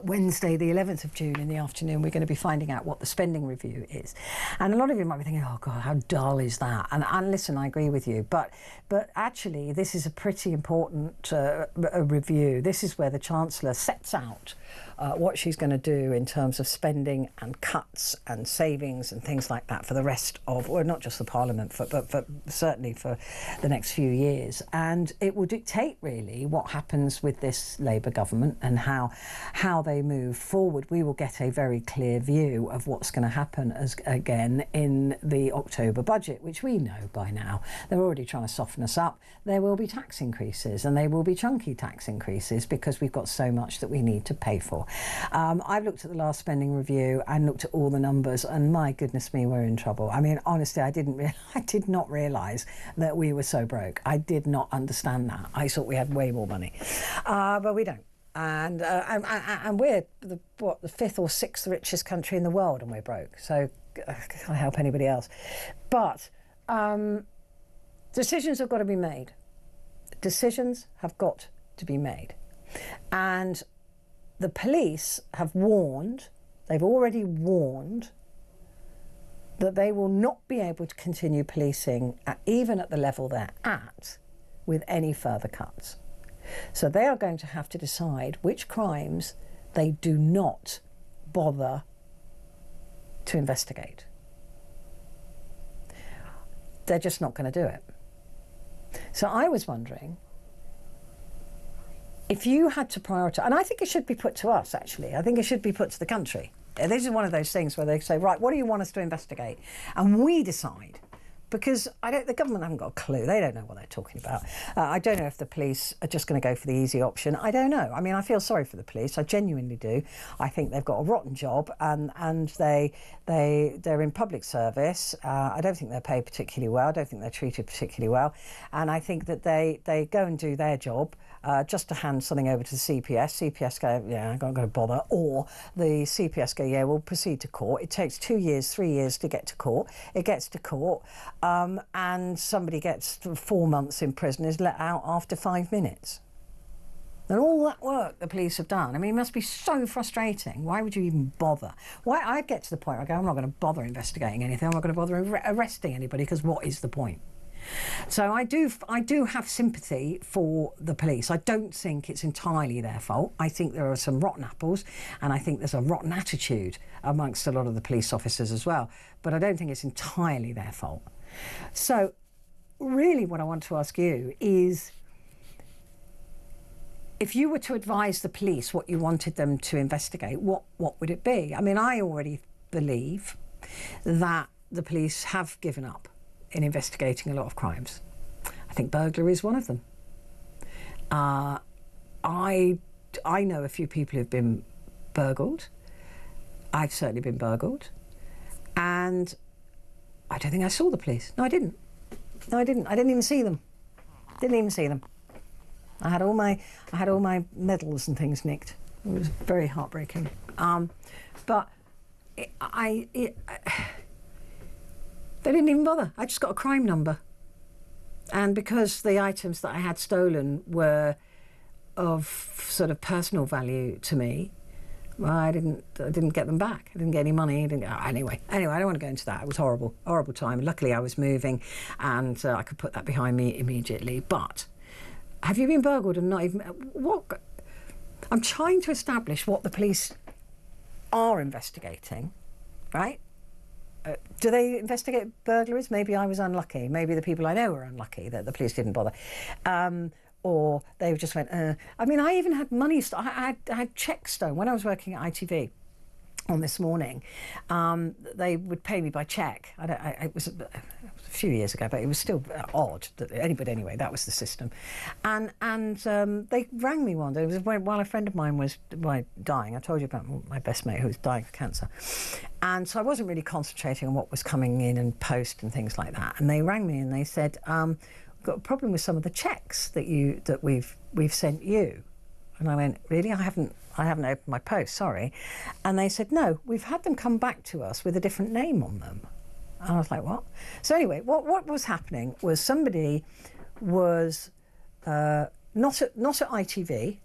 Wednesday the 11th of June in the afternoon, we're going to be finding out what the spending review is. And a lot of you might be thinking, oh God, how dull is that? And listen, I agree with you, but actually this is a pretty important review. This is where the Chancellor sets out what she's going to do in terms of spending and cuts and savings and things like that for the rest of, well, not just the Parliament, but certainly for the next few years. And it will dictate really what happens with this Labour government and how they move forward. We will get a very clear view of what's going to happen again in the October budget, which we know by now. They're already trying to soften us up. There will be tax increases, and they will be chunky tax increases because we've got so much that we need to pay for. I've looked at the last spending review and looked at all the numbers, and my goodness me, we're in trouble. I mean, honestly, I did not realise that we were so broke. I did not understand that. I thought we had way more money, but we don't. And we're the fifth or sixth richest country in the world, and we're broke. So I can't help anybody else. But decisions have got to be made. Decisions have got to be made, and the police have warned. They've already warned that they will not be able to continue policing even at the level they're at with any further cuts. So they are going to have to decide which crimes they do not bother to investigate. They're just not going to do it. So I was wondering, if you had to prioritise, and I think it should be put to us actually, I think it should be put to the country. This is one of those things where they say, right, what do you want us to investigate? And we decide. Because the government haven't got a clue. They don't know what they're talking about. I don't know if the police are just going to go for the easy option. I don't know. I mean, I feel sorry for the police. I genuinely do. I think they've got a rotten job, and they're in public service. I don't think they're paid particularly well. I don't think they're treated particularly well. And I think that they go and do their job just to hand something over to the CPS. CPS go, yeah, I'm not going to bother. Or the CPS go, yeah, we'll proceed to court. It takes 2 years, 3 years to get to court. It gets to court. And somebody gets 4 months in prison, is let out after 5 minutes. And all that work the police have done, I mean, it must be so frustrating. Why would you even bother? Why I get to the point where I go, I'm not going to bother investigating anything. I'm not going to bother arresting anybody, because what is the point? So I do have sympathy for the police. I don't think it's entirely their fault. I think there are some rotten apples, and I think there's a rotten attitude amongst a lot of the police officers as well. But I don't think it's entirely their fault. So really what I want to ask you is, if you were to advise the police what you wanted them to investigate, what would it be? I mean, I already believe that the police have given up in investigating a lot of crimes. I think burglary is one of them. I know a few people who've been burgled. I've certainly been burgled. And I don't think I saw the police. No, I didn't. I didn't even see them. Didn't even see them. I had all my medals and things nicked. It was very heartbreaking. But they didn't even bother. I just got a crime number. And because the items that I had stolen were of sort of personal value to me, well, I didn't get them back. I didn't get any money. Anyway, I don't want to go into that. It was horrible time. Luckily, I was moving, and I could put that behind me immediately. But have you been burgled and not even what? I'm trying to establish what the police are investigating, right? Do they investigate burglaries? Maybe I was unlucky. Maybe the people I know were unlucky that the police didn't bother. Or they just went, I mean, I even had money, I had checks stolen. When I was working at ITV on This Morning, they would pay me by cheque. It was a few years ago, but it was still odd. But anyway, that was the system. And they rang me one day. It was while a friend of mine was dying. I told you about my best mate who was dying of cancer. And so I wasn't really concentrating on what was coming in and post and things like that. And they rang me and they said, got a problem with some of the checks that we've sent you. And I went, really? I haven't opened my post, sorry. And they said, no, we've had them come back to us with a different name on them. And I was like, what? So anyway, what was happening was somebody was not at ITV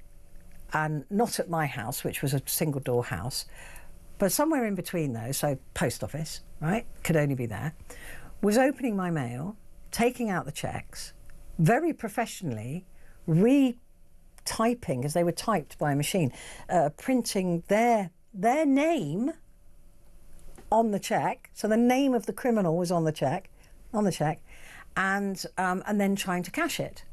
and not at my house, which was a single door house, but somewhere in between those, so post office, right, could only be there, was opening my mail, taking out the checks, very professionally retyping, as they were typed by a machine, printing their name on the check. So the name of the criminal was on the check, and then trying to cash it.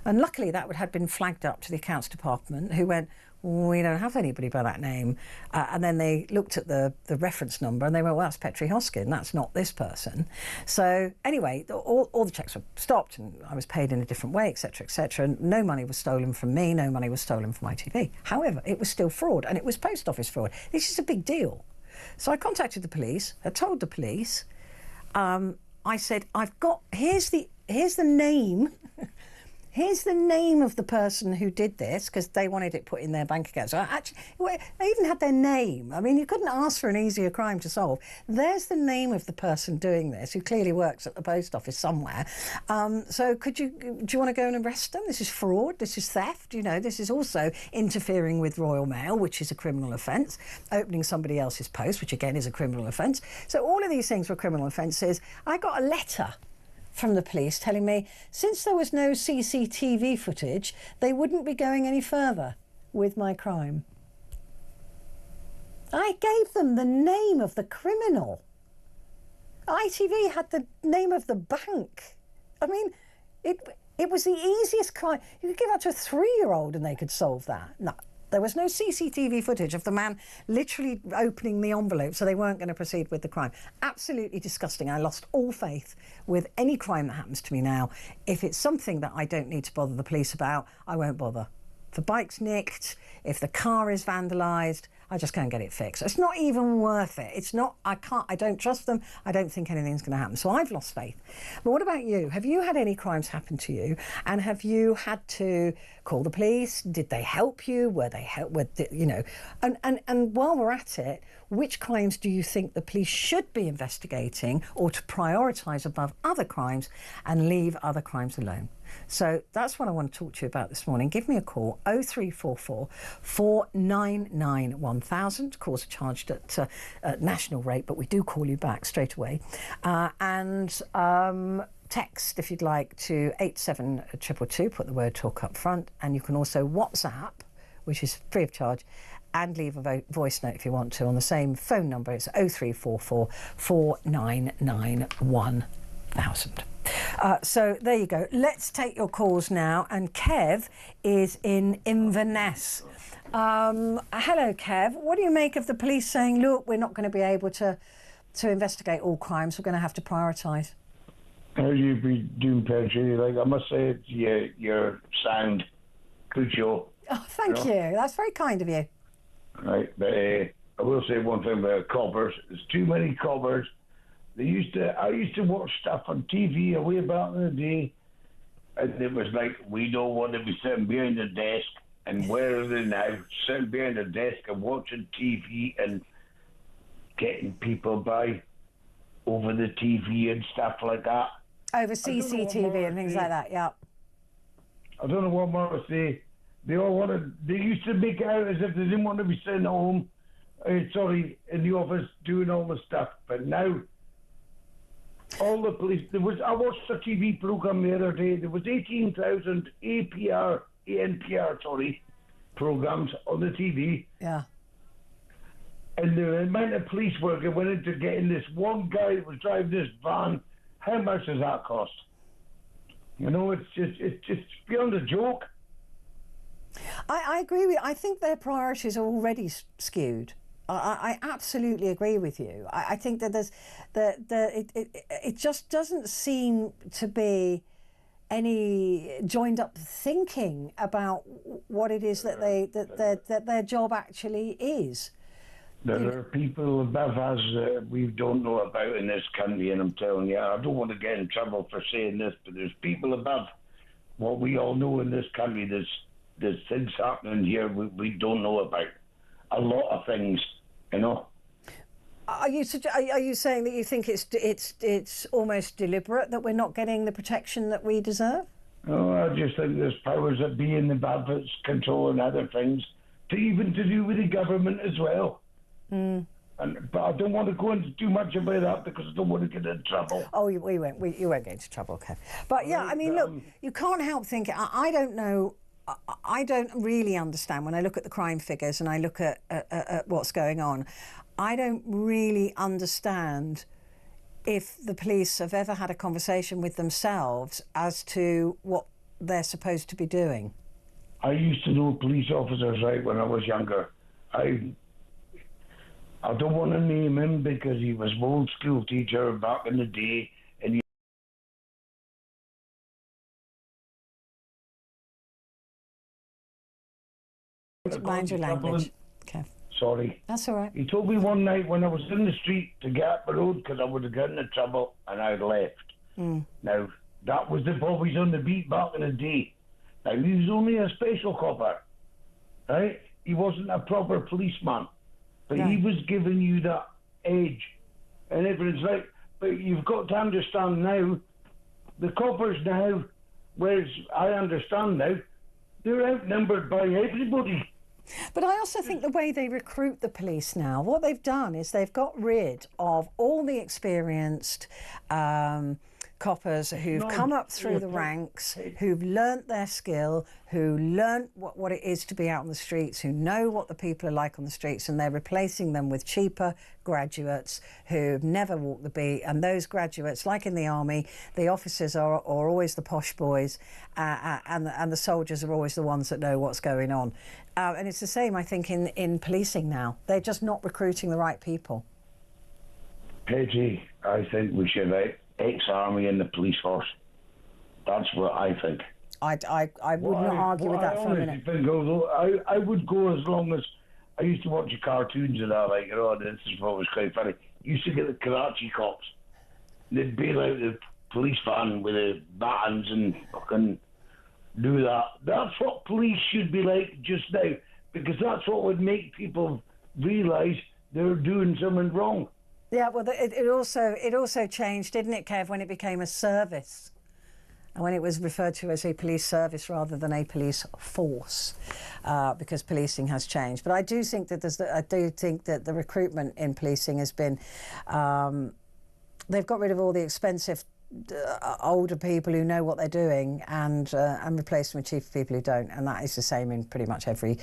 And luckily that had been flagged up to the accounts department, who went, we don't have anybody by that name. And then they looked at the reference number and they went, well, that's Petrie Hosken, that's not this person. So anyway, all the checks were stopped and I was paid in a different way, etc., etc. And no money was stolen from me, no money was stolen from ITV. However, it was still fraud, and it was post office fraud. This is a big deal. So I contacted the police, I told the police, I said, here's the name, here's the name of the person who did this, because they wanted it put in their bank account. So I even had their name. I mean, you couldn't ask for an easier crime to solve. There's the name of the person doing this, who clearly works at the post office somewhere. So do you want to go and arrest them? This is fraud, this is theft, this is also interfering with Royal Mail, which is a criminal offence, opening somebody else's post, which again is a criminal offence. So all of these things were criminal offences. I got a letter from the police telling me, since there was no CCTV footage, they wouldn't be going any further with my crime. I gave them the name of the criminal. ITV had the name of the bank. I mean, it was the easiest crime. You could give that to a 3-year-old and they could solve that. No. There was no CCTV footage of the man literally opening the envelope, so they weren't going to proceed with the crime. Absolutely disgusting. I lost all faith with any crime that happens to me now. If it's something that I don't need to bother the police about, I won't bother. If the bike's nicked, if the car is vandalised, I just go and get it fixed. It's not even worth it. It's not, I don't trust them. I don't think anything's going to happen. So I've lost faith. But what about you? Have you had any crimes happen to you? And have you had to call the police? Did they help you? Were they And while we're at it, which crimes do you think the police should be investigating, or to prioritise above other crimes and leave other crimes alone? So that's what I want to talk to you about this morning. Give me a call, 0344 499 1000. Calls are charged at national rate, but we do call you back straight away. Text, if you'd like, to 87222, put the word talk up front, and you can also WhatsApp, which is free of charge, and leave a voice note if you want to on the same phone number. It's 0344 499 1000. So there you go. Let's take your calls now. And Kev is in Inverness. Hello, Kev. What do you make of the police saying, look, we're not going to be able to investigate all crimes. We're going to have to prioritise? How do you be doing, Petrie? I must say, you're sound. Good show. Oh, thank you. That's very kind of you. Right, but I will say one thing about coppers. There's too many coppers I used to watch stuff on TV way back in the day, and it was like, we don't want to be sitting behind the desk. And where are they now? Sitting behind the desk and watching TV and getting people by over the TV and stuff like that. Over CCTV and things like that, yeah. I don't know what more to say. They used to make it out as if they didn't want to be sitting at home, in the office doing all the stuff. But now, all the police, I watched a TV program the other day. There was 18,000 NPR programs on the TV. Yeah. And the amount of police work that went into getting this one guy that was driving this van, how much does that cost? You know, it's just beyond a joke. I agree with you. I think their priorities are already skewed. I absolutely agree with you. I think that it just doesn't seem to be any joined up thinking about what it is that that their job actually is. There are people above us that we don't know about in this country, and I'm telling you, I don't want to get in trouble for saying this, but there's people above what we all know in this country. There's things happening here we don't know about. A lot of things, you know. Are you saying that you think it's almost deliberate that we're not getting the protection that we deserve? Oh, I just think there's powers that be in the above that's controlling other things, even to do with the government as well. Mm. But I don't want to go into too much about that because I don't want to get in trouble. Oh, you won't get into trouble, Kev. But yeah, I mean, look, you can't help thinking. I don't know. I don't really understand when I look at the crime figures and I look at what's going on. I don't really understand if the police have ever had a conversation with themselves as to what they're supposed to be doing. I used to know police officers, right, when I was younger. I don't want to name him because he was an old school teacher back in the day, and mind your language, Kev. Sorry. That's all right. He told me one night when I was in the street to get up the road because I would have gotten into trouble, and I left. Mm. Now, that was the boys on the beat back in the day. Now, he was only a special copper, right? He wasn't a proper policeman. But he was giving you that edge. And everyone's like, but you've got to understand now, the coppers now, whereas I understand now, they're outnumbered by everybody. But I also think the way they recruit the police now, what they've done is they've got rid of all the experienced coppers who've come up through the ranks, who've learnt their skill, who learnt what it is to be out on the streets, who know what the people are like on the streets, and they're replacing them with cheaper graduates who've never walked the beat. And those graduates, like in the army, the officers are always the posh boys, and the soldiers are always the ones that know what's going on. And it's the same, I think, in policing now. They're just not recruiting the right people. Petrie, I think we should have ex-army in the police force. That's what I think. I would not argue with that for a minute. I would go as long as I used to watch the cartoons and that, like, you know, this is what was quite funny. You used to get the Karachi cops. They'd bail out the police van with the batons and fucking do that. That's what police should be like just now, because that's what would make people realise they're doing something wrong. Yeah, well, it also changed, didn't it, Kev, when it became a service, and when it was referred to as a police service rather than a police force, because policing has changed. But I do think that the recruitment in policing has been, they've got rid of all the expensive older people who know what they're doing and replace them with cheaper people who don't, and that is the same in pretty much every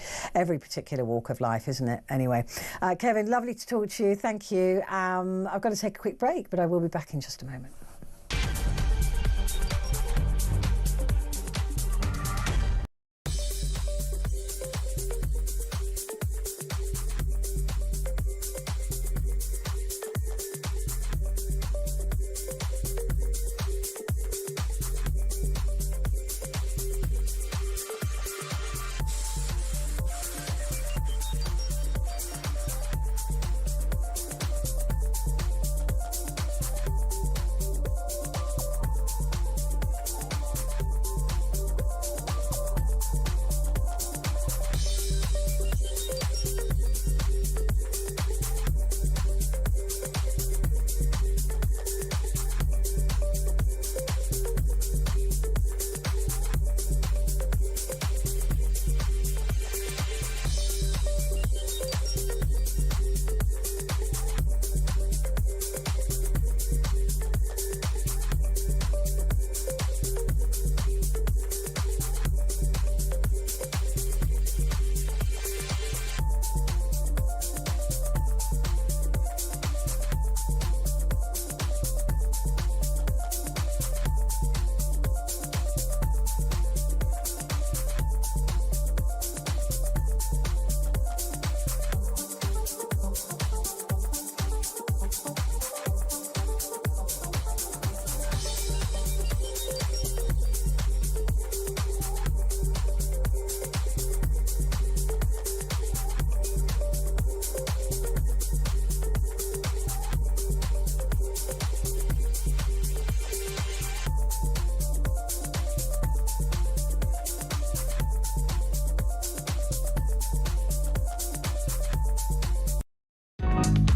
particular walk of life, isn't it? Anyway, Kevin, lovely to talk to you. Thank you. I've got to take a quick break, but I will be back in just a moment.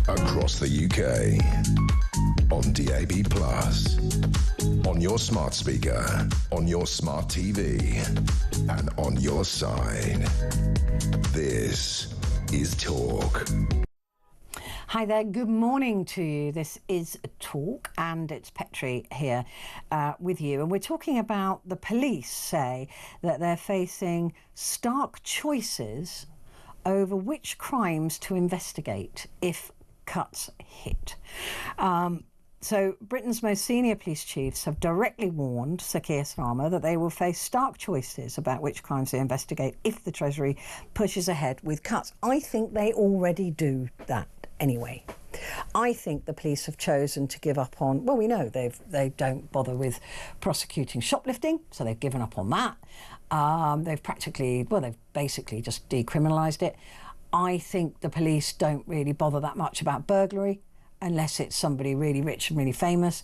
across the UK. On DAB+, on your smart speaker, on your smart TV, and on your side. This is Talk. Hi there, good morning to you. This is Talk, and it's Petrie here with you. And we're talking about the police say that they're facing stark choices over which crimes to investigate if cuts hit. So Britain's most senior police chiefs have directly warned Sir Keir Starmer that they will face stark choices about which crimes they investigate if the Treasury pushes ahead with cuts. I think they already do that anyway. I think the police have chosen to give up on, well, we know they don't bother with prosecuting shoplifting, so they've given up on that. They've basically just decriminalised it. I think the police don't really bother that much about burglary, unless it's somebody really rich and really famous.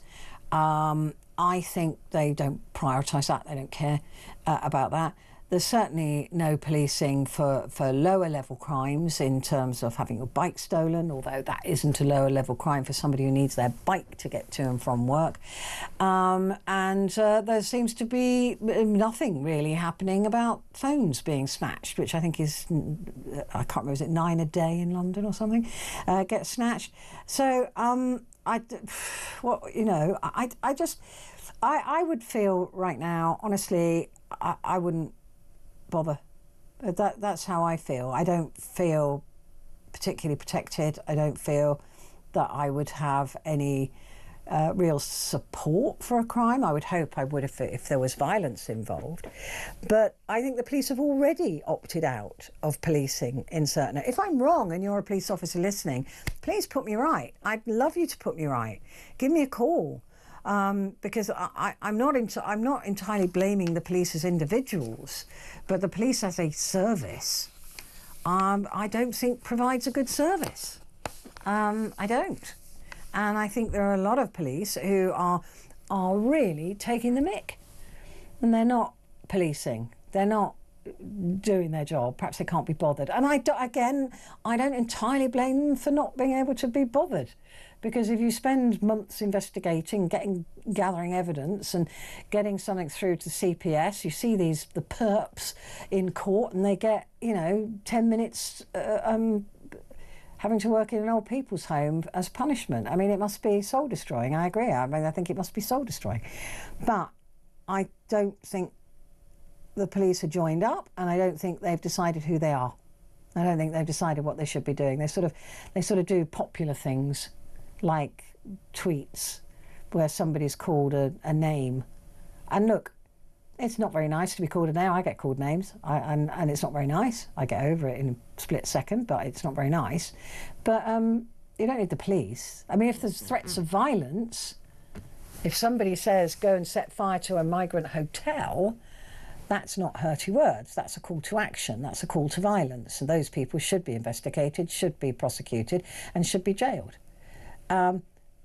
I think they don't prioritise that. They don't care about that. There's certainly no policing for lower level crimes in terms of having your bike stolen, although that isn't a lower level crime for somebody who needs their bike to get to and from work. And there seems to be nothing really happening about phones being snatched, which I think is, I can't remember, is it 9 a day in London or something, get snatched. So I would feel right now, honestly, I wouldn't bother. That's how I feel. I don't feel particularly protected. I don't feel that I would have any real support for a crime. I would hope I would if there was violence involved. But I think the police have already opted out of policing in certain... If I'm wrong and you're a police officer listening, please put me right. I'd love you to put me right. Give me a call. Because I'm not entirely blaming the police as individuals, but the police as a service, I don't think provides a good service. I don't. And I think there are a lot of police who are really taking the mick. And they're not policing. They're not doing their job. Perhaps they can't be bothered. And I don't entirely blame them for not being able to be bothered. Because if you spend months investigating, gathering evidence and getting something through to CPS, you see the perps in court and they get, 10 minutes having to work in an old people's home as punishment. I mean, it must be soul-destroying. I agree. I think it must be soul-destroying. But I don't think the police are joined up, and I don't think they've decided who they are. I don't think they've decided what they should be doing. They sort of do popular things, like tweets where somebody's called a name. And look, it's not very nice to be called a name. I get called names, and it's not very nice. I get over it in a split second, but it's not very nice. But you don't need the police. I mean, if there's threats of violence, if somebody says, go and set fire to a migrant hotel, that's not hurty words. That's a call to action. That's a call to violence. And those people should be investigated, should be prosecuted, and should be jailed.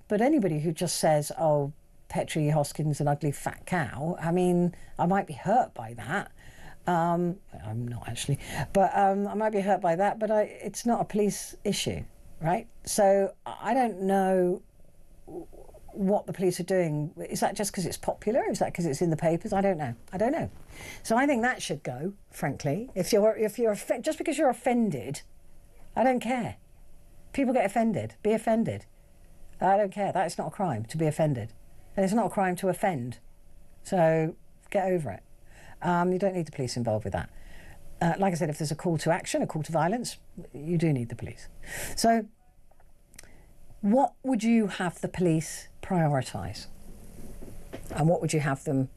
But anybody who just says, oh, Petrie Hosken's an ugly fat cow, I mean, I might be hurt by that. I'm not actually, but I might be hurt by that, but it's not a police issue, right? So I don't know what the police are doing. Is that just because it's popular? Is that because it's in the papers? I don't know. So I think that should go, frankly. If you're just because you're offended, I don't care. People get offended. Be offended. I don't care. That is not a crime to be offended. And it's not a crime to offend. So get over it. You don't need the police involved with that. Like I said, if there's a call to action, a call to violence, you do need the police. So what would you have the police prioritise? And what would you have them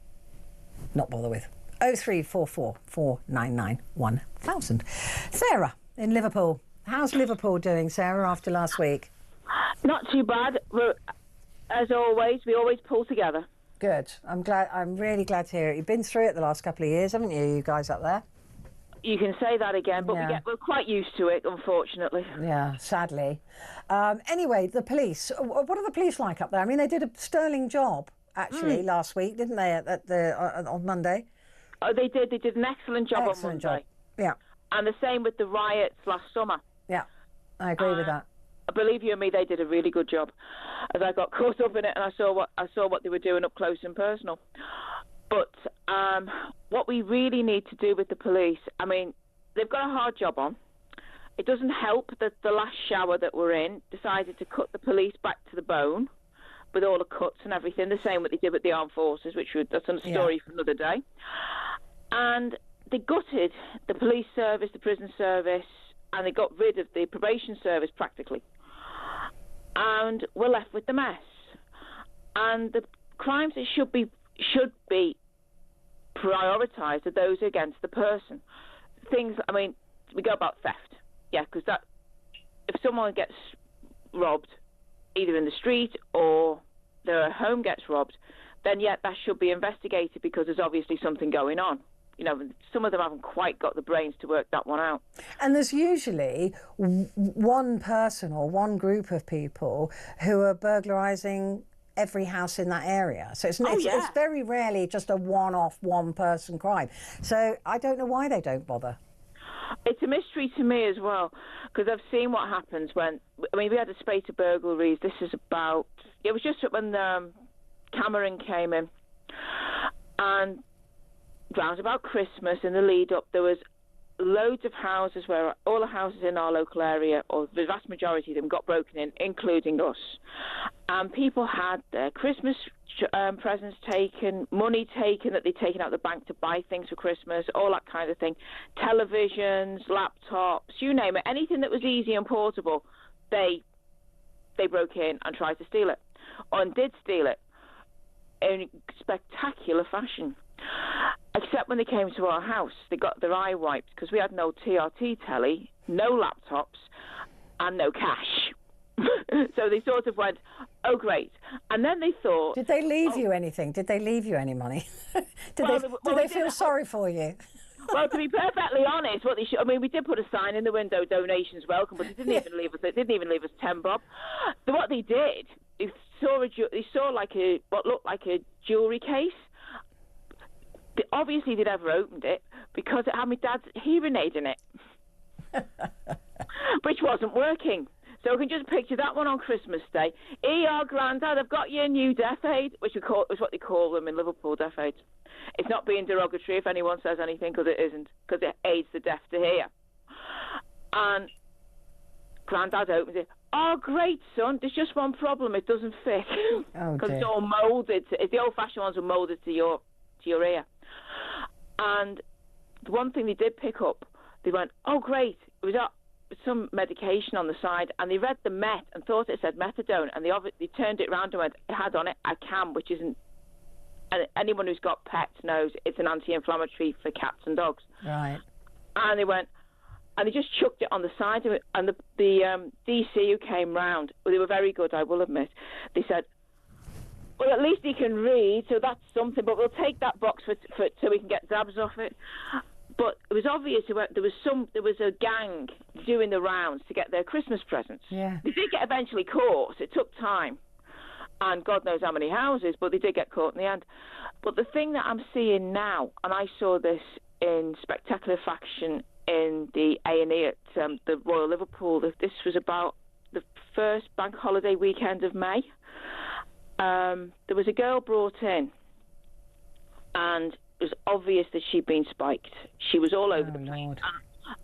not bother with? 0344 499 1000. Sarah in Liverpool. How's Liverpool doing, Sarah, after last week? Not too bad. As always, we always pull together. Good. I'm really glad to hear it. You've been through it the last couple of years, haven't you guys up there? You can say that again, but Yeah. we're quite used to it, unfortunately. Yeah, sadly. Anyway, the police. What are the police like up there? I mean, they did a sterling job, actually, last week, didn't they, on Monday? Oh, they did. They did an excellent job Excellent on Monday. job. Yeah. And the same with the riots last summer. Yeah, I agree with that. believe you me, they did a really good job. As I got caught up in it, and I saw what they were doing up close and personal. But what we really need to do with the police, I mean, they've got a hard job on. It doesn't help that the last shower that we're in decided to cut the police back to the bone with all the cuts and everything, the same what they did with the armed forces, that's a story for another day. And they gutted the police service, the prison service, and they got rid of the probation service practically. And we're left with the mess. And the crimes that should be prioritised are those against the person. Things, I mean, we go about theft. Yeah, because if someone gets robbed, either in the street or their home gets robbed, then that should be investigated because there's obviously something going on. You know, some of them haven't quite got the brains to work that one out. And there's usually one person or one group of people who are burglarising every house in that area. So it's very rarely just a one-off, one-person crime. So I don't know why they don't bother. It's a mystery to me as well, because I've seen what happens when... I mean, we had a spate of burglaries. This is about... It was just when Cameron came in. And round about Christmas, in the lead-up, there was loads of houses where all the houses in our local area, or the vast majority of them, got broken in, including us. And people had their Christmas presents taken, money taken that they'd taken out of the bank to buy things for Christmas, all that kind of thing. Televisions, laptops, you name it, anything that was easy and portable, they broke in and tried to steal it, and did steal it in spectacular fashion. Except when they came to our house, they got their eye wiped because we had no TRT telly, no laptops, and no cash. So they sort of went, oh, great. And then they thought... Did they leave you anything? Did they leave you any money? Did they feel sorry for you? Well, to be perfectly honest, I mean, we did put a sign in the window, donations welcome, but they didn't even leave us. They didn't even leave us 10 bob. What they did, they saw what looked like a jewellery case. Obviously, they never opened it because it had my dad's hearing aid in it, which wasn't working. So we can just picture that one on Christmas Day. Here, Grandad, I've got your new deaf aid, which is what they call them in Liverpool, deaf aids. It's not being derogatory if anyone says anything, because it isn't, because it aids the deaf to hear. And Grandad opens it. Oh, great, son. There's just one problem. It doesn't fit. Because it's all moulded. It's the old-fashioned ones are moulded to your ear. And the one thing they did pick up, they went, oh, great. It was some medication on the side, and they read the met and thought it said methadone, and they turned it around and went, it had on it Acam, which isn't... And anyone who's got pets knows it's an anti-inflammatory for cats and dogs. Right. And they went... And they just chucked it on the side of it. And the DC who came round, well, they were very good, I will admit. They said, well, at least he can read, so that's something. But we'll take that box for so we can get dabs off it. But it was obvious there was a gang doing the rounds to get their Christmas presents. Yeah. They did get eventually caught. It took time, and God knows how many houses, but they did get caught in the end. But the thing that I'm seeing now, and I saw this in spectacular fashion in the A&E at the Royal Liverpool. This was about the first bank holiday weekend of May. There was a girl brought in, and it was obvious that she'd been spiked. She was all over the place.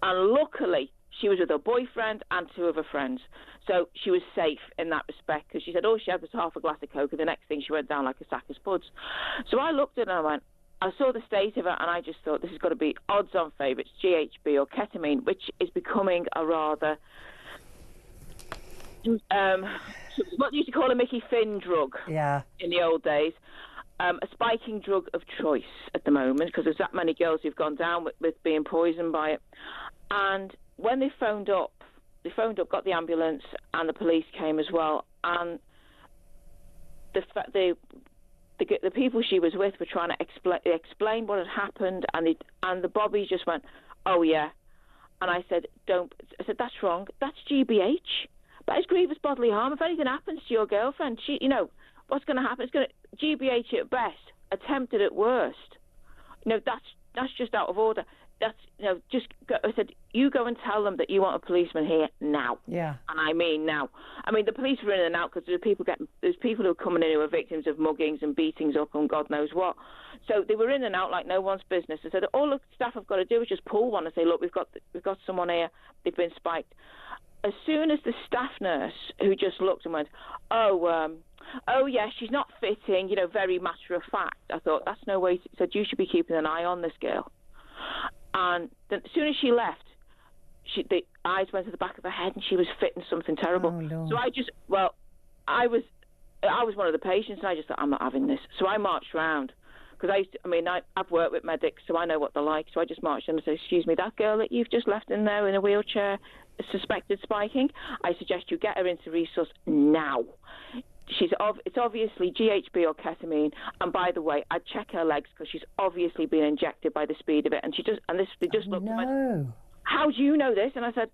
And luckily, she was with her boyfriend and two of her friends. So she was safe in that respect, because she said all she had was half a glass of Coke, and the next thing she went down like a sack of spuds. So I looked at her and I went, I saw the state of it, and I just thought this has got to be odds-on favourites, GHB or ketamine, which is becoming a rather, what they used to call a Mickey Finn drug in the old days, a spiking drug of choice at the moment, because there's that many girls who've gone down with being poisoned by it. And when they phoned up, got the ambulance, and the police came as well, and the people she was with were trying to explain what had happened, and the bobby just went, oh yeah. And I said, that's wrong. That's GBH. That is grievous bodily harm. If anything happens to your girlfriend, what's going to happen? It's going to GBH at best, attempted at worst. That's just out of order. that's, just go. I said, you go and tell them that you want a policeman here now. Yeah. And I mean now. I mean, the police were in and out because there's people who are coming in who are victims of muggings and beatings up and God knows what. So they were in and out like no one's business. I said, all the staff have got to do is just pull one and say, look, we've got someone here. They've been spiked. As soon as the staff nurse, who just looked and went, oh yeah, she's not fitting, very matter of fact. I thought, that's no way. Said, you should be keeping an eye on this girl. And then as soon as she left, the eyes went to the back of her head and she was fitting something terrible. Oh, so I was one of the patients and I just thought, I'm not having this. So I marched round. Because I've worked with medics, so I know what they're like. So I just marched in and said, excuse me, that girl that you've just left in there in a wheelchair, suspected spiking, I suggest you get her into resource now. It's obviously GHB or ketamine, and by the way, I'd check her legs because she's obviously been injected by the speed of it. And they just looked and went, how do you know this? And I said,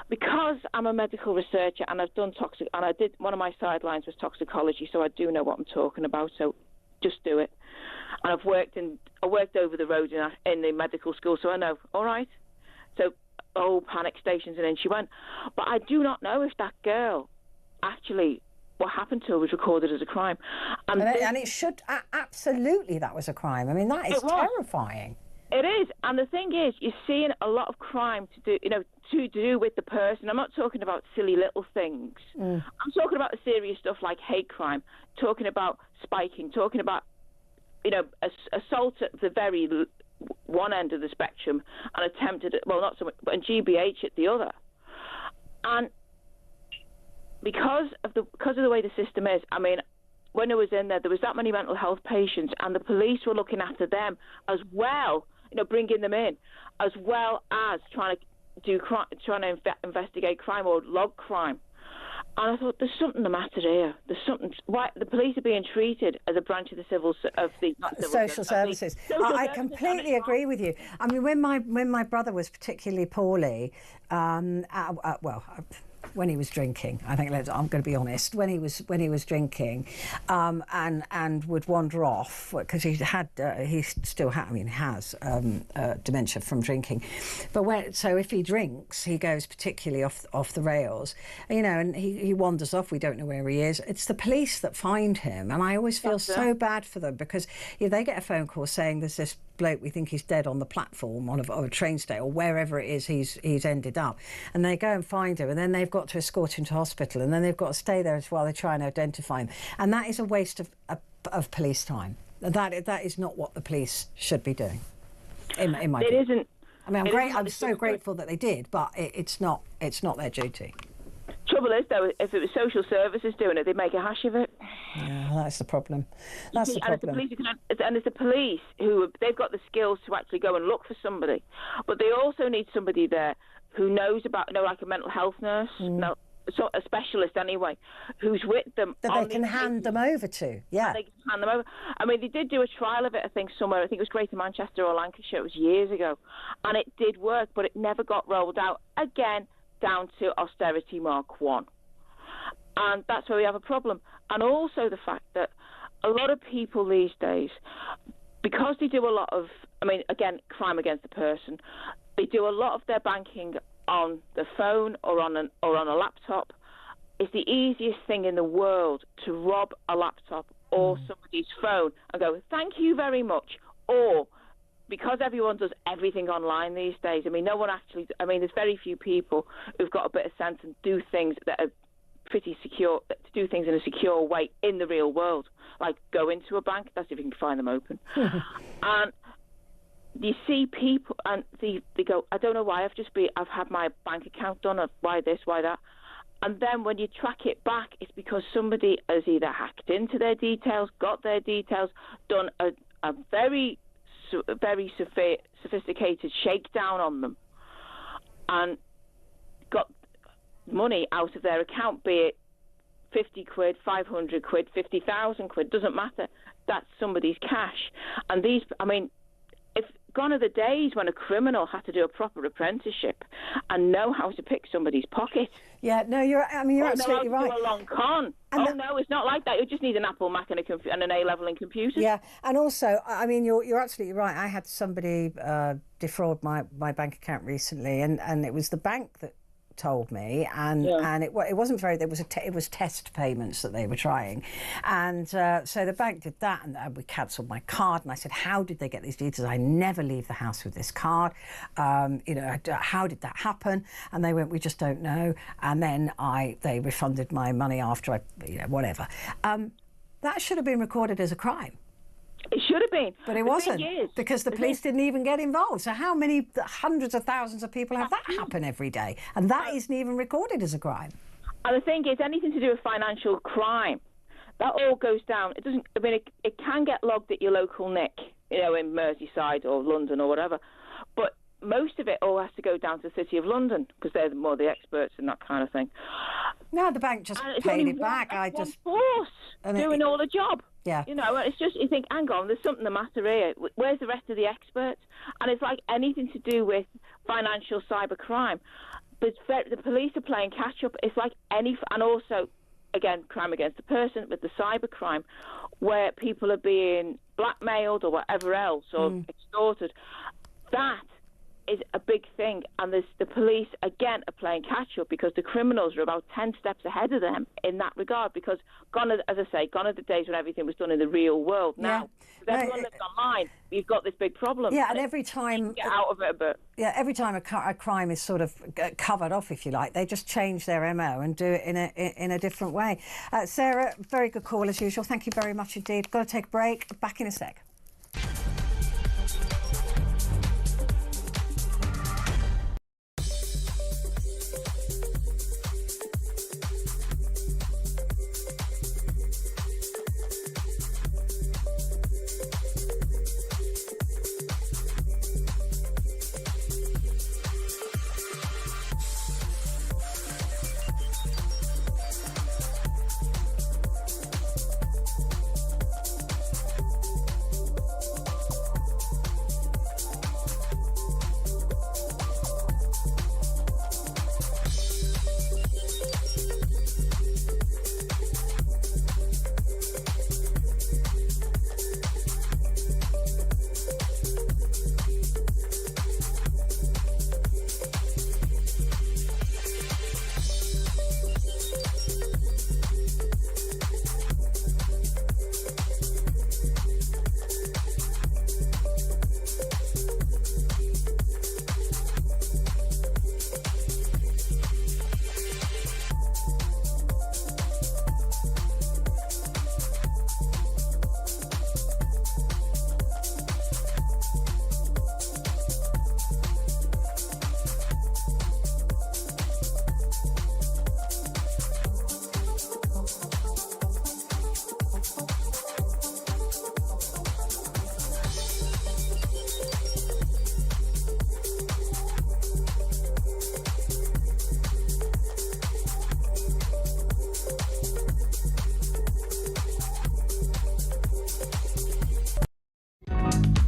because I'm a medical researcher and I've done and I did, one of my sidelines was toxicology, so I do know what I'm talking about. So just do it. And I worked over the road in the medical school, so I know. All right. So, panic stations, and then she went. But I do not know if that girl actually, what happened to her was recorded as a crime. And it should, absolutely, that was a crime. I mean, that is terrifying. It is. And the thing is, you're seeing a lot of crime to do with the person. I'm not talking about silly little things. I'm talking about the serious stuff like hate crime, talking about spiking, talking about assault at the very one end of the spectrum and attempted, well, not so much, but GBH at the other. And because of the way the system is, I mean, when I was in there was that many mental health patients, and the police were looking after them as well, bringing them in, as well as trying to investigate crime or log crime. And I thought, there's something the matter here. There's something. Why the police are being treated as a branch of the social services. I completely agree with you. I mean, when my brother was particularly poorly, when he was drinking, I'm going to be honest. When he was drinking, and would wander off because he has dementia from drinking. But so if he drinks, he goes particularly off the rails, and he wanders off. We don't know where he is. It's the police that find him, and I always feel so bad for them because if they get a phone call saying there's this bloke, we think he's dead on the platform on a train station or wherever it is he's ended up, and they go and find him, and then they've got to escort him to hospital, and then they've got to stay there while they try and identify him, and that is a waste of police time. That is not what the police should be doing. In my it view. Isn't. I mean, I'm so grateful that they did, but it's not their duty. Trouble is, though, if it was social services doing it, they'd make a hash of it. Yeah, that's the problem. That's the problem. And it's the police they've got the skills to actually go and look for somebody, but they also need somebody there who knows about, like a mental health nurse, a specialist anyway, who's with them. That they can hand them over to. Yeah. They can hand them over. I mean, they did do a trial of it, I think, somewhere. I think it was Greater Manchester or Lancashire. It was years ago. And it did work, but it never got rolled out. Again, down to austerity Mark 1. And that's where we have a problem. And also the fact that a lot of people these days, because they do a lot of, again, crime against the person, they do a lot of their banking on the phone or on a laptop. It's the easiest thing in the world to rob a laptop or somebody's phone and go, thank you very much. Or because everyone does everything online these days, no one actually, there's very few people who've got a bit of sense and do things that are pretty secure, to do things in a secure way in the real world, like go into a bank. That's if you can find them open. And you see people, and they go, I don't know why I've had my bank account done, or why this, why that. And then when you track it back, it's because somebody has either hacked into their details, got their details, done a very sophisticated shakedown on them, and got money out of their account, be it 50 quid, 500 quid, 50,000 quid, doesn't matter. That's somebody's cash. And these, gone are the days when a criminal had to do a proper apprenticeship and know how to pick somebody's pocket. Yeah, no, you're absolutely right. Do a long con. No, it's not like that. You just need an Apple Mac and an A-level in computers. Yeah, and also, I mean, you're absolutely right. I had somebody defraud my bank account recently, and it was the bank that told me, and it wasn't very. It was test payments that they were trying, and so the bank did that, and we cancelled my card. And I said, "How did they get these details? I never leave the house with this card. How did that happen?" And they went, "We just don't know." And then they refunded my money after whatever. That should have been recorded as a crime. It should have been. But it wasn't, because the police didn't even get involved. So how many hundreds of thousands of people have that happen every day? And that isn't even recorded as a crime. And the thing is, anything to do with financial crime, that all goes down. It doesn't. I mean, it can get logged at your local NIC, in Merseyside or London or whatever. But most of it all has to go down to the City of London, because they're more the experts in that kind of thing. No, the bank just paid it back. Force doing all the job. Yeah. It's just, you think, hang on, there's something the matter here. Where's the rest of the experts? And it's like anything to do with financial cyber crime. But the police are playing catch up. It's like and also, again, crime against the person with the cyber crime, where people are being blackmailed or whatever else, or extorted. That is a big thing, and the police again are playing catch up, because the criminals are about 10 steps ahead of them in that regard, because gone are the days when everything was done in the real world. Now, with everyone that's online, you've got this big problem. Yeah, and every time get out of it a bit. Yeah, every time a crime is sort of covered off, if you like, they just change their MO and do it in a different way. Sarah, very good call as usual. Thank you very much indeed. Got to take a break. Back in a sec.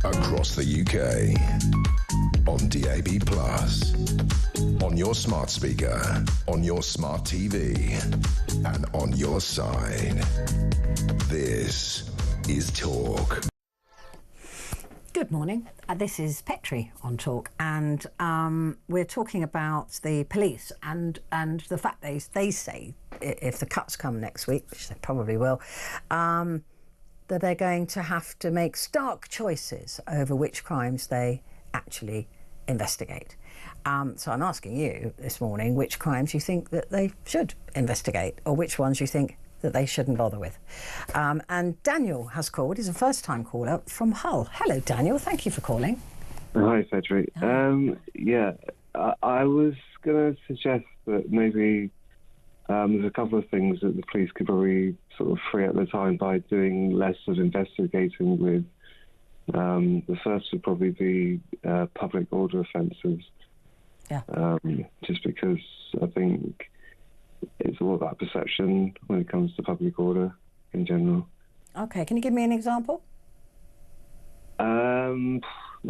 Across the UK, on DAB+, on your smart speaker, on your smart TV, and on your side. This is Talk. Good morning. This is Petrie on Talk, and we're talking about the police and the fact they say, if the cuts come next week, which they probably will, that they're going to have to make stark choices over which crimes they actually investigate. So I'm asking you this morning which crimes you think that they should investigate, or which ones you think that they shouldn't bother with. And Daniel has called. He's a first-time caller from Hull. Hello, Daniel. Thank you for calling. Hi, Petrie. I was going to suggest that maybe there's a couple of things that the police could probably sort of free up their time by doing less of investigating with. The first would probably be public order offences. Yeah. Just because I think it's all about perception when it comes to public order in general. Okay, can you give me an example?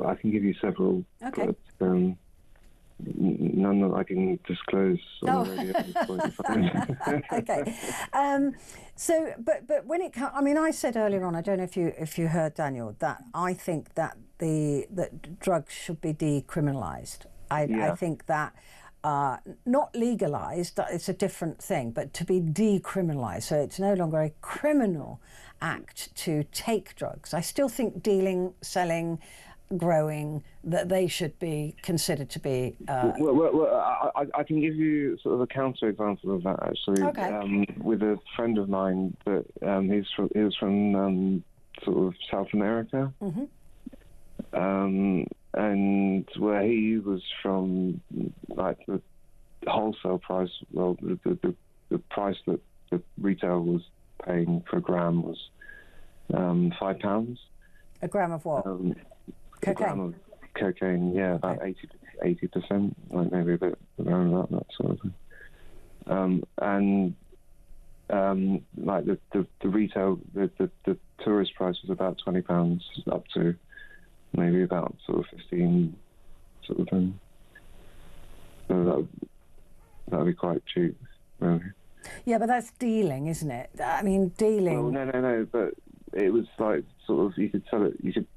I can give you several. Okay. But, none that I can disclose on the radio at this point in time. Okay. So, but when it comes, I mean, I said earlier on, I don't know if you heard Daniel, that I think that that drugs should be decriminalised. I think that not legalised, it's a different thing, but to be decriminalised, so it's no longer a criminal act to take drugs. I still think dealing, selling, growing, that they should be considered to be. I can give you sort of a counter example of that actually. Okay. With a friend of mine that he was from sort of South America, and where he was from, like the wholesale price, well, the price that the retail was paying per gram was £5. A gram of what? A gram of cocaine, yeah, about 80%, like maybe a bit around that sort of thing. And like the retail, the tourist price was about £20 up to maybe about sort of 15 sort of thing. So that would be quite cheap, really. Yeah, but that's dealing, isn't it? I mean, dealing. Well, no, but it was like sort of, you could sell it, you could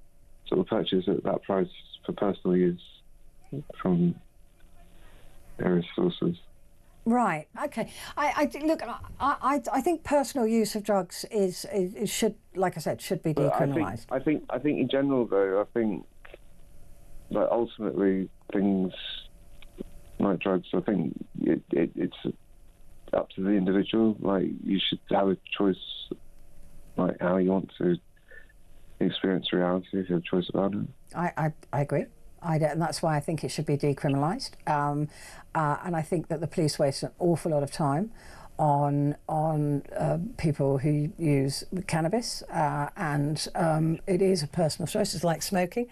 sort of purchase at that price for personal use from various sources. Right. Okay. I think personal use of drugs is should, like I said, should be decriminalised. I think in general though, I think that ultimately things like drugs, I think it's up to the individual. Like, you should have a choice, like how you want to experience reality, if you have a choice about it. I agree. And that's why I think it should be decriminalised. And I think that the police waste an awful lot of time on people who use cannabis, and it is a personal choice. It's like smoking.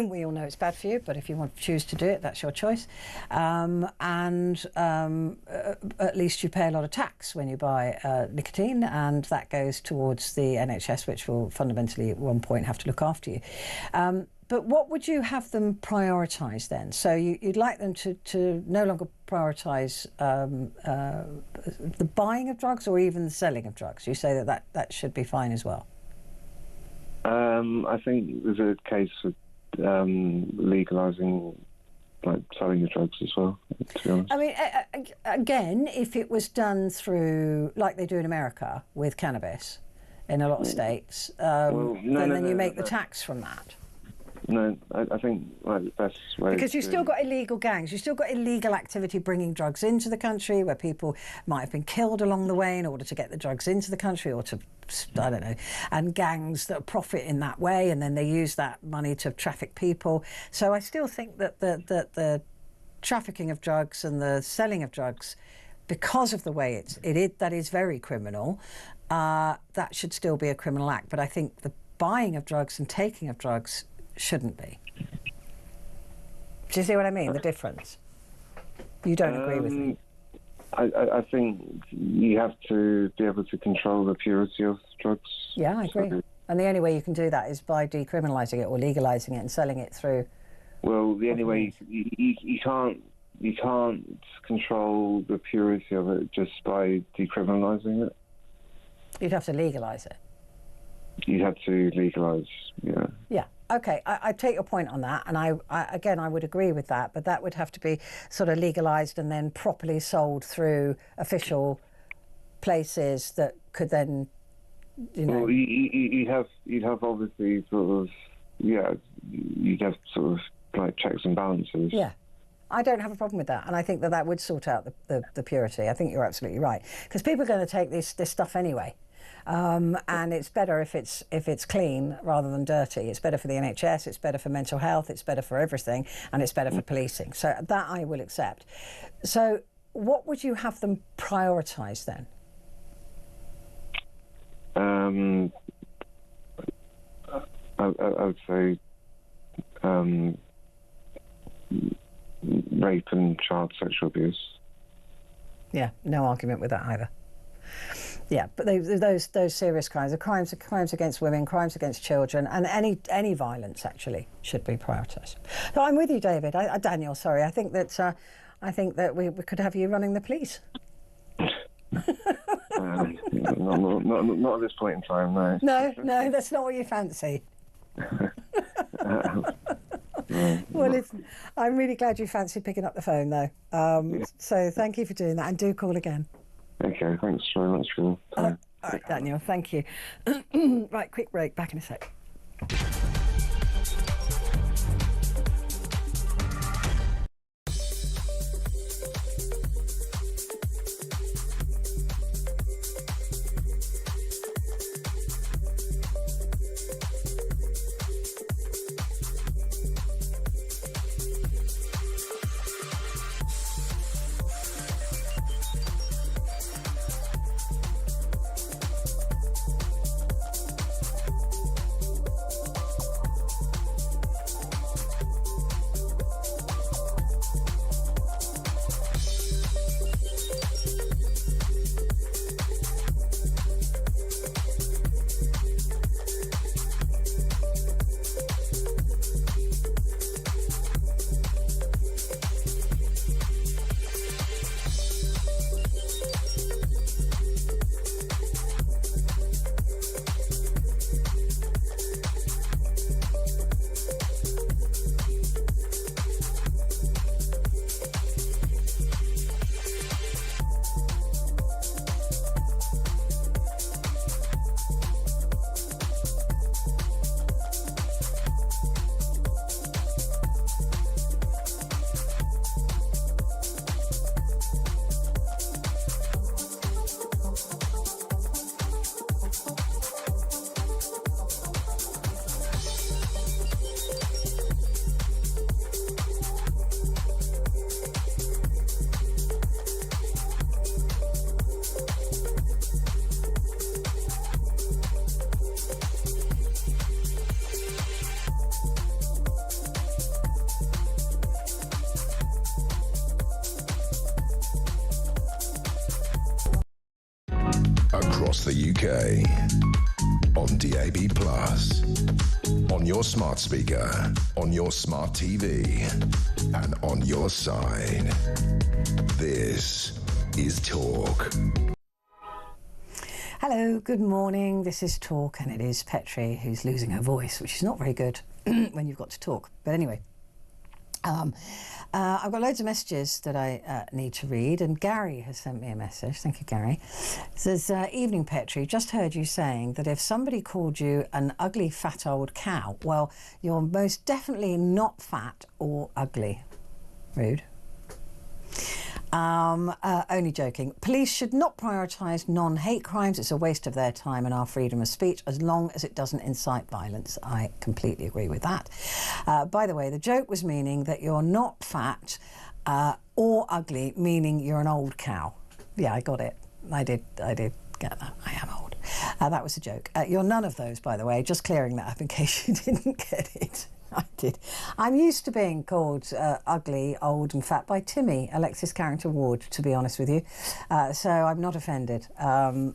We all know it's bad for you, but if you want to choose to do it, that's your choice. And at least you pay a lot of tax when you buy nicotine, and that goes towards the NHS, which will fundamentally at one point have to look after you. But what would you have them prioritise then? So you'd like them to no longer prioritise the buying of drugs or even the selling of drugs? You say that should be fine as well. I think there's a case of legalising, like, selling the drugs as well, to be honest. I mean, again, if it was done through, like they do in America with cannabis in a lot of states, then you make the tax from that. No, I think like the best way. Because you've still got illegal gangs, you've still got illegal activity bringing drugs into the country, where people might have been killed along the way in order to get the drugs into the country, or to, I don't know, and gangs that profit in that way, and then they use that money to traffic people. So I still think that the trafficking of drugs and the selling of drugs, because of the way that is very criminal, that should still be a criminal act. But I think the buying of drugs and taking of drugs shouldn't be. Do you see what I mean? The difference. You don't agree with me? I think you have to be able to control the purity of drugs. Yeah, I agree. And the only way you can do that is by decriminalising it or legalising it and selling it through. Well, the only way you can't control the purity of it just by decriminalising it. You'd have to legalise it. You'd have to legalise, yeah. Yeah. Okay, I take your point on that, and I would agree with that, but that would have to be sort of legalised and then properly sold through official places that could then, you know. Well, you'd have obviously sort of, yeah, you'd have sort of like checks and balances. Yeah. I don't have a problem with that, and I think that would sort out the purity. I think you're absolutely right, because people are going to take this stuff anyway. And it's better if it's clean rather than dirty. It's better for the NHS, it's better for mental health, it's better for everything, and it's better for policing. So that I will accept. So what would you have them prioritise then? I would say rape and child sexual abuse. Yeah, no argument with that either. Yeah, but those serious crimes, the crimes against women, crimes against children, and any violence actually should be prioritised. So I'm with you, David. Daniel, sorry. I think that we could have you running the police. Not at this point in time, no. No, that's not what you fancy. Well, listen, I'm really glad you fancied picking up the phone, though. So thank you for doing that, and do call again. Okay, thanks very much for the time. All right, Daniel, thank you. Right, quick break, back in a sec. Across the UK, on DAB+, on your smart speaker, on your smart TV, and on your side. This is Talk. Hello, good morning. This is Talk, and it is Petrie who's losing her voice, which is not very good when you've got to talk. But anyway, I've got loads of messages that I need to read, and Gary has sent me a message. Thank you, Gary. It says, evening, Petrie. Just heard you saying that if somebody called you an ugly, fat old cow, well, you're most definitely not fat or ugly. Rude. Only joking. Police should not prioritise non-hate crimes. It's a waste of their time and our freedom of speech as long as it doesn't incite violence. I completely agree with that. By the way, the joke was meaning that you're not fat or ugly, meaning you're an old cow. Yeah, I got it. I did get that. I am old. That was a joke. You're none of those, by the way. Just clearing that up in case you didn't get it. I did. I'm used to being called ugly, old and fat by Timmy, Alexis Carrington Ward, to be honest with you. So I'm not offended. Yeah.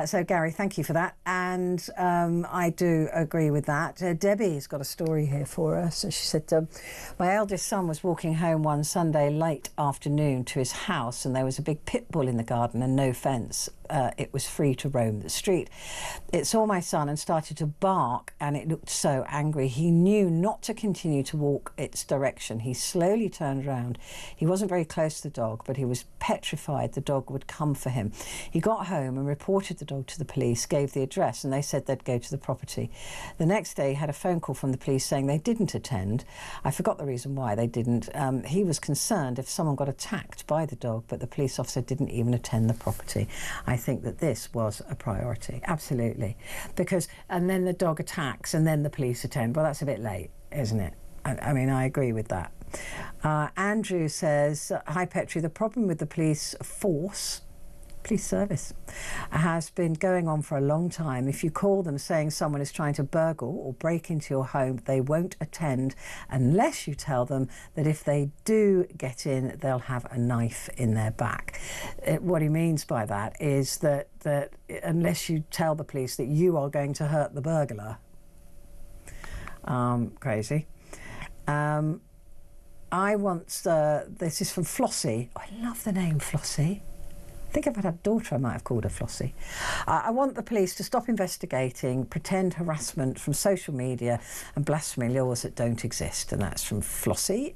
So, Gary, thank you for that. And I do agree with that. Debbie's got a story here for us. And she said, my eldest son was walking home one Sunday late afternoon to his house, and there was a big pit bull in the garden and no fence. It was free to roam the street. It saw my son and started to bark, and it looked so angry. He knew not to continue to walk its direction. He slowly turned around. He wasn't very close to the dog, but he was petrified the dog would come for him. He got home and reported the dog to the police, gave the address, and they said they'd go to the property. The next day, he had a phone call from the police saying they didn't attend. I forgot the reason why they didn't. He was concerned if someone got attacked by the dog, but the police officer didn't even attend the property. I think that this was a priority, absolutely. Because, and then the dog attacks and then the police attend. Well, that's a bit late, isn't it? I mean, I agree with that. Andrew says, hi, Petrie, the problem with the police force, police service has been going on for a long time. If you call them saying someone is trying to burgle or break into your home, they won't attend unless you tell them that if they do get in, they'll have a knife in their back. What he means by that is that unless you tell the police that you are going to hurt the burglar. Crazy. This is from Flossie. Oh, I love the name Flossie. I think if I'd had a daughter, I might have called her Flossie. I want the police to stop investigating pretend harassment from social media and blasphemy laws that don't exist. And that's from Flossie.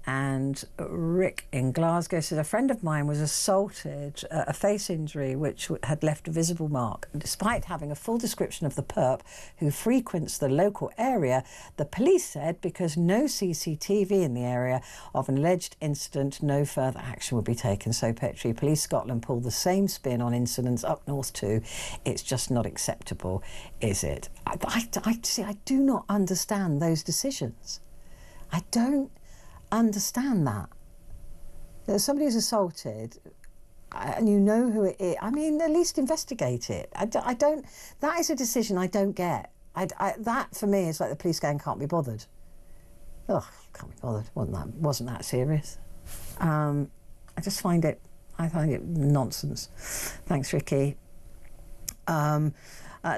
And Rick in Glasgow says, a friend of mine was assaulted, a face injury which had left a visible mark. And despite having a full description of the perp who frequents the local area, the police said because no CCTV in the area of an alleged incident, no further action would be taken. So Petrie, Police Scotland pulled the same spin on incidents up north too. It's just not acceptable, is it? I do not understand those decisions. I don't understand that. If somebody is assaulted and you know who it is, I mean, at least investigate it. I don't. That is a decision I don't get. That for me is like the police going, can't be bothered. Oh, can't be bothered. Wasn't that serious? I just find it. I find it nonsense. Thanks, Ricky.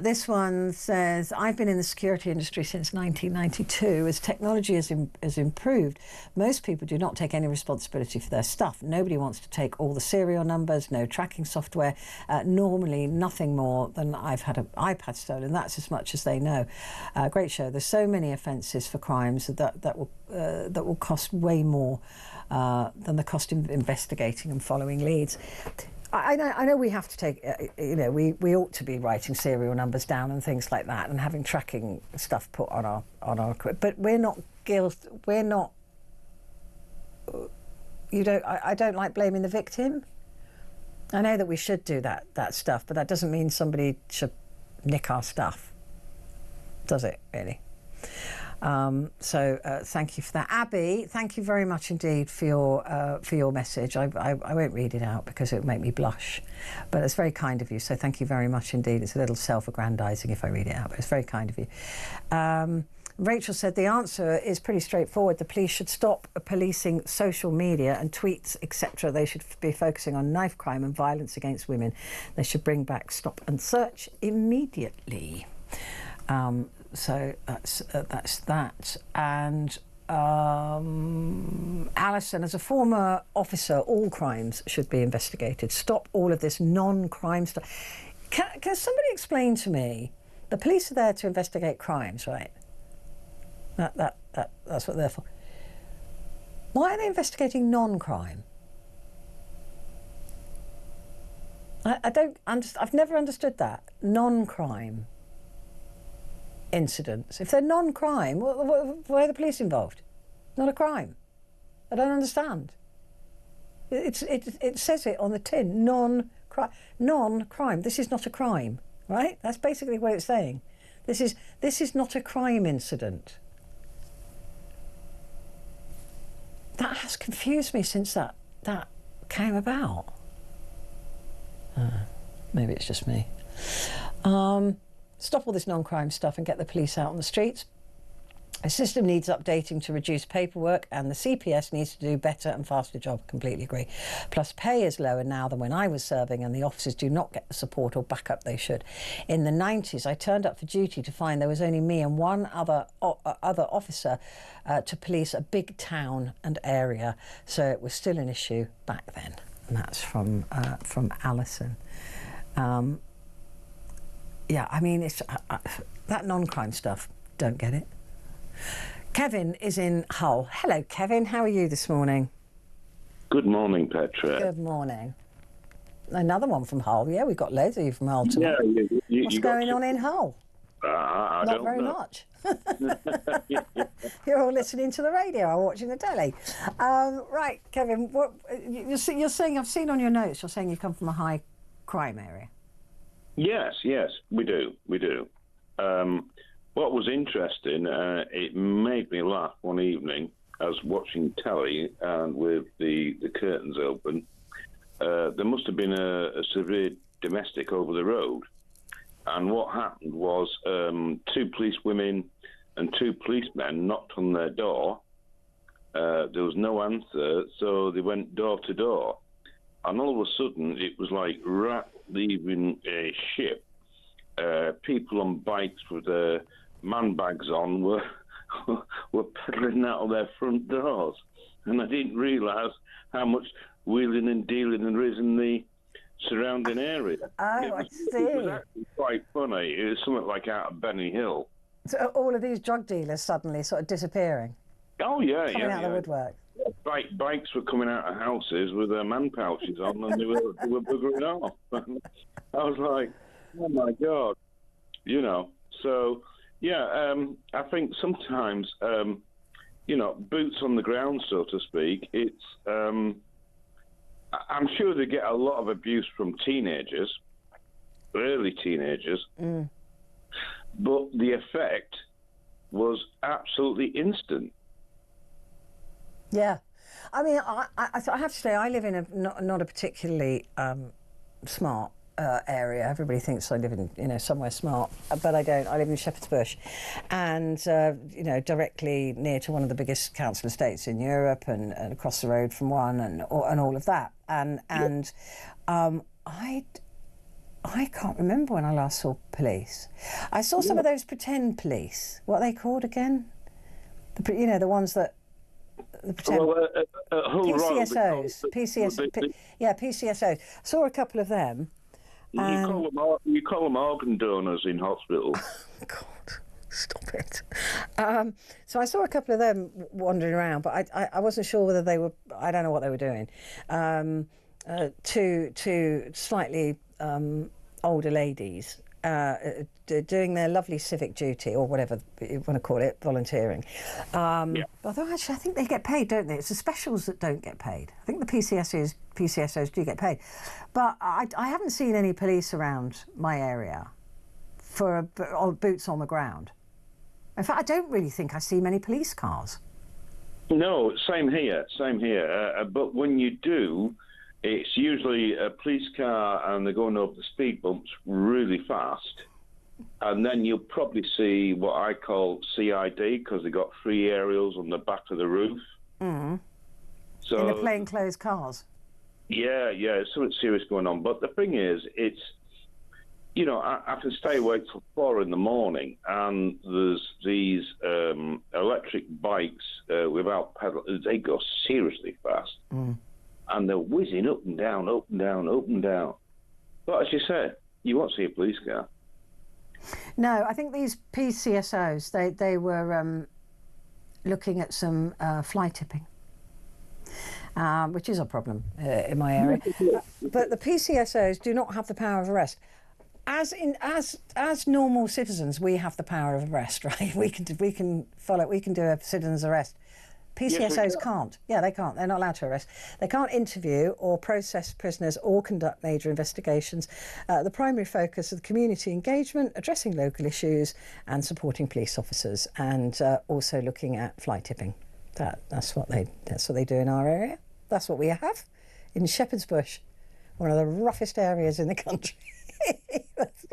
This one says, I've been in the security industry since 1992. As technology has improved, most people do not take any responsibility for their stuff. Nobody wants to take all the serial numbers, no tracking software, normally nothing more than I've had an iPad stolen. That's as much as they know. Great show. There's so many offences for crimes that will cost way more than the cost of investigating and following leads. I know we have to take, we ought to be writing serial numbers down and things like that and having tracking stuff put on our but we're not guilty. We're not. I don't like blaming the victim. I know that we should do that stuff, but that doesn't mean somebody should nick our stuff, does it? Really? Thank you for that, Abby. Thank you very much indeed for your message. I won't read it out because it would make me blush, but it's very kind of you. So thank you very much indeed. It's a little self-aggrandising if I read it out, but it's very kind of you. Rachel said the answer is pretty straightforward. The police should stop policing social media and tweets, etc. They should be focusing on knife crime and violence against women. They should bring back stop and search immediately. So that's that. And Alison, as a former officer, all crimes should be investigated. Stop all of this non-crime stuff. Can somebody explain to me? The police are there to investigate crimes, right? That's what they're for. Why are they investigating non-crime? I don't understand. I've never understood that. Non-crime incidents. If they're non-crime, why are the police involved? Not a crime. I don't understand. It says it on the tin. Non-crime. This is not a crime, right? That's basically what it's saying. This is not a crime incident. That has confused me since that came about. Maybe it's just me. Stop all this non-crime stuff and get the police out on the streets. The system needs updating to reduce paperwork, and the CPS needs to do a better and faster job. Completely agree. Plus, pay is lower now than when I was serving, and the officers do not get the support or backup they should. In the 90s, I turned up for duty to find there was only me and one other officer to police a big town and area, so it was still an issue back then. And that's from Alison. Yeah, I mean, it's that non-crime stuff, don't get it. Kevin is in Hull. Hello, Kevin. How are you this morning? Good morning, Petra. Good morning. Another one from Hull. Yeah, we've got loads of you from Hull tonight. Yeah, what's going on in Hull? I Not don't very know. much. You're all listening to the radio or watching the telly. Right, Kevin, what, you're saying, I've seen on your notes, you're saying you come from a high crime area. Yes, we do. What was interesting, it made me laugh one evening. I was watching telly and with the curtains open, there must have been a severe domestic over the road. And what happened was 2 police women and 2 policemen knocked on their door. There was no answer, so they went door to door. And all of a sudden, it was like rat leaving a ship. People on bikes with their man bags on were peddling out of their front doors. And I didn't realise how much wheeling and dealing there is in the surrounding area. Oh, I see. It was actually quite funny. It was something like out of Benny Hill. So all of these drug dealers suddenly sort of disappearing. Oh, yeah, coming out of the woodwork. Bikes were coming out of houses with their man pouches on, and they were buggering off. I was like, oh my God, you know. So yeah, I think sometimes boots on the ground, so to speak. It's I'm sure they get a lot of abuse from teenagers, early teenagers, but the effect was absolutely instant. Yeah. I mean, I have to say, I live in a not a particularly smart area. Everybody thinks I live in, somewhere smart, but I don't. I live in Shepherd's Bush, and, directly near to one of the biggest council estates in Europe, and across the road from one, and all of that. I can't remember when I last saw police. I saw some of those pretend police. What are they called again? The ones that... PCSOs. PCSOs. Saw a couple of them. You call them organ donors in hospital. God, stop it. So I saw a couple of them wandering around, but I wasn't sure whether they were... I don't know what they were doing. Two slightly older ladies doing their lovely civic duty, or whatever you want to call it, volunteering. Although actually I think they get paid, don't they? It's the specials that don't get paid. I think the PCSOs do get paid. But I haven't seen any police around my area for boots on the ground. In fact, I don't really think I see many police cars. No, same here. But when you do, it's usually a police car and they're going over the speed bumps really fast. And then you'll probably see what I call CID, because they've got 3 aerials on the back of the roof. Mm. So, in the plainclothes cars. Yeah, it's something serious going on. But the thing is, it's, I can stay awake till 4 in the morning, and there's these electric bikes without pedal. They go seriously fast. Mm. And they're whizzing up and down, up and down, up and down. But as you said, you won't see a police car. No, I think these PCSOs, they were looking at some fly tipping, which is a problem in my area. But the PCSOs do not have the power of arrest. As normal citizens, we have the power of arrest, right? We can do a citizen's arrest. PCSOs can't. Yeah, they can't. They're not allowed to arrest. They can't interview or process prisoners or conduct major investigations. The primary focus of the community engagement, addressing local issues and supporting police officers, and also looking at fly tipping. That's what they do in our area. That's what we have in Shepherd's Bush, one of the roughest areas in the country. That's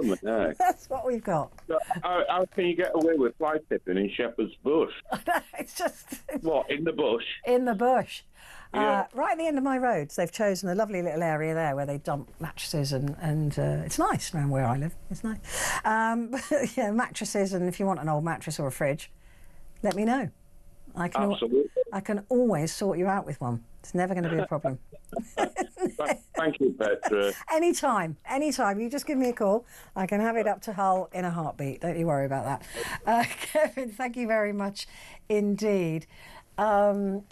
what we've got. How can you get away with fly tipping in Shepherd's Bush? It's just... What, in the bush? In the bush. Yeah. Right at the end of my roads, they've chosen a lovely little area there where they dump mattresses, and it's nice around where I live. It's nice. Mattresses, and if you want an old mattress or a fridge, let me know. I can always sort you out with one. It's never going to be a problem. Thank you, Petra. Anytime. You just give me a call. I can have it up to Hull in a heartbeat. Don't you worry about that. Kevin, thank you very much indeed. NCHIs.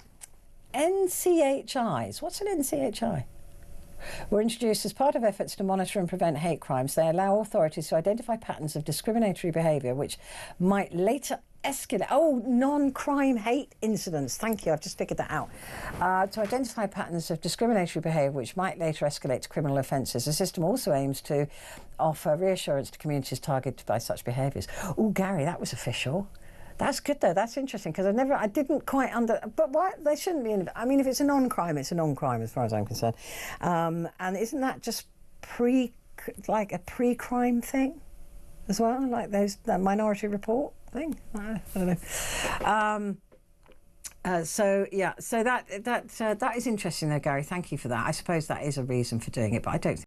What's an NCHI? Were introduced as part of efforts to monitor and prevent hate crimes. They allow authorities to identify patterns of discriminatory behaviour which might later escalate. Oh, non-crime hate incidents. Thank you. I've just figured that out. To identify patterns of discriminatory behaviour which might later escalate to criminal offences. The system also aims to offer reassurance to communities targeted by such behaviours. Oh, Gary, that was official. That's good though. That's interesting because I didn't quite But why they shouldn't be? I mean, if it's a non-crime, it's a non-crime as far as I'm concerned. And isn't that just like a pre-crime thing as well? Like that Minority Report thing? I don't know. So that is interesting though, Gary. Thank you for that. I suppose that is a reason for doing it, but I don't think